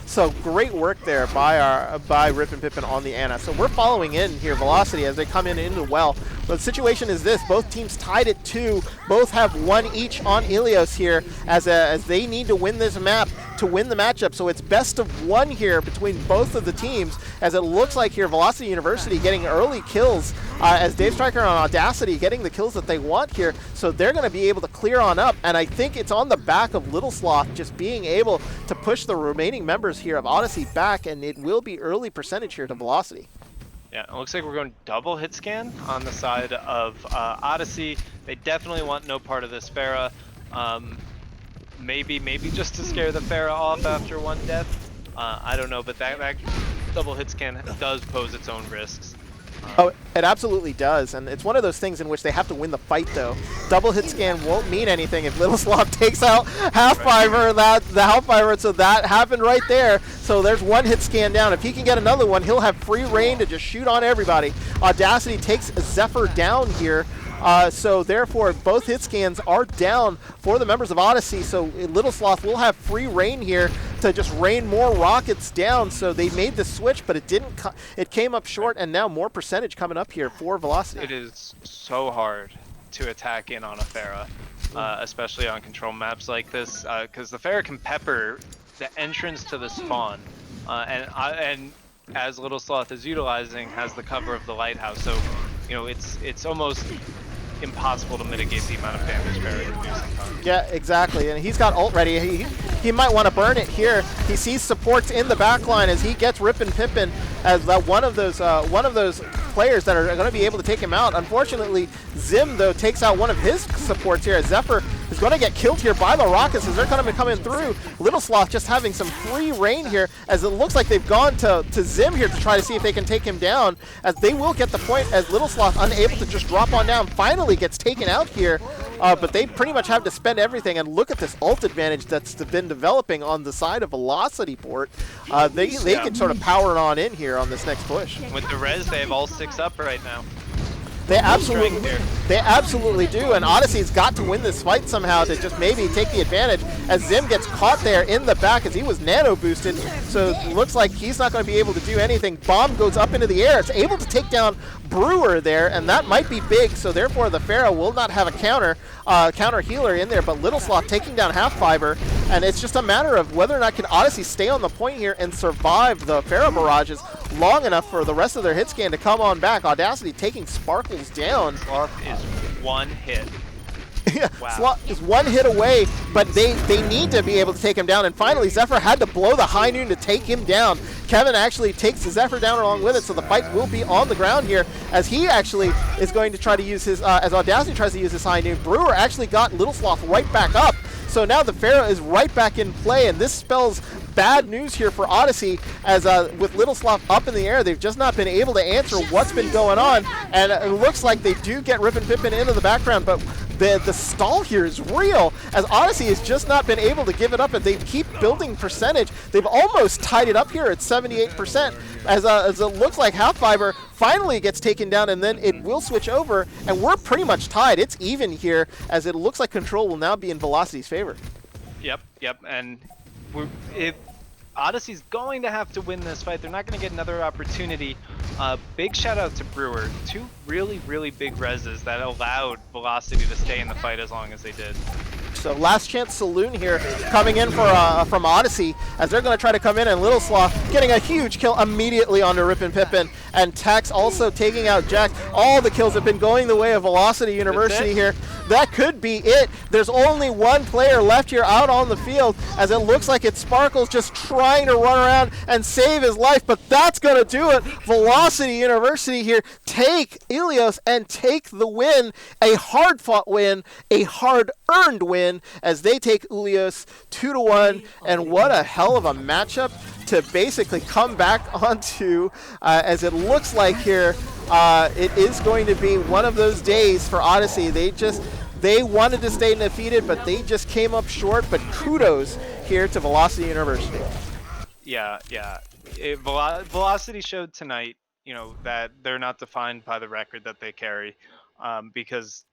So great work there by Rippin' Pippin on the Ana. So we're following in here Velocity as they come in into well. But the situation is this: both teams tied at 2. Both have 1 each on Ilios here as they need to win this map to win the matchup. So it's best of 1 here between both of the teams, as it looks like here Velocity University getting early kills as Dave Stryker on Audacity getting the kills that they want here. So they're going to be able to clear on up, and I think it's on the back of Little Sloth just being able to push the remaining members here of Odyssey back, and it will be early percentage here to Velocity. Yeah, it looks like we're going double hit scan on the side of Odyssey. They definitely want no part of this Pharah. Maybe just to scare the Pharah off after 1 death. I don't know, but that double hit scan does pose its own risks. Oh, it absolutely does, and it's one of those things in which they have to win the fight, though. Double hit scan won't mean anything if Little Sloth takes out Half Fiber, the Half Fiber, so that happened right there. So there's 1 hit scan down. If he can get another one, he'll have free reign to just shoot on everybody. Audacity takes Zephyr down here. So therefore, both hit scans are down for the members of Odyssey, so Little Sloth will have free reign here to just rain more rockets down. So they made the switch, but it didn't. It came up short, and now more percentage coming up here for Velocity. It is so hard to attack in on a Pharah, especially on control maps like this, because the Pharah can pepper the entrance to the spawn, and as Little Sloth is utilizing, has the cover of the lighthouse. So, it's almost impossible to mitigate the amount of damage Pharah reducing. Yeah, exactly, and he's got ult ready. He might want to burn it here. He sees supports in the back line as he gets Rippin' Pippin as one of those players that are going to be able to take him out. Unfortunately, Zim, though, takes out one of his supports here. Zephyr is going to get killed here by the rockets as they're going to be coming through. Little Sloth just having some free reign here, as it looks like they've gone to Zim here to try to see if they can take him down, as they will get the point, as Little Sloth, unable to just drop on down, finally gets taken out here. But they pretty much have to spend everything, and look at this ult advantage that's been developing on the side of Velocity Port. They can sort of power it on in here on this next push. With the res, they have all 6 up right now. They absolutely do, and Odyssey's got to win this fight somehow to just maybe take the advantage, as Zim gets caught there in the back as he was nano boosted, so it looks like he's not going to be able to do anything. Bomb goes up into the air. It's able to take down Brewer there, and that might be big, so therefore the Pharah will not have a counter healer in there, but Little Sloth taking down Half Fiber, and it's just a matter of whether or not can Odyssey stay on the point here and survive the Pharah barrages. long enough for the rest of their hit scan to come on back. Audacity taking Sparkles down. Sloth is one hit. Wow. Sloth is one hit away, but they need to be able to take him down. And finally, Zephyr had to blow the high noon to take him down. Kevin actually takes the Zephyr down along with it, so the fight will be on the ground here as he actually is going to try to use his, as Audacity tries to use his high noon. Brewer actually got Little Sloth right back up. So now the Pharaoh is right back in play, and this spells bad news here for Odyssey, as with Little Sloth up in the air, they've just not been able to answer what's been going on, and it looks like they do get Rip and Pippin into the background, but the stall here is real, as Odyssey has just not been able to give it up, and they keep building percentage. They've almost tied it up here at 78%, as it looks like Half Fiber finally gets taken down, and then it will switch over, and we're pretty much tied. It's even here, as it looks like control will now be in Velocity's favor. Yep, and Odyssey's going to have to win this fight. They're not going to get another opportunity. Big shout out to Brewer. 2 really, really big reses that allowed Velocity to stay in the fight as long as they did. So Last Chance Saloon here coming in for from Odyssey, as they're going to try to come in, and Little Sloth getting a huge kill immediately onto Rip and Pippin, and Tex also taking out Jax. All the kills have been going the way of Velocity University here. That could be it. There's only one player left here out on the field, as it looks like it's Sparkles just trying to run around and save his life, but that's going to do it. Velocity University here take Ilios and take the win. A hard-fought win, a hard-earned win, as they take Ilios 2-1, and what a hell of a matchup to basically come back onto, as it looks like here, it is going to be one of those days for Odyssey. They wanted to stay undefeated, but they just came up short, but kudos here to Velocity University. Yeah. Velocity showed tonight, that they're not defined by the record that they carry, because,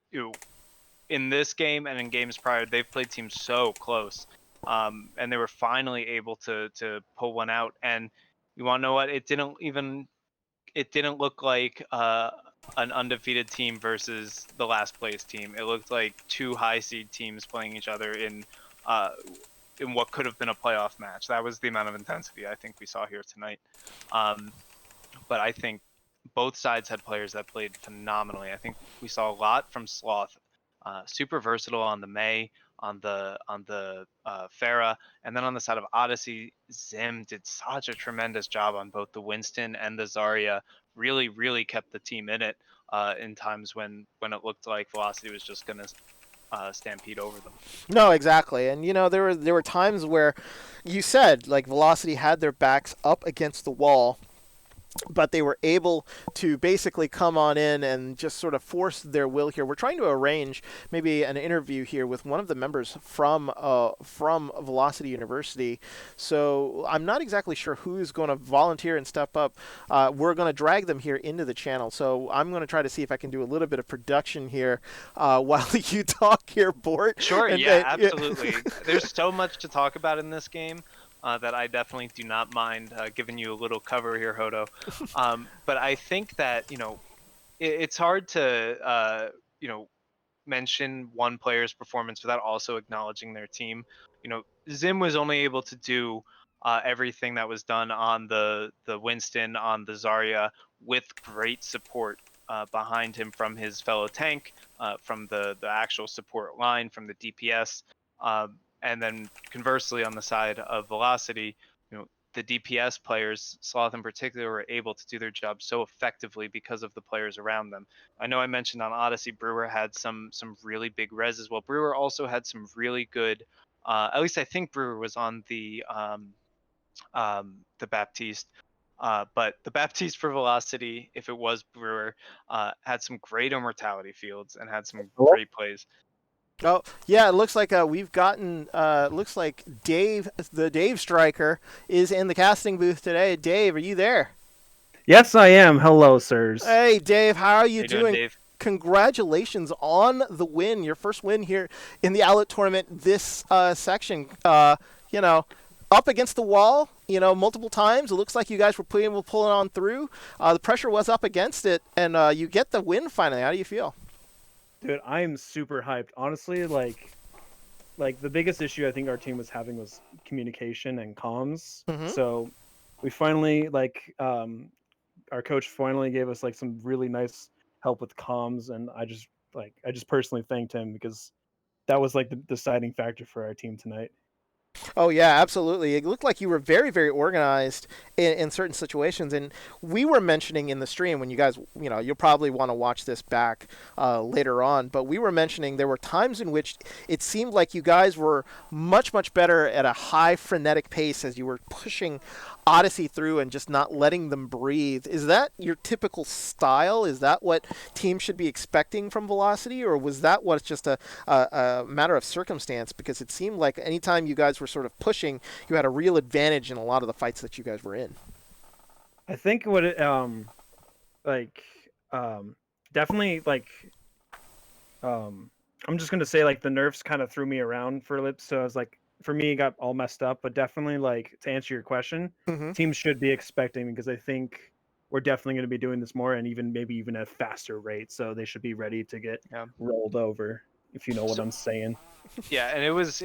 in this game and in games prior, they've played teams so close. And they were finally able to pull one out. And you want to know what? It didn't look like an undefeated team versus the last place team. It looked like 2 high seed teams playing each other in what could have been a playoff match. That was the amount of intensity I think we saw here tonight. But I think both sides had players that played phenomenally. I think we saw a lot from Sloth. Super versatile on the Mei, on the Pharah, and then on the side of Odyssey, Zim did such a tremendous job on both the Winston and the Zarya. Really, really kept the team in it in times when it looked like Velocity was just gonna stampede over them. No, exactly, and there were times where you said like Velocity had their backs up against the wall, but they were able to basically come on in and just sort of force their will here. We're trying to arrange maybe an interview here with one of the members from Velocity University. So I'm not exactly sure who's going to volunteer and step up. We're going to drag them here into the channel. So I'm going to try to see if I can do a little bit of production here while you talk here, Bort. Sure, absolutely. There's so much to talk about in this game. That I definitely do not mind giving you a little cover here, Hoto. But I think that, it's hard to, mention one player's performance without also acknowledging their team. Zim was only able to do everything that was done on the Winston, on the Zarya, with great support behind him from his fellow tank, from the actual support line, from the DPS. And then conversely, on the side of Velocity, the DPS players, Sloth in particular, were able to do their job so effectively because of the players around them. I know I mentioned on Odyssey, Brewer had some really big res as well. Brewer also had some really good, at least I think Brewer was on the Baptiste. But the Baptiste for Velocity, if it was Brewer, had some great immortality fields and had some great plays. Oh, yeah, it looks like we've gotten, looks like Dave, the Dave Striker, is in the casting booth today. Dave, are you there? Yes, I am. Hello, sirs. Hey, Dave, how are you doing, Dave? Congratulations on the win, your first win here in the OWLET tournament this section. Up against the wall, multiple times. It looks like you guys were able to pull it on through. The pressure was up against it, and you get the win finally. How do you feel? Dude, I am super hyped. Honestly, like the biggest issue I think our team was having was communication and comms. Mm-hmm. So we finally our coach finally gave us like some really nice help with comms, and I just personally thanked him because that was like the deciding factor for our team tonight. Oh yeah, absolutely. It looked like you were very, very organized in certain situations, and we were mentioning in the stream when you guys, you'll probably want to watch this back later on. But we were mentioning there were times in which it seemed like you guys were much, much better at a high frenetic pace as you were pushing Odyssey through and just not letting them breathe. Is that your typical style? Is that what teams should be expecting from Velocity, or was that what's just a matter of circumstance? Because it seemed like anytime you guys were sort of pushing, you had a real advantage in a lot of the fights that you guys were in. I think what it like definitely I'm just gonna say like the nerfs kind of threw me around for a bit, so I was like, for me, it got all messed up. But definitely, like to answer your question, Mm-hmm. teams should be expecting, because I think we're definitely going to be doing this more, and maybe even at a faster rate. So they should be ready to get Yeah. rolled over, if you know what So, I'm saying. yeah, and it was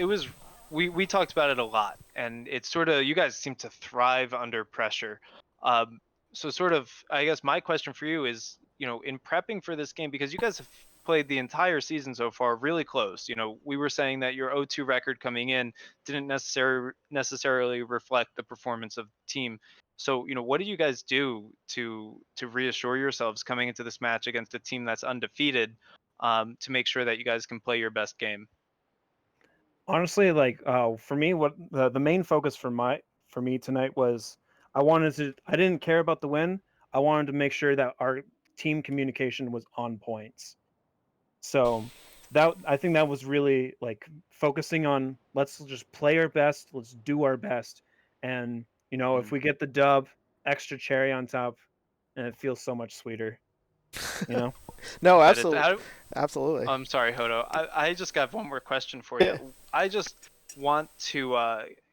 we talked about it a lot, and it's sort of, you guys seem to thrive under pressure. Um, so sort of, I guess my question for you is, in prepping for this game, because you guys have played the entire season so far really close. We were saying that your 0-2 record coming in didn't necessarily reflect the performance of the team. So, what do you guys do to reassure yourselves coming into this match against a team that's undefeated, to make sure that you guys can play your best game? Honestly, for me, what the main focus for me tonight was, I didn't care about the win. I wanted to make sure that our team communication was on points. So that I think that was really like focusing on, let's just play our best, let's do our best, and if Mm. we get the dub, extra cherry on top, and it feels so much sweeter. You know. No, But it, absolutely, how, absolutely. I'm sorry, Hodo. I just got one more question for Yeah. you. I just want to.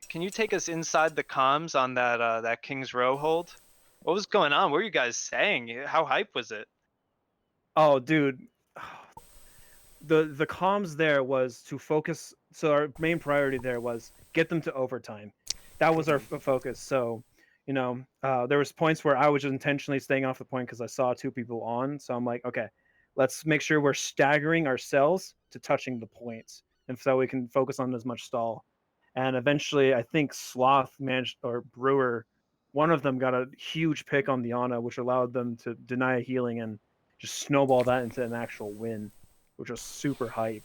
Can you take us inside the comms on that King's Row hold? What was going on? What were you guys saying? How hype was it? Oh, dude, the comms there was to focus. So our main priority there was get them to overtime. That was our focus. So, there was points where I was just intentionally staying off the point because I saw two people on. So I'm like, okay, let's make sure we're staggering ourselves to touching the points, and so we can focus on as much stall. And eventually, I think Sloth managed, or Brewer, one of them got a huge pick on the Ana, which allowed them to deny a healing and just snowball that into an actual win, which was super hype.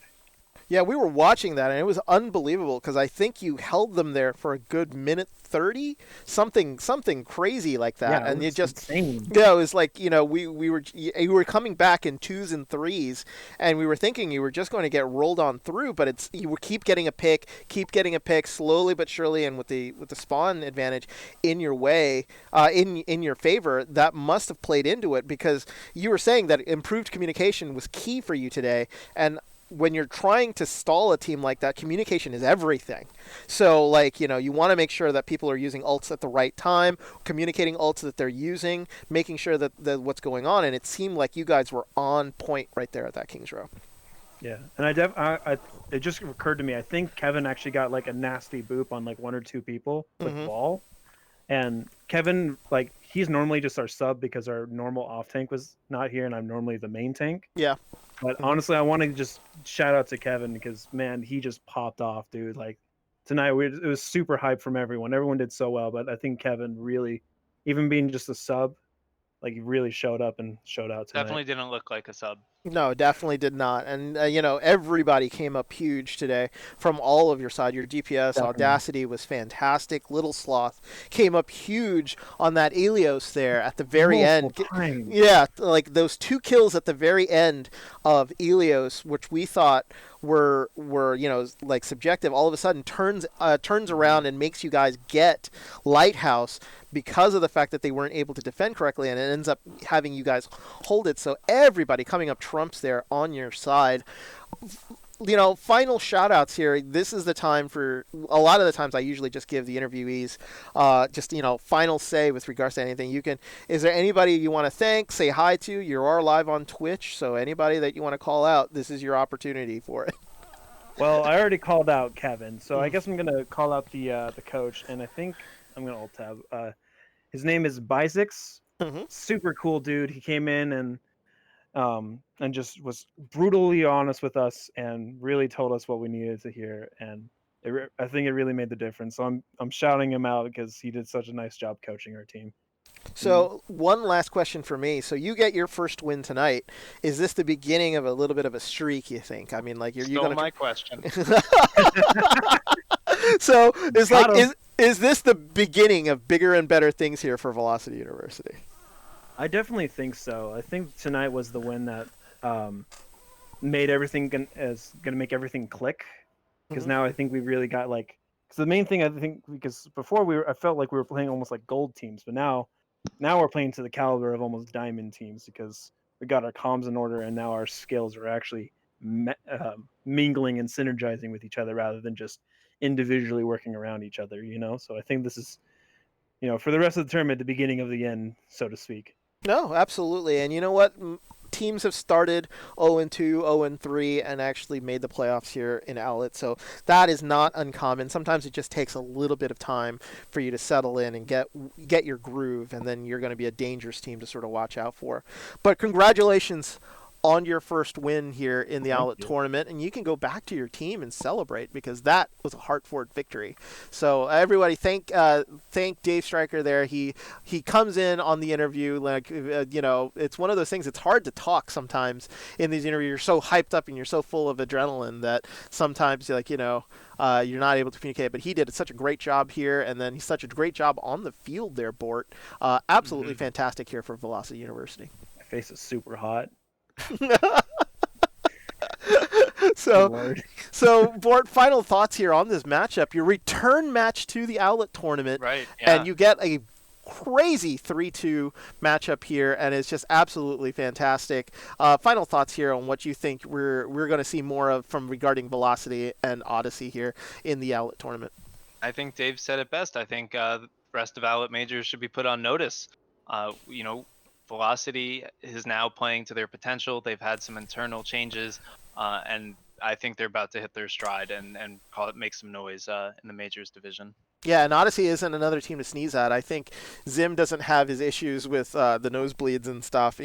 Yeah, we were watching that, and it was unbelievable because I think you held them there for a good minute 30, something crazy like that, Yeah, it and you was just insane. yeah, it was like we were you were coming back in twos and threes, and we were thinking you were just going to get rolled on through, but you would keep getting a pick, slowly but surely, and with the spawn advantage in your way, in your favor, that must have played into it because you were saying that improved communication was key for you today, and when you're trying to stall a team like that, communication is everything. So, like, you want to make sure that people are using ults at the right time, communicating ults that they're using, making sure that what's going on. And it seemed like you guys were on point right there at that King's Row. Yeah, and it just occurred to me. I think Kevin actually got like a nasty boop on like one or two people with Mm-hmm. ball, and Kevin, like, he's normally just our sub because our normal off tank was not here, and I'm normally the main tank. Yeah. But Mm-hmm. honestly, I want to just shout out to Kevin because, man, he just popped off, dude. Like tonight, it was super hype from everyone. Everyone did so well, but I think Kevin really, even being just a sub, like he really showed up and showed out tonight. Definitely didn't look like a sub. No, definitely did not. And, everybody came up huge today from all of your side. Your DPS, Definitely. Audacity was fantastic. Little Sloth came up huge on that Elios there at the very Multiple end. times. Yeah, like those 2 kills at the very end of Elios, which we thought were like subjective, all of a sudden turns around and makes you guys get Lighthouse because of the fact that they weren't able to defend correctly, and it ends up having you guys hold it. So everybody coming up trumps there on your side. Final shout outs here. This is the time for a lot of the times I usually just give the interviewees just final say with regards to anything. Is there anybody you want to thank, say hi to? You are live on Twitch, so anybody that you want to call out, this is your opportunity for it. Well, I already called out Kevin, so I guess I'm gonna call out the coach, and I think I'm gonna alt tab. His name is Bisix. Hmm. Super cool dude. He came in and just was brutally honest with us and really told us what we needed to hear. And I think it really made the difference. So I'm shouting him out because he did such a nice job coaching our team. So one last question for me. So you get your first win tonight. Is this the beginning of a little bit of a streak? You think? I mean, like you Stole gonna? my question. So it's like Got him. is this the beginning of bigger and better things here for Velocity University? I definitely think so. I think tonight was the win that made everything is going to make everything click. Because Mhm. now I think we really got like. Because the main thing I think because before I felt like we were playing almost like gold teams, but now we're playing to the caliber of almost diamond teams because we got our comms in order and now our skills are actually mingling and synergizing with each other rather than just individually working around each other. So I think this is for the rest of the tournament, the beginning of the end, so to speak. No, absolutely. And you know what? Teams have started 0-2, 0-3, and actually made the playoffs here in Owlet. So that is not uncommon. Sometimes it just takes a little bit of time for you to settle in and get your groove, and then you're going to be a dangerous team to sort of watch out for. But congratulations on your first win here in the Thank Owlet you. tournament, and you can go back to your team and celebrate because that was a heart-fought victory. So everybody, thank Dave Stryker there. He comes in on the interview like it's one of those things. It's hard to talk sometimes in these interviews. You're so hyped up and you're so full of adrenaline that sometimes you're not able to communicate. But he did such a great job here, and then he's such a great job on the field there, Bort. Absolutely fantastic here for Velocity University. My face is super hot. So, Lord. so Bort, final thoughts here on this matchup. Your return match to the Owlet tournament, Right. Yeah. and you get a crazy 3-2 matchup here, and it's just absolutely fantastic. Final thoughts here on what you think we're going to see more of from regarding Velocity and Odyssey here in the Owlet tournament. I think Dave said it best. I think the rest of Outlet majors should be put on notice. Velocity is now playing to their potential. They've had some internal changes, and I think they're about to hit their stride and make some noise in the majors division. Yeah, and Odyssey isn't another team to sneeze at. I think Zim doesn't have his issues with the nosebleeds and stuff.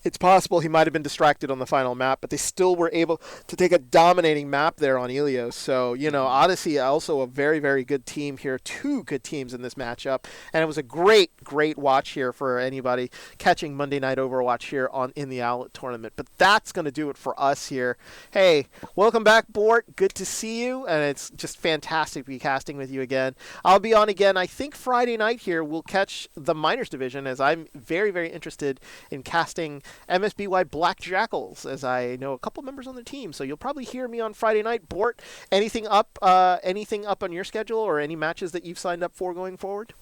It's possible he might have been distracted on the final map, but they still were able to take a dominating map there on Ilios. So, Odyssey also a very, very good team here. Two good teams in this matchup. And it was a great, great watch here for anybody catching Monday Night Overwatch here in the Owlet tournament. But that's going to do it for us here. Hey, welcome back, Bort. Good to see you. And it's just fantastic to be casting with you again. I'll be on again, I think, Friday night here. We'll catch the Minors Division as I'm very, very interested in casting MSBY Black Jackals, as I know a couple members on the team. So you'll probably hear me on Friday night. Bort, anything up on your schedule or any matches that you've signed up for going forward?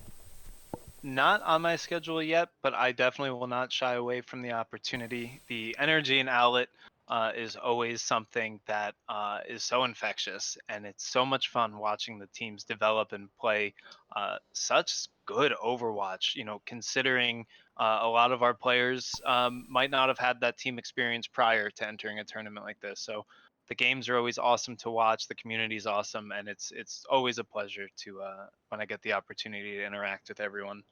Not on my schedule yet, but I definitely will not shy away from the opportunity. The energy in Outlet is always something that is so infectious, and it's so much fun watching the teams develop and play such good Overwatch. Considering a lot of our players might not have had that team experience prior to entering a tournament like this. So the games are always awesome to watch. The community is awesome, and it's always a pleasure to when I get the opportunity to interact with everyone.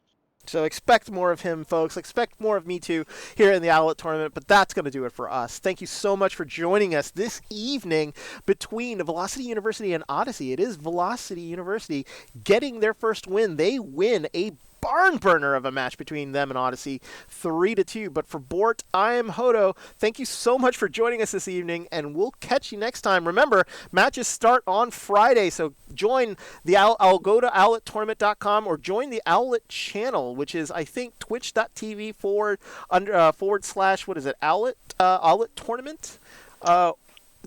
So expect more of him, folks. Expect more of me too here in the Owlet tournament, but that's going to do it for us. Thank you so much for joining us this evening between Velocity University and Odyssey. It is Velocity University getting their first win. They win a barn burner of a match between them and Odyssey, 3-2. But for Bort, I am Hoto. Thank you so much for joining us this evening, and we'll catch you next time. Remember, matches start on Friday, so join the I'll go to owlettournament.com or join the Owlet channel, which is, I think, twitch.tv forward slash, what is it, Owlet tournament?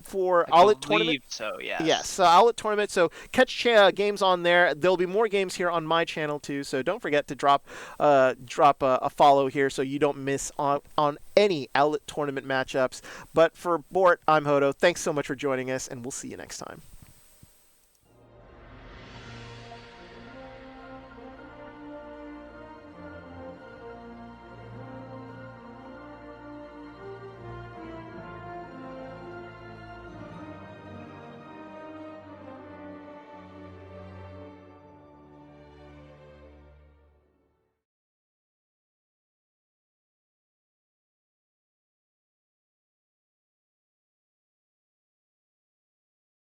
For Owlet tournament. So yeah. Yes, so Owlet tournament. So catch games on there. There'll be more games here on my channel too. So don't forget to drop a follow here so you don't miss on any Owlet tournament matchups. But for Bort, I'm Hoto. Thanks so much for joining us, and we'll see you next time.